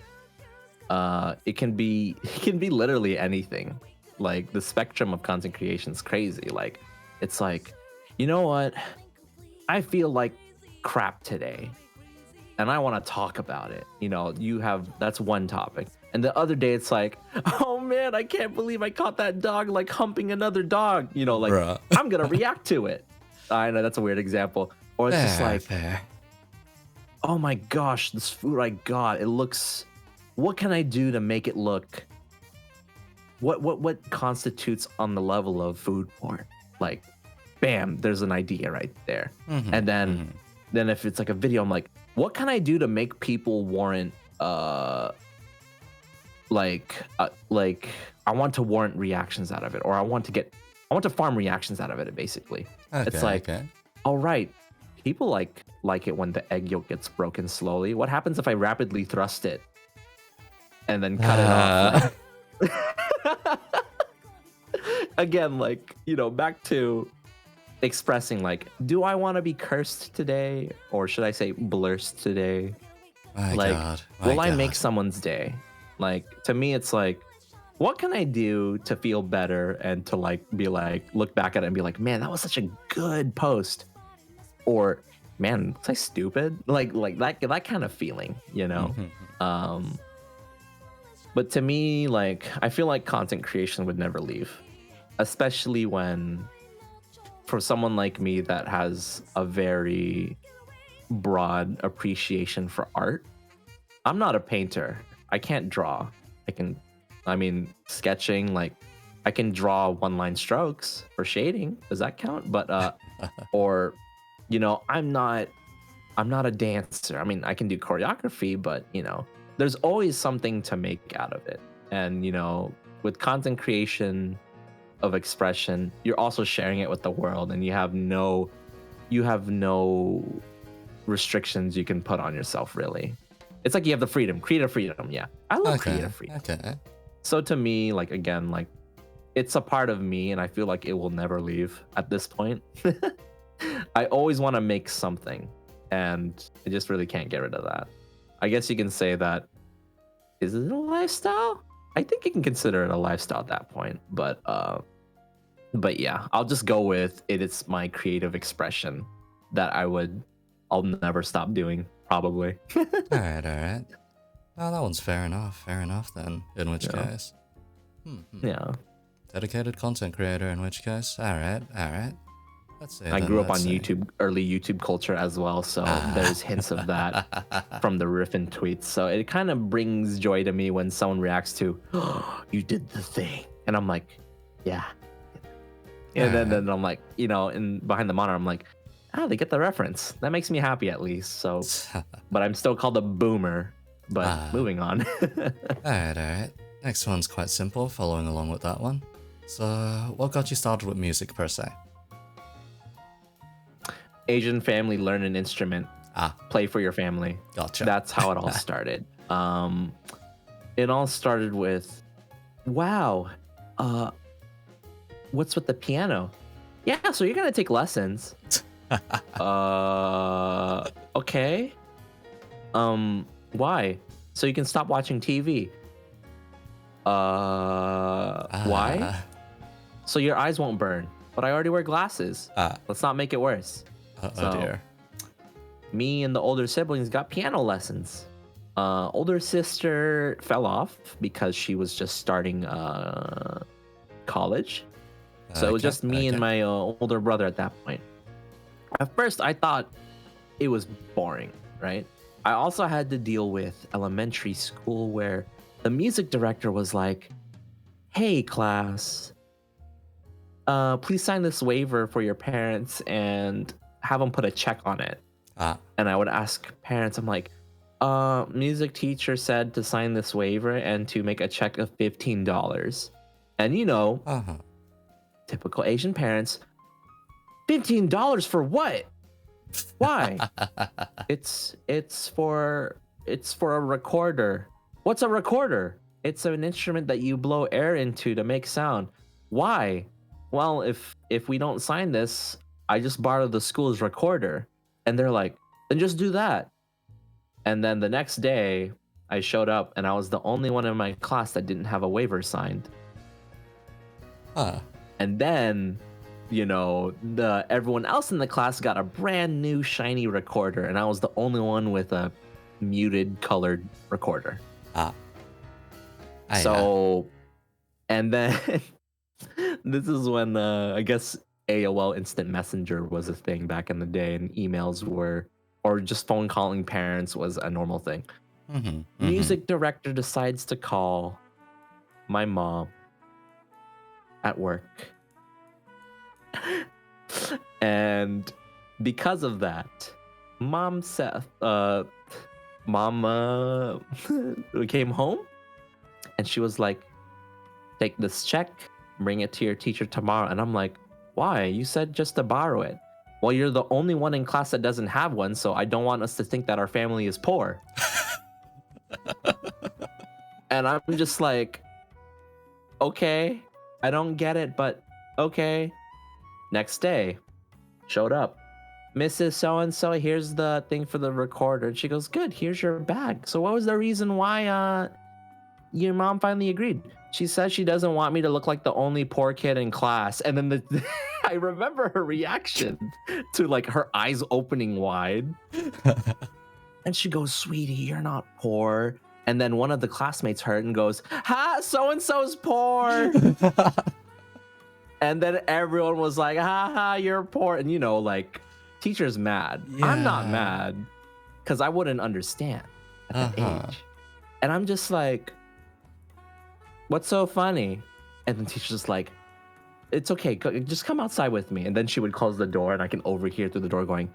it can be literally anything. Like the spectrum of content creation is crazy. Like it's like, you know what? I feel like crap today and I want to talk about it. You know, that's one topic. And the other day it's like, oh man, I can't believe I caught that dog like humping another dog. You know, like Bruh. I'm going to react to it. I know that's a weird example. Or it's just like, oh my gosh, this food I got, what can I do to make it look, what constitutes on the level of food porn? Like, bam, there's an idea right there. And then if it's like a video, I'm like, what can I do to make people warrant I want to warrant reactions out of it, or I want to farm reactions out of it, basically. It's like, all right, people like it when the egg yolk gets broken slowly. What happens if I rapidly thrust it and then cut it off? Again, like, you know, back to expressing, like, do I want to be cursed today, or should I say blurst today? Will I make someone's day? Like, to me, it's like, what can I do to feel better and to like be like, look back at it and be like, man, that was such a good post, or man, was I stupid? Like that kind of feeling, you know. But to me, like, I feel like content creation would never leave, especially when, for someone like me that has a very broad appreciation for art. I'm not a painter. I can't draw. Sketching, like, I can draw one-line strokes for shading. Does that count? But or, you know, I'm not a dancer. I mean, I can do choreography, but, you know, there's always something to make out of it. And, you know, with content creation of expression, you're also sharing it with the world, and you have no restrictions you can put on yourself, really. It's like you have the creative freedom. Yeah, I love creative freedom. Okay. So to me, like, again, like, it's a part of me, and I feel like it will never leave at this point. I always want to make something, and I just really can't get rid of that. I guess you can say that, is it a lifestyle? I think you can consider it a lifestyle at that point, but yeah, I'll just go with it. It's my creative expression that I'll never stop doing, probably. all right. Oh, that one's fair enough then, in which case. Yeah. Dedicated content creator, in which case. All right. Let's see. I grew up on YouTube, early YouTube culture as well, so there's hints of that from the riffing tweets. So it kind of brings joy to me when someone reacts to, oh, you did the thing. And I'm like, yeah. And then I'm like, you know, behind the monitor, I'm like, they get the reference. That makes me happy, at least. So, but I'm still called a boomer. But moving on. All right. Next one's quite simple, following along with that one. So, what got you started with music, per se? Asian family, learn an instrument. Play for your family. Gotcha. That's how it all started. It all started with, wow, what's with the piano? Yeah, so you're going to take lessons. Okay. Why? So you can stop watching TV. Why? So your eyes won't burn. But I already wear glasses. Let's not make it worse. Oh dear. Me and the older siblings got piano lessons. Older sister fell off because she was just starting college. So it was just me and my older brother at that point. At first, I thought it was boring, right? I also had to deal with elementary school where the music director was like, hey, class, please sign this waiver for your parents and have them put a check on it. And I would ask parents, I'm like, Music teacher said to sign this waiver and to make a check of $15. And you know, Uh-huh. typical Asian parents, $15 for what? Why? It's for a recorder. What's a recorder? It's an instrument that you blow air into to make sound. Why? Well, if we don't sign this, I just borrow the school's recorder. And they're like, then just do that. And then the next day, I showed up and I was the only one in my class that didn't have a waiver signed. Huh. And then, you know, everyone else in the class got a brand new shiny recorder, and I was the only one with a muted colored recorder. And then this is when I guess AOL Instant Messenger was a thing back in the day, and emails were, or just phone calling parents was a normal thing. Music director decides to call my mom at work. And because of that, mom came home and she was like, take this check, bring it to your teacher tomorrow. And I'm like, why? You said just to borrow it. Well, you're the only one in class that doesn't have one, so I don't want us to think that our family is poor. And I'm just like, okay, I don't get it, but okay. Next day, showed up. Mrs. So-and-so, here's the thing for the recorder. And she goes, good, here's your bag. So what was the reason why your mom finally agreed? She says she doesn't want me to look like the only poor kid in class. And then I remember her reaction to like her eyes opening wide. And she goes, sweetie, you're not poor. And then one of the classmates heard and goes, ha, so-and-so's poor. And then everyone was like, ha ha, you're poor. And you know, like, teacher's mad. Yeah. I'm not mad because I wouldn't understand at that age. And I'm just like, what's so funny? And the teacher's just like, it's okay, just come outside with me. And then she would close the door and I can overhear through the door going,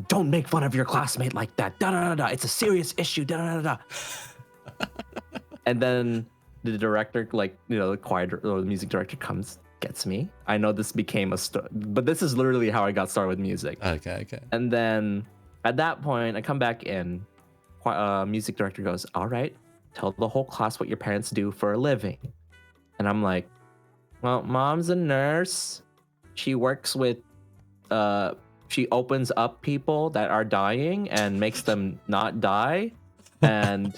don't make fun of your classmate like that. Da da da da. It's a serious issue. Da da da da. And then the director, like, you know, the choir or the music director comes, gets me. I know this became a story, but this is literally how I got started with music. Okay. And then at that point, I come back in. Music director goes, all right, tell the whole class what your parents do for a living. And I'm like, well, mom's a nurse. She works with, she opens up people that are dying and makes them not die. And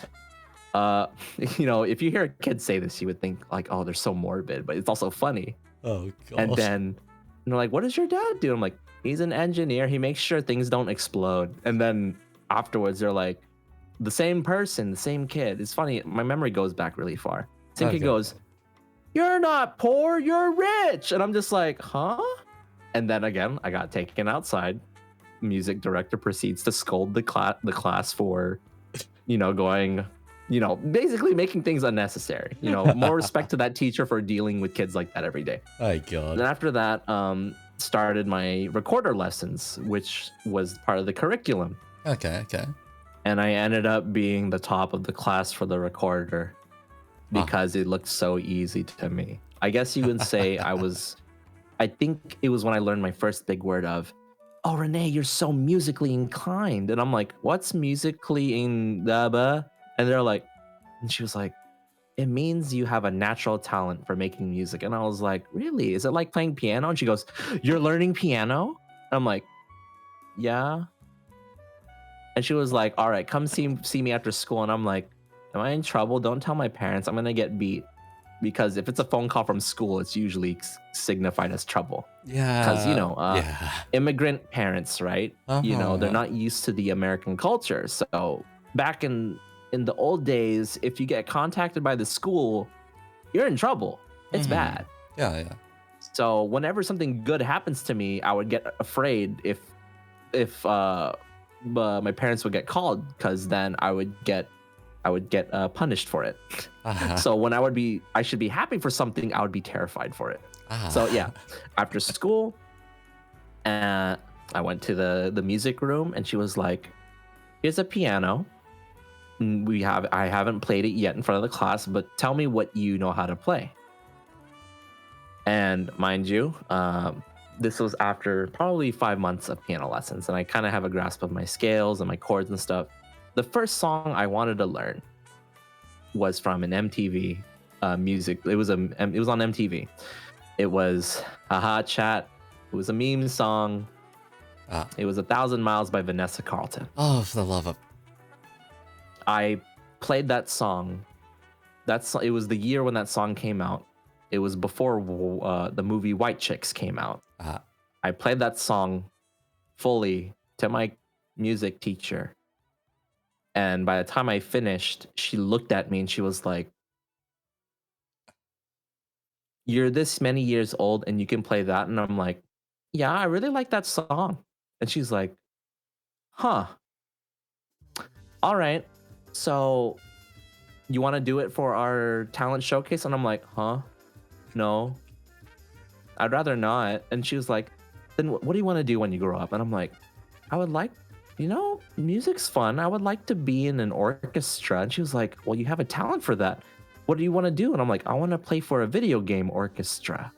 you know, if you hear a kid say this, you would think like, oh, they're so morbid, but it's also funny. Oh, gosh. And then they're like, what does your dad do? I'm like, he's an engineer. He makes sure things don't explode. And then afterwards, they're like, the same person, the same kid. It's funny. My memory goes back really far. Same kid goes, you're not poor, you're rich. And I'm just like, huh? And then again, I got taken outside. Music director proceeds to scold the class for, you know, going, you know, basically making things unnecessary. You know, more respect to that teacher for dealing with kids like that every day. My God. And after that, started my recorder lessons, which was part of the curriculum. Okay. And I ended up being the top of the class for the recorder because it looked so easy to me. I guess you would say I think it was when I learned my first big word of, oh, Renee, you're so musically inclined. And I'm like, what's musically in the? And they're like, and she was like, it means you have a natural talent for making music. And I was like, really? Is it like playing piano? And she goes, you're learning piano? And I'm like, yeah. And she was like, all right, come see me after school. And I'm like, am I in trouble? Don't tell my parents. I'm going to get beat. Because if it's a phone call from school, it's usually signified as trouble. Yeah. Because, you know, immigrant parents, right? You know, they're not used to the American culture. So back in the old days, if you get contacted by the school, you're in trouble. It's bad. Yeah. So whenever something good happens to me, I would get afraid if my parents would get called, because then I would get punished for it. So when I should be happy for something, I would be terrified for it. So yeah, after school, I went to the music room, and she was like, here's a piano. I haven't played it yet in front of the class, but tell me what you know how to play. And mind you, this was after probably 5 months of piano lessons, and I kind of have a grasp of my scales and my chords and stuff. The first song I wanted to learn was from an MTV music. It was on MTV. It was Haha Chat. It was a meme song. It was 1,000 Miles by Vanessa Carlton. Oh, for the love of... I played that song. It was the year when that song came out. It was before the movie White Chicks came out. I played that song fully to my music teacher. And by the time I finished, she looked at me and she was like, "You're this many years old and you can play that?" And I'm like, "Yeah, I really like that song." And she's like, "Huh. All right. So you want to do it for our talent showcase?" And I'm like, "Huh? No, I'd rather not." And she was like, "Then what do you want to do when you grow up?" And I'm like, "I would like, music's fun. I would like to be in an orchestra." And she was like, "Well, you have a talent for that. What do you want to do?" And I'm like, "I want to play for a video game orchestra."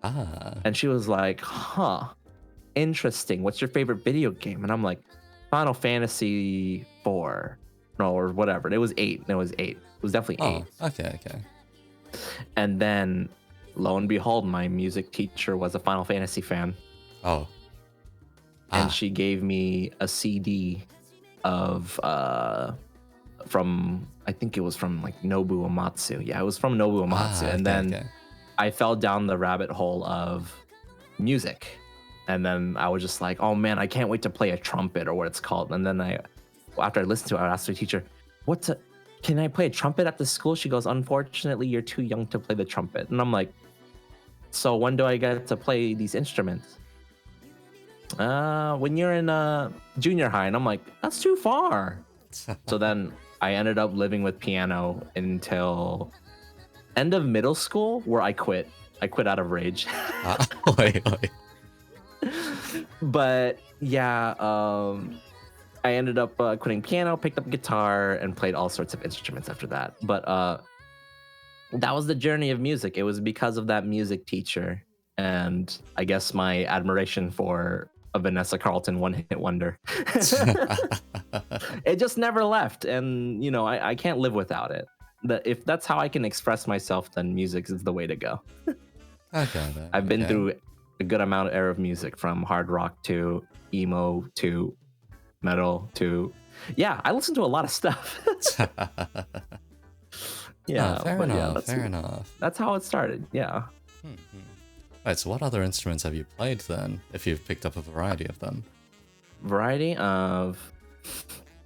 And she was like, "Huh, interesting. What's your favorite video game?" And I'm like, "Final Fantasy 4. No, or whatever. It was 8. It was 8. It was definitely 8. Okay. And then, lo and behold, my music teacher was a Final Fantasy fan. And she gave me a CD of from, I think it was from like Nobu Uematsu. Yeah, it was from Nobu Uematsu. And then I fell down the rabbit hole of music. And then I was just like, "Oh man, I can't wait to play a trumpet," or what it's called. And then after I listened to it, I asked the teacher, "Can I play a trumpet at the school?" She goes, "Unfortunately, you're too young to play the trumpet." And I'm like, "So when do I get to play these instruments?" "When you're in junior high." And I'm like, "That's too far." So then I ended up living with piano until end of middle school, where I quit. I quit out of rage. Wait. But yeah, I ended up quitting piano, picked up guitar, and played all sorts of instruments after that. But that was the journey of music. It was because of that music teacher, and I guess my admiration for a Vanessa Carlton one-hit wonder. It just never left, and I can't live without it. If that's how I can express myself, then music is the way to go. Okay. I've been through a good amount of era of music, from hard rock to emo to metal to I listen to a lot of stuff. Fair enough. That's how it started. Right, so what other instruments have you played then, if you've picked up a variety of them?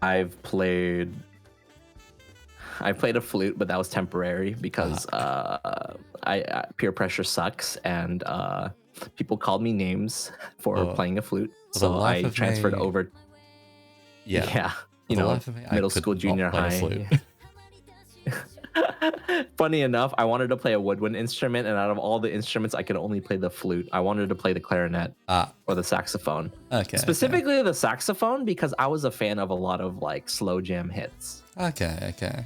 I've played a flute, but that was temporary because I peer pressure sucks, and people called me names for playing a flute, so I transferred over. Middle school, junior high. Funny enough, I wanted to play a woodwind instrument, and out of all the instruments, I could only play the flute. I wanted to play the clarinet or the saxophone. Specifically the saxophone, because I was a fan of a lot of like slow jam hits. Okay.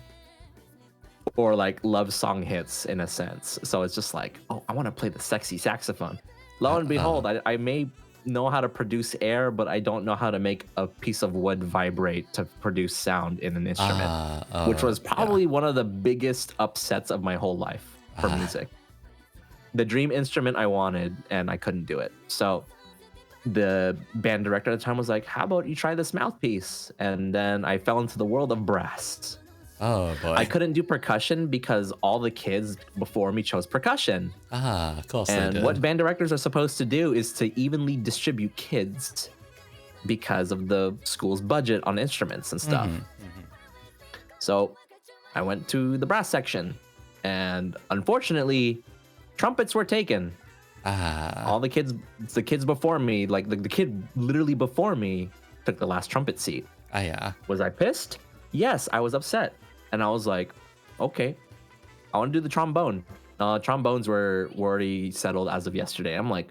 Or like love song hits in a sense. So it's just like, oh, I want to play the sexy saxophone. Lo and behold, I may know how to produce air, but I don't know how to make a piece of wood vibrate to produce sound in an instrument, which was probably one of the biggest upsets of my whole life for music. The dream instrument I wanted, and I couldn't do it. So the band director at the time was like, "How about you try this mouthpiece?" And then I fell into the world of brass. Oh boy. I couldn't do percussion because all the kids before me chose percussion. Of course they And did. what band directors are supposed to do is to evenly distribute kids because of the school's budget on instruments and stuff. So I went to the brass section, and unfortunately, trumpets were taken. All the kids before me, like the kid literally before me, took the last trumpet seat. Was I pissed? Yes, I was upset. And I was like, okay, I want to do the trombone. Trombones were already settled as of yesterday. I'm like,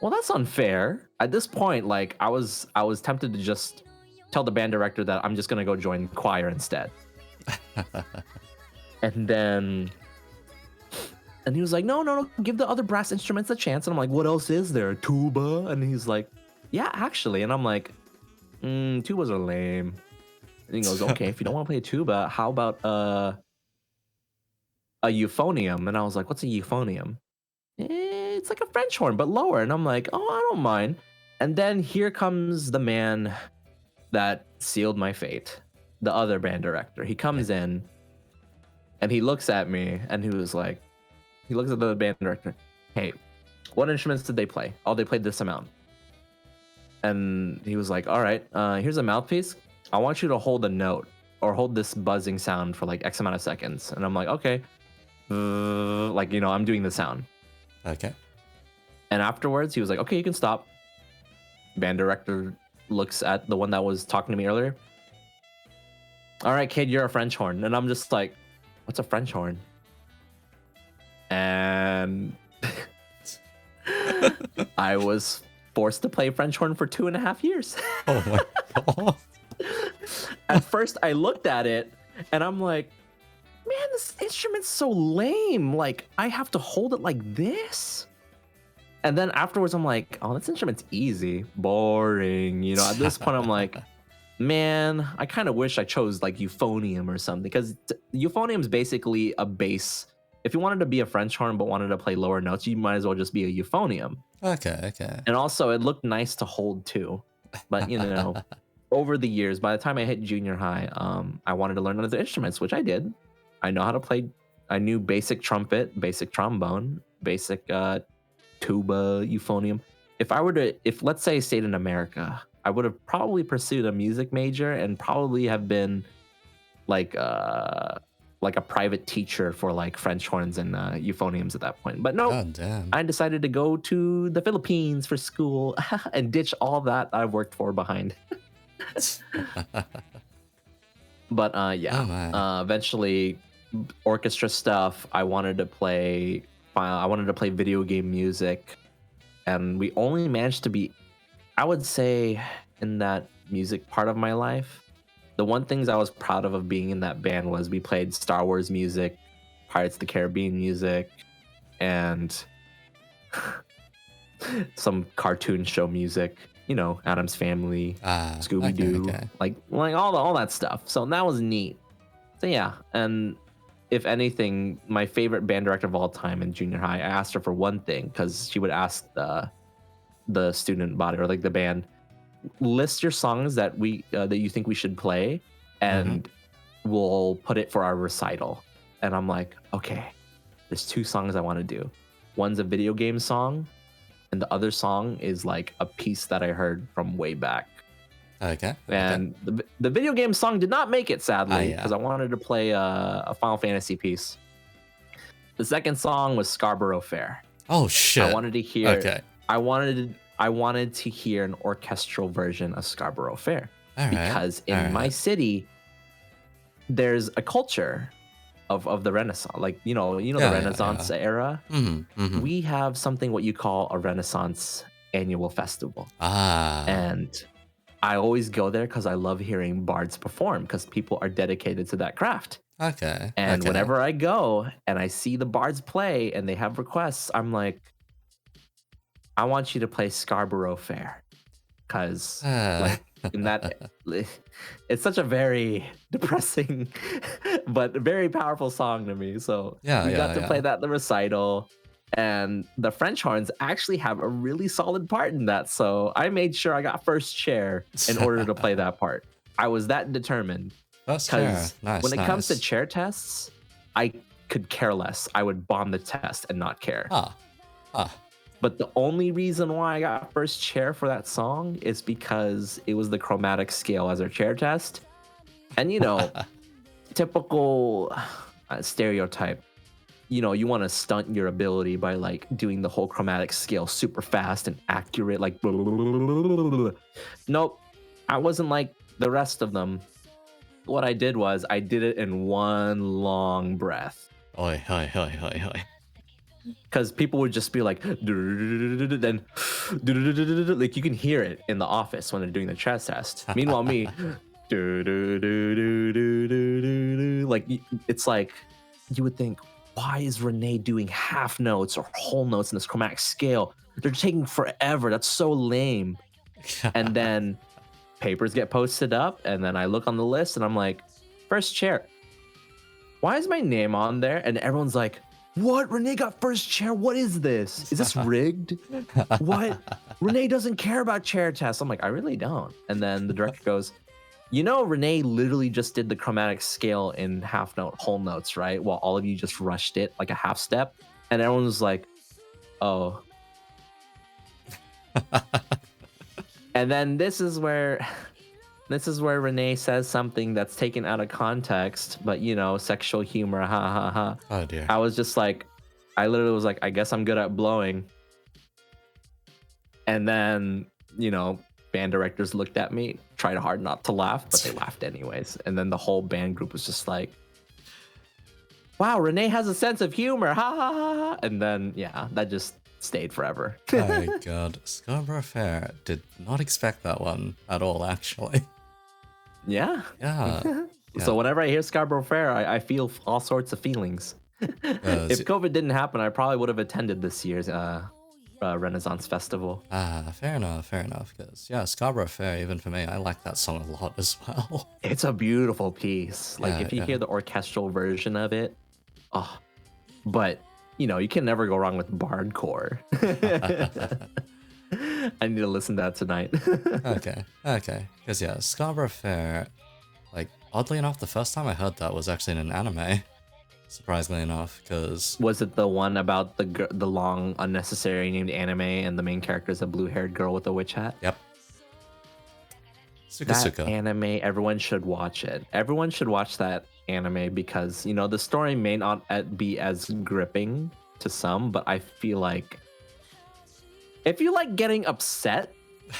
well, that's unfair. At this point, like I was tempted to just tell the band director that I'm just gonna go join choir instead. And then, and he was like, no, give the other brass instruments a chance. And I'm like, what else is there? Tuba? And he's like, yeah, actually. And I'm like, tubas are lame. And he goes, okay, if you don't want to play a tuba, how about a euphonium? And I was like, what's a euphonium? It's like a French horn, but lower. And I'm like, oh, I don't mind. And then here comes the man that sealed my fate, the other band director. He comes in and he looks at me and he was like, he looks at the band director. Hey, what instruments did they play? Oh, they played this amount. And he was like, all right, here's a mouthpiece. I want you to hold a note or hold this buzzing sound for like X amount of seconds. And I'm like, okay. Like, I'm doing the sound. Okay. And afterwards, he was like, okay, you can stop. Band director looks at the one that was talking to me earlier. All right, kid, you're a French horn. And I'm just like, what's a French horn? And I was forced to play French horn for 2.5 years. Oh my god. At first, I looked at it and I'm like, man, this instrument's so lame. Like, I have to hold it like this. And then afterwards, I'm like, oh, this instrument's easy. Boring. At this point, I'm like, man, I kind of wish I chose like euphonium or something, because euphonium is basically a bass. If you wanted to be a French horn but wanted to play lower notes, you might as well just be a euphonium. Okay. And also, it looked nice to hold too. But, over the years, by the time I hit junior high, I wanted to learn other instruments, which I did. I know how to play. I knew basic trumpet, basic trombone, basic tuba, euphonium. If let's say I stayed in America, I would have probably pursued a music major and probably have been like a private teacher for like French horns and euphoniums at that point. But no, God damn. I decided to go to the Philippines for school and ditch all that I've worked for behind. But eventually orchestra stuff. I wanted to play video game music, and we only managed to be, I would say, in that music part of my life, the one things I was proud of being in that band was we played Star Wars music, Pirates of the Caribbean music, and some cartoon show music. Addams Family, Scooby-Doo, okay. like all that stuff. So that was neat. So yeah, and if anything, my favorite band director of all time in junior high, I asked her for one thing, because she would ask the student body or like the band, list your songs that you think we should play, and we'll put it for our recital. And I'm like, okay, there's 2 songs I want to do. One's a video game song, and the other song is like a piece that I heard from way back. Okay. And the video game song did not make it, sadly, because I wanted to play a Final Fantasy piece. The second song was Scarborough Fair. Oh shit. I wanted to hear. Okay. I wanted to hear an orchestral version of Scarborough Fair, because in my city, there's a culture of the Renaissance, like the Renaissance era. We have something what you call a Renaissance annual festival. And I always go there because I love hearing bards perform, because people are dedicated to that craft. Okay. And whenever I go and I see the bards play and they have requests, I'm like, I want you to play Scarborough Fair, because in that, it's such a very depressing but very powerful song to me. So we got to play that at the recital, and the French horns actually have a really solid part in that. So I made sure I got first chair in order to play that part. I was that determined. That's fair. Nice. When it comes to chair tests, I could care less. I would bomb the test and not care. But the only reason why I got first chair for that song is because it was the chromatic scale as our chair test. And, typical stereotype, you want to stunt your ability by like doing the whole chromatic scale super fast and accurate, like blah, blah, blah, blah. Nope, I wasn't like the rest of them. What I did was I did it in one long breath. Oi. Because people would just be like, then like you can hear it in the office when they're doing the chest test. Meanwhile, me, do do do do do do do do. Like it's like you would think, why is Renee doing half notes or whole notes in this chromatic scale? They're taking forever. That's so lame. And then papers get posted up, and then I look on the list, and I'm like, first chair. Why is my name on there? And everyone's like, what? Renee got first chair? What is this? Is this rigged? What? Renee doesn't care about chair tests. I'm like, I really don't. And then the director goes, you know, Renee literally just did the chromatic scale in half note, whole notes, right? While all of you just rushed it like a half step. And everyone was like, oh. And then this is where Renee says something that's taken out of context, but you know, sexual humor, ha ha ha. Oh dear. I was just like, I literally was like, I guess I'm good at blowing. And then, you know, band directors looked at me, tried hard not to laugh, but they laughed anyways. And then the whole band group was just like, wow, Renee has a sense of humor, ha ha ha ha. And then, yeah, that just stayed forever. Oh my god, Scarborough Fair did not expect that one at all, actually. Yeah. Yeah. So whenever I hear Scarborough Fair, I feel all sorts of feelings. If COVID didn't happen, I probably would have attended this year's Renaissance Festival. Fair enough, because yeah, Scarborough Fair, even for me, I like that song a lot as well. It's a beautiful piece. Like, Yeah, if you yeah. hear the orchestral version of it, oh, but, you know, you can never go wrong with Bardcore. I need to listen to that tonight. Okay, because yeah, Scarborough Fair, like, oddly enough, the first time I heard that was actually in an anime, surprisingly enough, because... Was it the one about the long, unnecessary named anime and the main character is a blue-haired girl with a witch hat? Yep. That Suka. anime, everyone should watch it. Everyone should watch that anime because, you know, the story may not be as gripping to some, but I feel like if you like getting upset,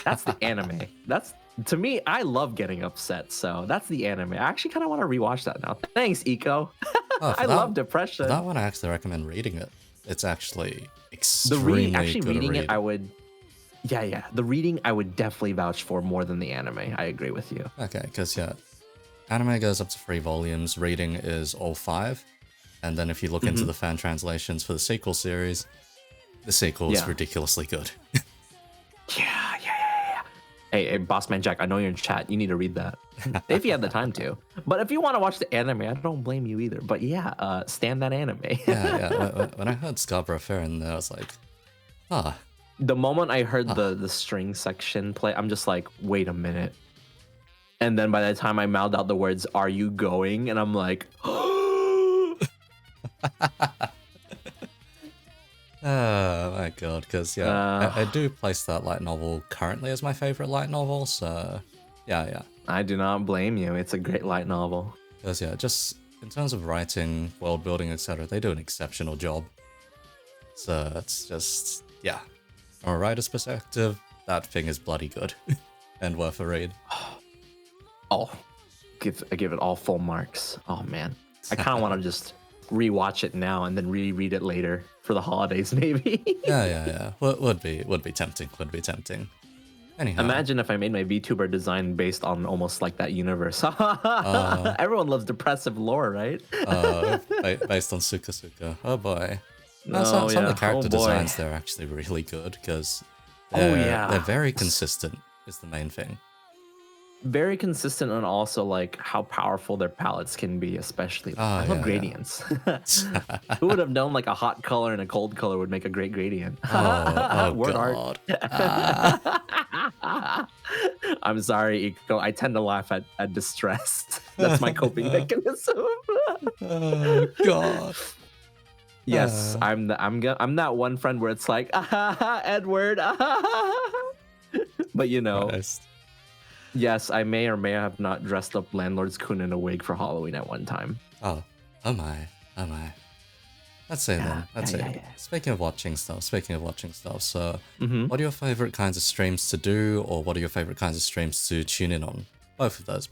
that's the anime. That's, to me, I love getting upset, so that's the anime. I actually kind of want to rewatch that now. Thanks, Eco. I love depression. That one, I actually recommend reading it. It's actually extremely good reading read. it, I would... Yeah. The reading, I would definitely vouch for more than the anime. I agree with you. Okay, because yeah, anime goes up to 3 volumes, reading is all 5, and then if you look into the fan translations for the sequel series, the sequel is ridiculously good. Yeah. Hey, Bossman Jack, I know you're in chat. You need to read that if you have the time to. But if you want to watch the anime, I don't blame you either. But yeah, stand that anime. yeah. When I heard Scarborough Fair in there, I was like, The moment I heard the string section play, I'm just like, wait a minute. And then by the time I mouthed out the words, "Are you going?" and I'm like, oh my god, because yeah, I do place that light novel currently as my favorite light novel, so yeah. I do not blame you. It's a great light novel. Because yeah, just in terms of writing, world building, etc., they do an exceptional job. So it's just, yeah. From a writer's perspective, that thing is bloody good and worth a read. Oh, I give it all full marks. Oh man, I kind of want to just rewatch it now and then reread it later for the holidays, maybe. Yeah. Would be tempting. Anyhow, imagine if I made my VTuber design based on almost like that universe. Everyone loves depressive lore, right? Based on Suka. Oh boy. No, Some of the yeah. character Oh, boy. designs, they're actually really good because they're very consistent is the main thing. Very consistent, and also like how powerful their palettes can be, especially. I love gradients. Who would have known like a hot color and a cold color would make a great gradient? Word God. art. I'm sorry, Iko. I tend to laugh at distress. That's my coping mechanism. Oh God. Yes, I'm that one friend where it's like, Edward, but you know, Christ. yes, I may or may have not dressed up Landlord's Kun in a wig for Halloween at one time. Oh my. That's it then. That's it. Yeah. Speaking of watching stuff, so what are your favorite kinds of streams to do, or what are your favorite kinds of streams to tune in on? Both of those.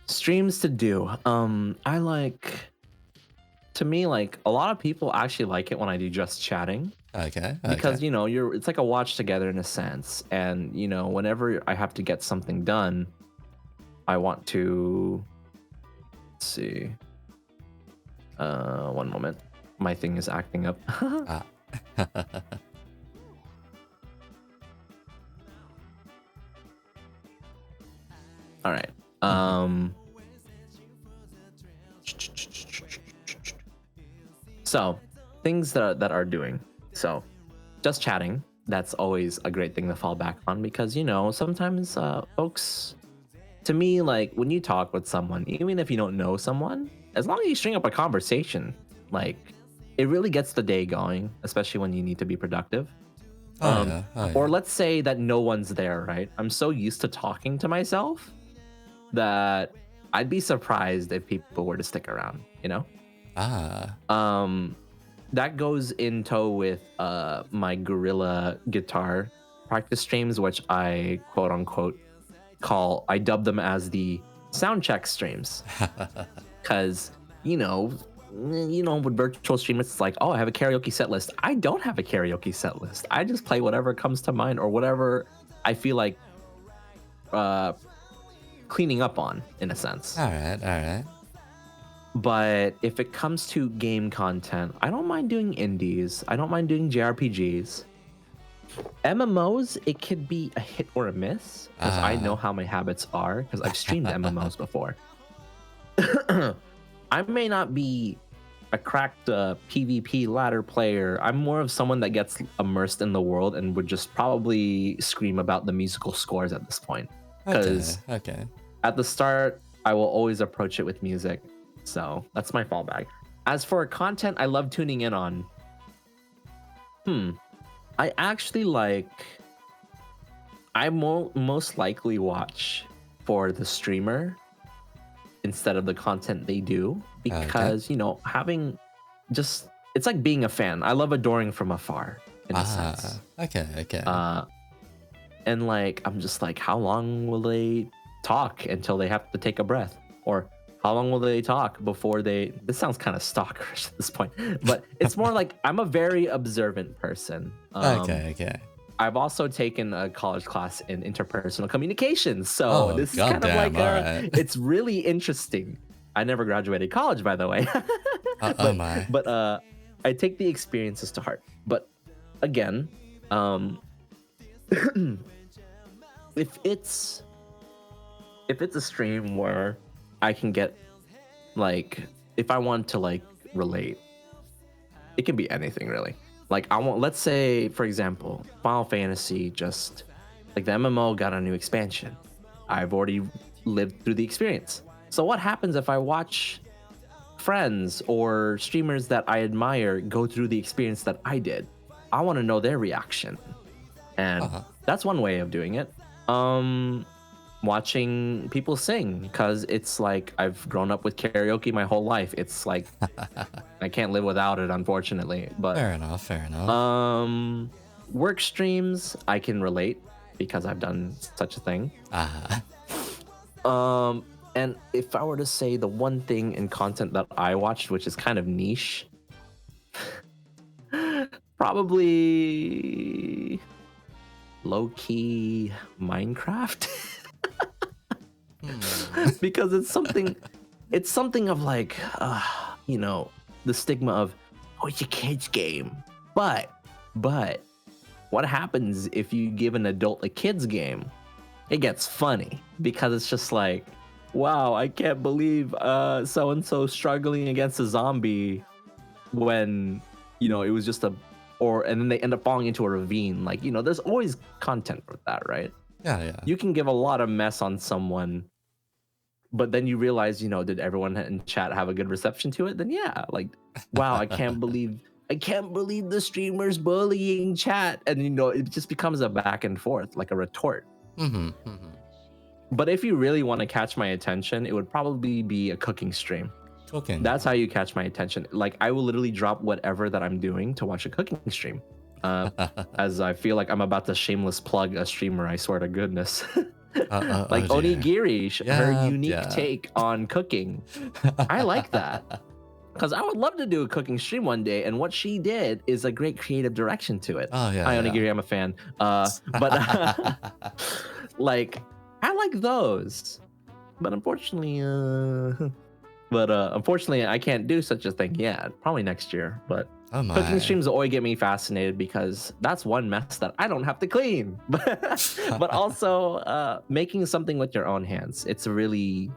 Streams to do. I like. To me, like a lot of people actually like it when I do just chatting. Okay. Because you know, it's like a watch together in a sense, and you know, whenever I have to get something done, I want to, let's see. One moment. My thing is acting up. Ah. All right. So things that are doing. So just chatting. That's always a great thing to fall back on because sometimes folks. To me, like when you talk with someone, even if you don't know someone, as long as you string up a conversation, like it really gets the day going, especially when you need to be productive. Or let's say that no one's there, right? I'm so used to talking to myself that I'd be surprised if people were to stick around, that goes in tow with my gorilla guitar practice streams, which I quote unquote I dub them as the sound check streams. Because with virtual streamers, it's like, oh, I have a karaoke set list. I don't have a karaoke set list. I just play whatever comes to mind or whatever I feel like cleaning up on, in a sense. All right. But if it comes to game content, I don't mind doing indies. I don't mind doing JRPGs. MMOs, it could be a hit or a miss because I know how my habits are because I've streamed MMOs before. I may not be a cracked PvP ladder player. I'm more of someone that gets immersed in the world and would just probably scream about the musical scores at this point. Because at the start, I will always approach it with music. So that's my fallback. As for content I love tuning in on, I actually I most likely watch for the streamer instead of the content they do because having just it's like being a fan. I love adoring from afar in a sense. Okay. And I'm just like, how long will they talk until they have to take a breath? Or how long will they talk before this sounds kind of stalkerish at this point, but it's more like I'm a very observant person. Okay. I've also taken a college class in interpersonal communications. So this is kind of like, it's really interesting. I never graduated college, by the way. But I take the experiences to heart. But again, if it's a stream where I can get if I want to relate, it can be anything really. Let's say, for example, Final Fantasy just the MMO got a new expansion. I've already lived through the experience. So what happens if I watch friends or streamers that I admire go through the experience that I did? I want to know their reaction. And that's one way of doing it. Watching people sing, because it's I've grown up with karaoke my whole life. It's I can't live without it, unfortunately. But fair enough. Work streams, I can relate because I've done such a thing. And if I were to say the one thing in content that I watched, which is kind of niche, probably low-key Minecraft. Because it's something of the stigma of, oh, it's a kid's game. But what happens if you give an adult a kid's game? It gets funny because it's just wow, I can't believe so-and-so struggling against a zombie when, it was just and then they end up falling into a ravine. There's always content for that, right? Yeah. You can give a lot of mess on someone, but then you realize, did everyone in chat have a good reception to it? Then yeah, wow, I can't believe the streamer's bullying chat. And it just becomes a back and forth, like a retort. But if you really want to catch my attention, it would probably be a cooking stream. Cooking. That's how you catch my attention. I will literally drop whatever that I'm doing to watch a cooking stream. As I feel like I'm about to shameless plug a streamer, I swear to goodness. Onigiri, her unique take on cooking. I like that. Because I would love to do a cooking stream one day, and what she did is a great creative direction to it. Oh, yeah. Hi, Onigiri, I'm a fan. But I like those. but unfortunately, I can't do such a thing yet. Probably next year. But Oh cooking my. streams always get me fascinated because that's one mess that I don't have to clean. But also, making something with your own hands, it's a really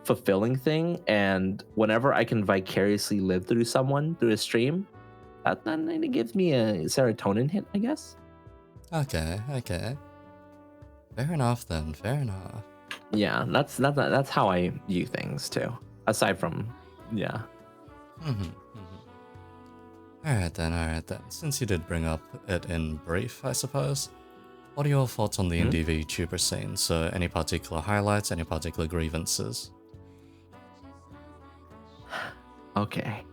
fulfilling thing. And whenever I can vicariously live through someone through a stream, that then it gives me a serotonin hit, I guess. Okay. Fair enough then. Fair enough. Yeah, that's how I view things too. Aside from, yeah. Alright then. Since you did bring up it in brief, I suppose, what are your thoughts on the indie VTuber scene? So, any particular highlights, any particular grievances? Okay.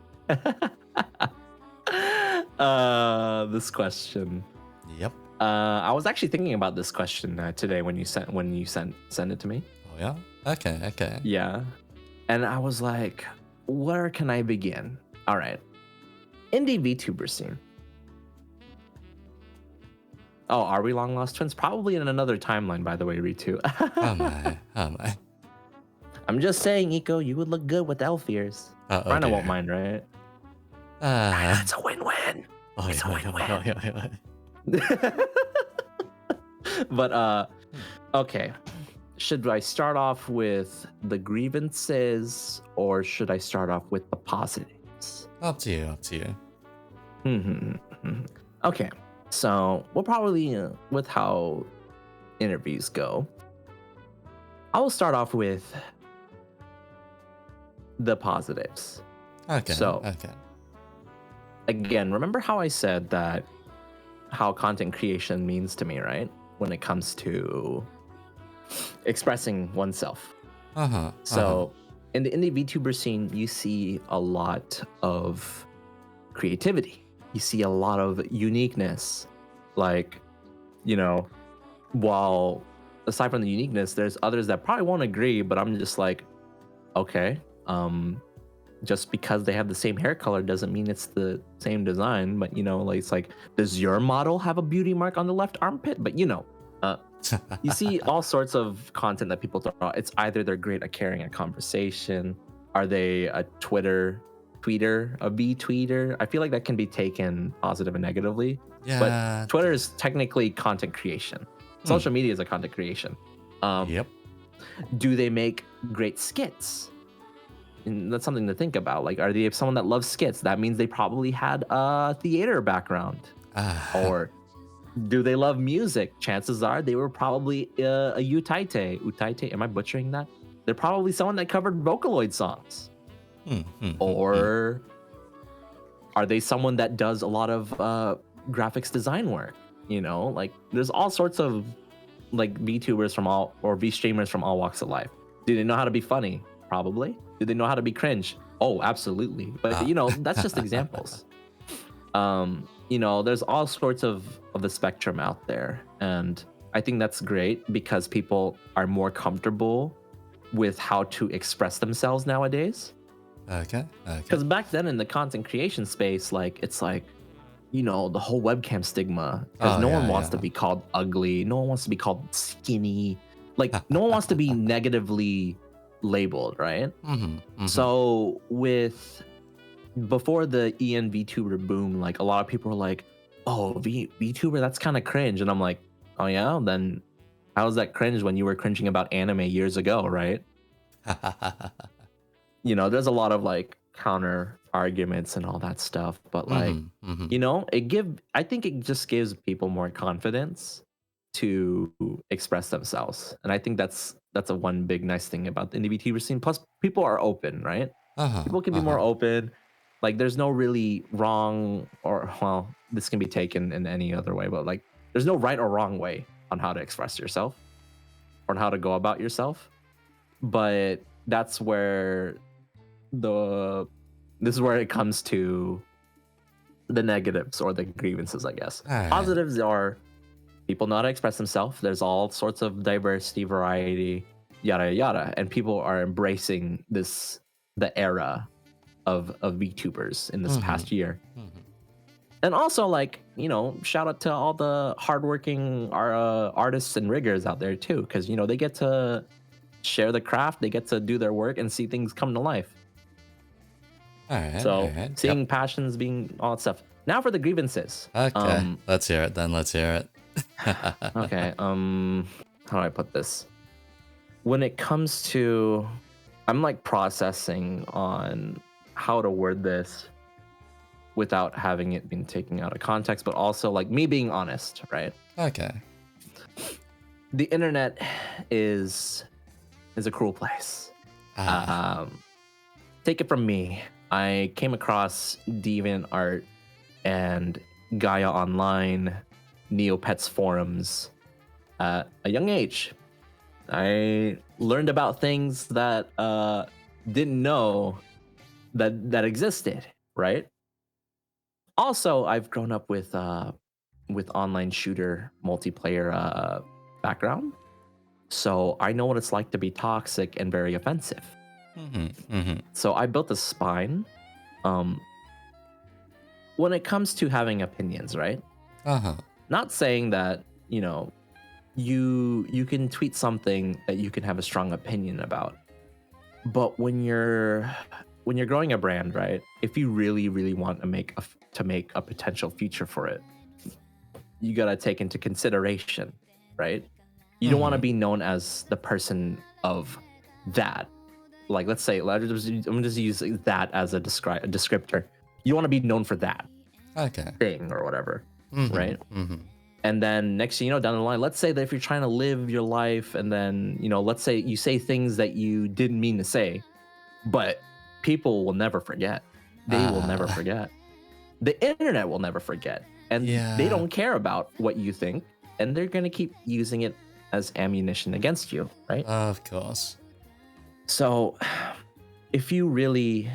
This question. Yep. I was actually thinking about this question today when you sent it to me. Oh yeah? Okay. Yeah. And I was like, where can I begin? All right. Indie VTuber scene. Oh, are we long lost twins? Probably in another timeline, by the way, Ritu. Oh my. I'm just saying, Eco, you would look good with elf ears. Rhino won't mind, right? It's a win-win. It's a win-win. But okay. Should I start off with the grievances or should I start off with the positives? Up to you. Okay. So we'll probably with how interviews go. I will start off with the positives. Okay. So again, remember how I said that how content creation means to me, right? When it comes to expressing oneself. So in the indie VTuber scene, you see a lot of creativity. You see a lot of uniqueness. Like, while aside from the uniqueness, there's others that probably won't agree, but I'm just like, okay, just because they have the same hair color doesn't mean it's the same design. But like it's like, does your model have a beauty mark on the left armpit? But you see all sorts of content that people throw out. It's either they're great at carrying a conversation. Are they a tweeter, a V-tweeter? I feel like that can be taken positive and negatively. Yeah. But Twitter is technically content creation. Social media is a content creation. Yep. Do they make great skits? And that's something to think about. Like, are they someone that loves skits? That means they probably had a theater background. Or do they love music? Chances are they were probably a Utaite. Am I butchering that? They're probably someone that covered Vocaloid songs. Or are they someone that does a lot of graphics design work? Like there's all sorts of like VTubers or V streamers from all walks of life. Do they know how to be funny? Probably. Do they know how to be cringe? Oh, absolutely. But that's just examples. There's all sorts of the spectrum out there. And I think that's great because people are more comfortable with how to express themselves nowadays. Okay. Because back then in the content creation space, like it's like, the whole webcam stigma. Because no one wants to be called ugly. No one wants to be called skinny. Like no one wants to be negatively labeled, right? So before the EN VTuber boom, like a lot of people were like, oh, VTuber, that's kind of cringe. And I'm like, oh yeah? Then how was that cringe when you were cringing about anime years ago, right? There's a lot of like counter arguments and all that stuff. But like, I think it just gives people more confidence to express themselves. And I think that's a one big nice thing about the indie VTuber scene. Plus, people are open, right? People can be more open. Like, there's no really wrong this can be taken in any other way, but like, there's no right or wrong way on how to express yourself or on how to go about yourself. But that's where this is where it comes to the negatives or the grievances, I guess. Positives are people know how to express themselves. There's all sorts of diversity, variety, yada yada, and people are embracing the era of VTubers in this past year. And also, like, shout out to all the hardworking artists and riggers out there too, because they get to share the craft, they get to do their work and see things come to life. All right. So all right. seeing Yep. passions, being all that stuff. Now for the grievances. Okay. Let's hear it then. Let's hear it. Okay. How do I put this? When it comes to, I'm like processing on how to word this without having it being taken out of context, but also like me being honest, right? Okay. The internet is a cruel place. Take it from me. I came across DeviantArt and Gaia Online, Neopets forums at a young age. I learned about things that didn't know that existed, right? Also, I've grown up with online shooter multiplayer background, so I know what it's like to be toxic and very offensive. So I built a spine. When it comes to having opinions, right? Not saying that you can tweet something that you can have a strong opinion about, but when you're growing a brand, right? If you really want to make a potential future for it, you gotta take into consideration, right? You don't want to be known as the person of that. Like, let's say, I'm gonna just use that as a descriptor. You want to be known for that thing or whatever, right? And then next thing you know, down the line, let's say that if you're trying to live your life, and then let's say you say things that you didn't mean to say, but people will never forget. They will never forget. The internet will never forget, and they don't care about what you think, and they're gonna keep using it as ammunition against you, right? Of course. So, if you really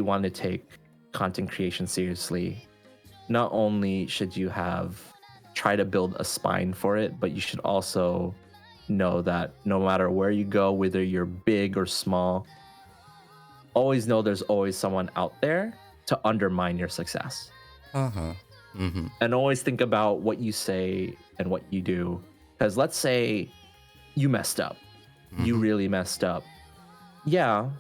want to take content creation seriously, not only should you try to build a spine for it, but you should also know that no matter where you go, whether you're big or small, always know there's always someone out there to undermine your success. And always think about what you say and what you do. Because let's say you messed up. You really messed up. Yeah,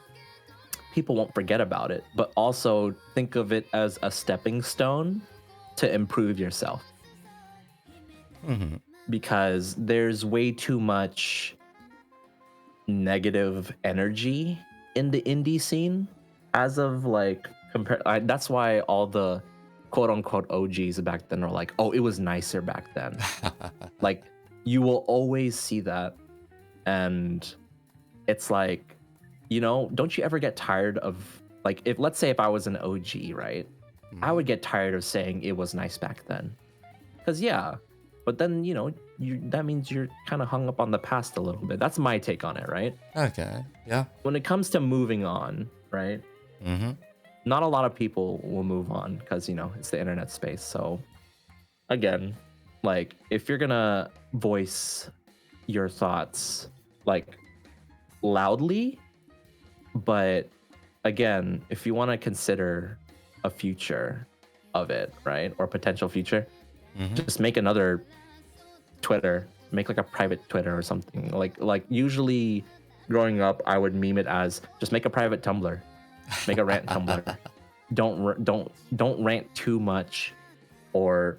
people won't forget about it, but also think of it as a stepping stone to improve yourself. Because there's way too much negative energy in the indie scene as of like that's why all the quote unquote OGs back then are like, oh, it was nicer back then. Like, you will always see that. And it's like, don't you ever get tired of, like, let's say if I was an OG, right? I would get tired of saying it was nice back then. Because but then that means you're kind of hung up on the past a little bit. That's my take on it, right? Okay. Yeah. When it comes to moving on, right? Not a lot of people will move on because it's the internet space. So again, like, if you're gonna voice your thoughts like loudly, but again, if you want to consider a future of it, right, or potential future, just make another Twitter, make like a private Twitter or something. Like usually growing up, I would meme it as just make a private Tumblr, make a rant Tumblr. Don't rant too much, or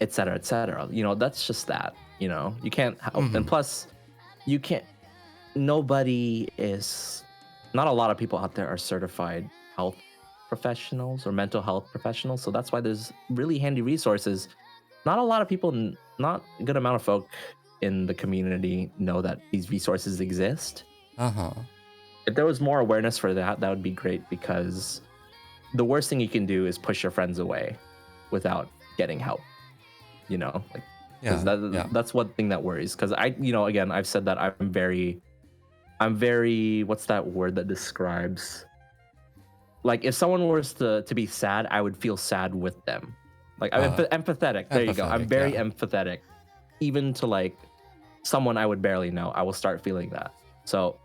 etc. etc. That's just that. You can't, and plus, you can't. Nobody is. Not a lot of people out there are certified health professionals or mental health professionals, so that's why there's really handy resources. Not a lot of people, not a good amount of folk in the community know that these resources exist. If there was more awareness for that would be great, because the worst thing you can do is push your friends away without getting help. That's one thing that worries. Because again, I've said that I'm very, what's that word that describes? Like, if someone was to be sad, I would feel sad with them. Like, I'm empathetic. There you go. I'm very empathetic. Even to like someone I would barely know, I will start feeling that. So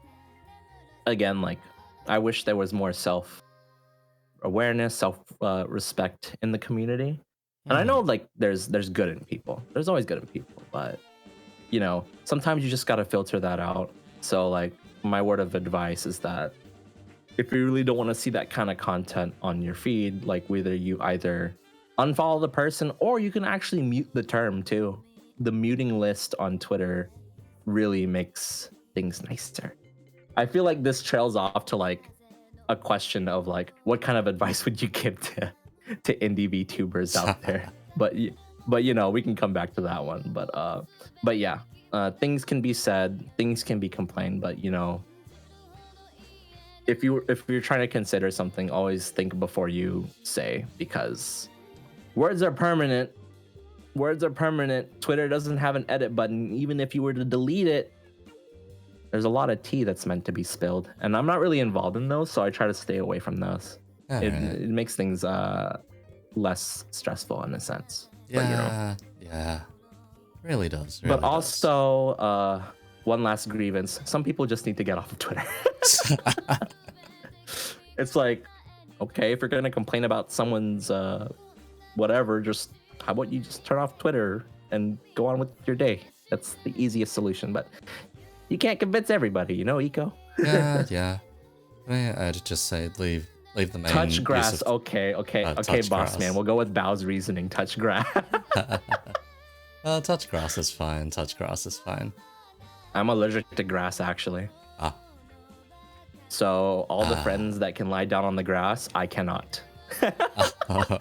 again, like, I wish there was more self-awareness, self-respect in the community. And I know, like, there's good in people. There's always good in people, but sometimes you just got to filter that out. So like my word of advice is that if you really don't want to see that kind of content on your feed, like whether you either unfollow the person or you can actually mute the term too. The muting list on Twitter really makes things nicer. I feel like this trails off to like a question of like, what kind of advice would you give to indie VTubers out there? But we can come back to that one. But yeah, things can be said, things can be complained, but if you're trying to consider something, always think before you say, because words are permanent. Twitter doesn't have an edit button. Even if you were to delete it, there's a lot of tea that's meant to be spilled, and I'm not really involved in those, so I try to stay away from those. It makes things less stressful in a sense. Yeah, yeah, really does. But also, one last grievance: some people just need to get off of Twitter. It's like, okay, if you're gonna complain about someone's whatever, just how about you just turn off Twitter and go on with your day? That's the easiest solution, but you can't convince everybody, Eco. Yeah. I'd just say leave the main. Touch grass. Okay, boss grass. Man. We'll go with Bao's reasoning. Touch grass. Touch grass is fine. I'm allergic to grass, actually. So all the friends that can lie down on the grass, I cannot. But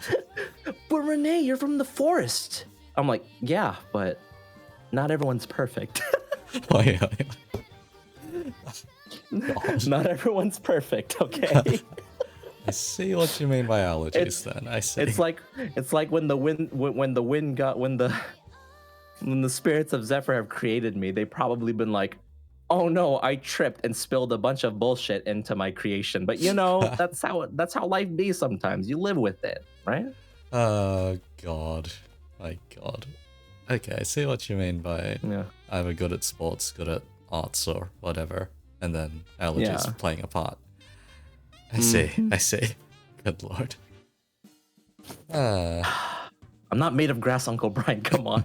Renee, you're from the forest. I'm like, yeah, but not everyone's perfect. Not everyone's perfect, okay? I see what you mean by allergies. I see. It's like when the spirits of Zephyr have created me, they've probably been like, oh no, I tripped and spilled a bunch of bullshit into my creation. But that's how life be sometimes. You live with it, right? Oh God. My God. Okay, I see what you mean by either good at sports, good at arts, or whatever, and then allergies playing a part. I see. Good Lord. I'm not made of grass, Uncle Brian. Come on.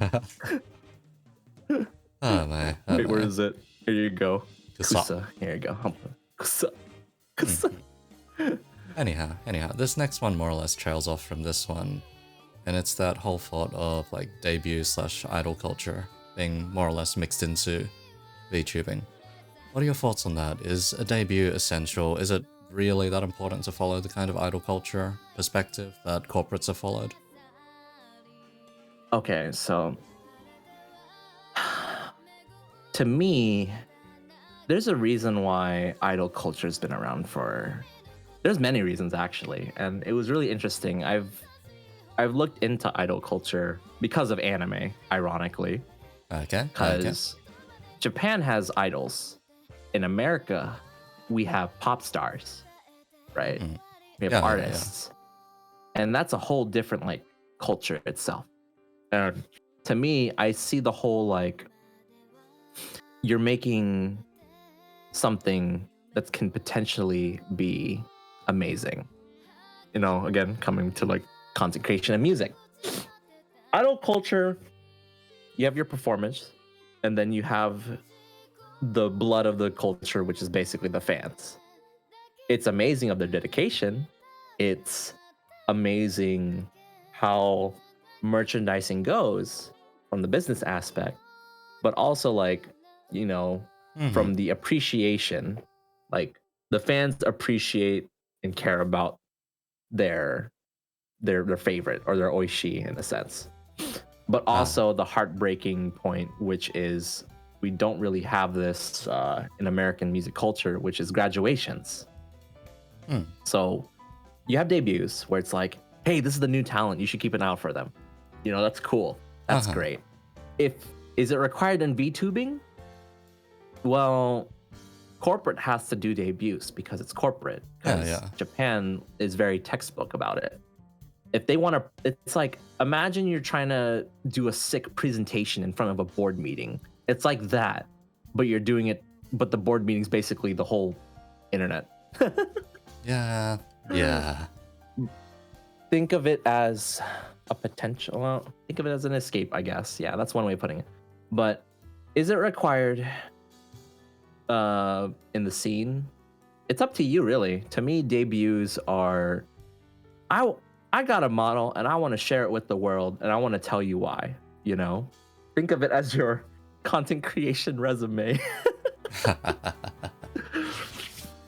Oh my. Wait, where is it? Here you go. Kusa. Here you go. Kusa. Anyhow, this next one more or less trails off from this one, and it's that whole thought of like debut/idol culture being more or less mixed into VTubing. What are your thoughts on that? Is a debut essential? Is it really that important to follow the kind of idol culture perspective that corporates have followed? Okay, so to me, there's a reason why idol culture's been around for. There's many reasons actually, and it was really interesting. I've looked into idol culture because of anime, ironically. Okay. Because Japan has idols. In America, we have pop stars, right? We have artists. And that's a whole different like culture itself. And to me, I see the whole like you're making something that can potentially be amazing. Again, coming to like content creation and music. Idol culture, you have your performance, and then you have the blood of the culture, which is basically the fans. It's amazing of their dedication. It's amazing how merchandising goes from the business aspect, but also like, from the appreciation, like the fans appreciate and care about their favorite or their oishi in a sense. But also the heartbreaking point, which is we don't really have this in American music culture, which is graduations. So you have debuts where it's like, hey, this is the new talent. You should keep an eye out for them. That's cool. That's great. Is it required in VTubing? Well, corporate has to do debuts because it's corporate. Japan is very textbook about it. If they want to, it's like, imagine you're trying to do a sick presentation in front of a board meeting. It's like that, but you're doing it, but the board meeting's basically the whole internet. Yeah. Think of it as a potential, think of it as an escape, I guess. Yeah, that's one way of putting it. But Is it required in the scene? It's up to you, really. To me, debuts are I got a model and I want to share it with the world and I want to tell you why, you know? Think of it as your content creation resume.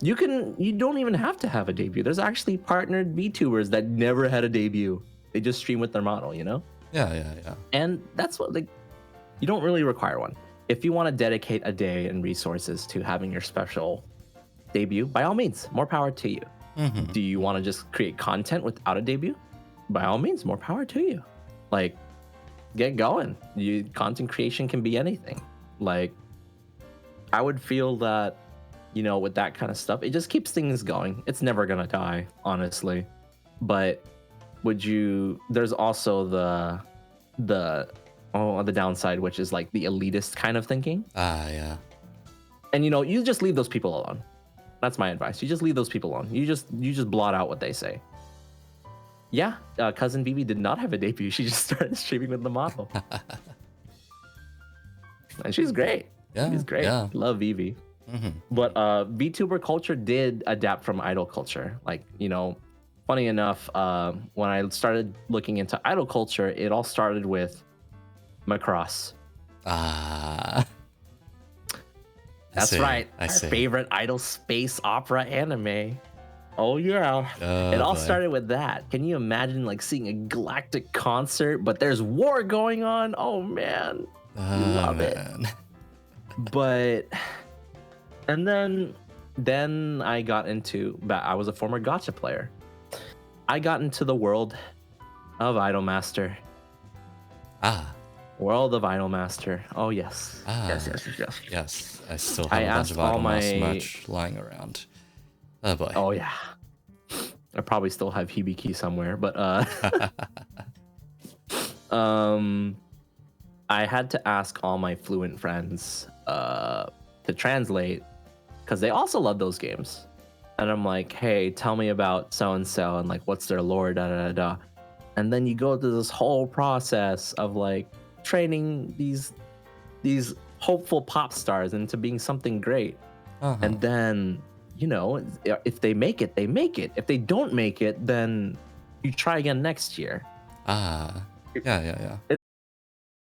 You don't even have to have a debut. There's actually partnered VTubers that never had a debut. They just stream with their model, you know? Yeah. And that's what, like, you don't really require one. If you want to dedicate a day and resources to having your special debut, by all means, more power to you. Mm-hmm. Do you want to just create content without a debut? By all means, more power to you. Like, get going. Content creation can be anything. Like, I would feel that, you know, with that kind of stuff, it just keeps things going. It's never gonna die, honestly. But there's also the downside, which is like the elitist kind of thinking. Yeah. And, you know, you just leave those people alone. That's my advice. You just leave those people alone. You just blot out what they say. Yeah, cousin Bibi did not have a debut. She just started streaming with the model. And she's great. Yeah, she's great. yeah. Love Vivi. Mm-hmm. But VTuber culture did adapt from idol culture. Like, you know, funny enough, when I started looking into idol culture, it all started with Macross. That's right. Our favorite idol space opera anime. Oh yeah. It all started with that. Can you imagine like seeing a galactic concert, but there's war going on? Oh man. Love it. But and then I got into, I was a former gacha player. I got into the world of Idolmaster. World of Idolmaster. Oh yes. Yes. Yes. I still have a bunch of Idolmaster merch lying around. Oh boy. Oh yeah. I probably still have Hibiki somewhere, but I had to ask all my fluent friends to translate because they also love those games. And I'm like, hey, tell me about so and so and like what's their lore, da da da. And then you go through this whole process of like training these hopeful pop stars into being something great. And then, you know, if they make it, they make it. If they don't make it, then you try again next year. Yeah.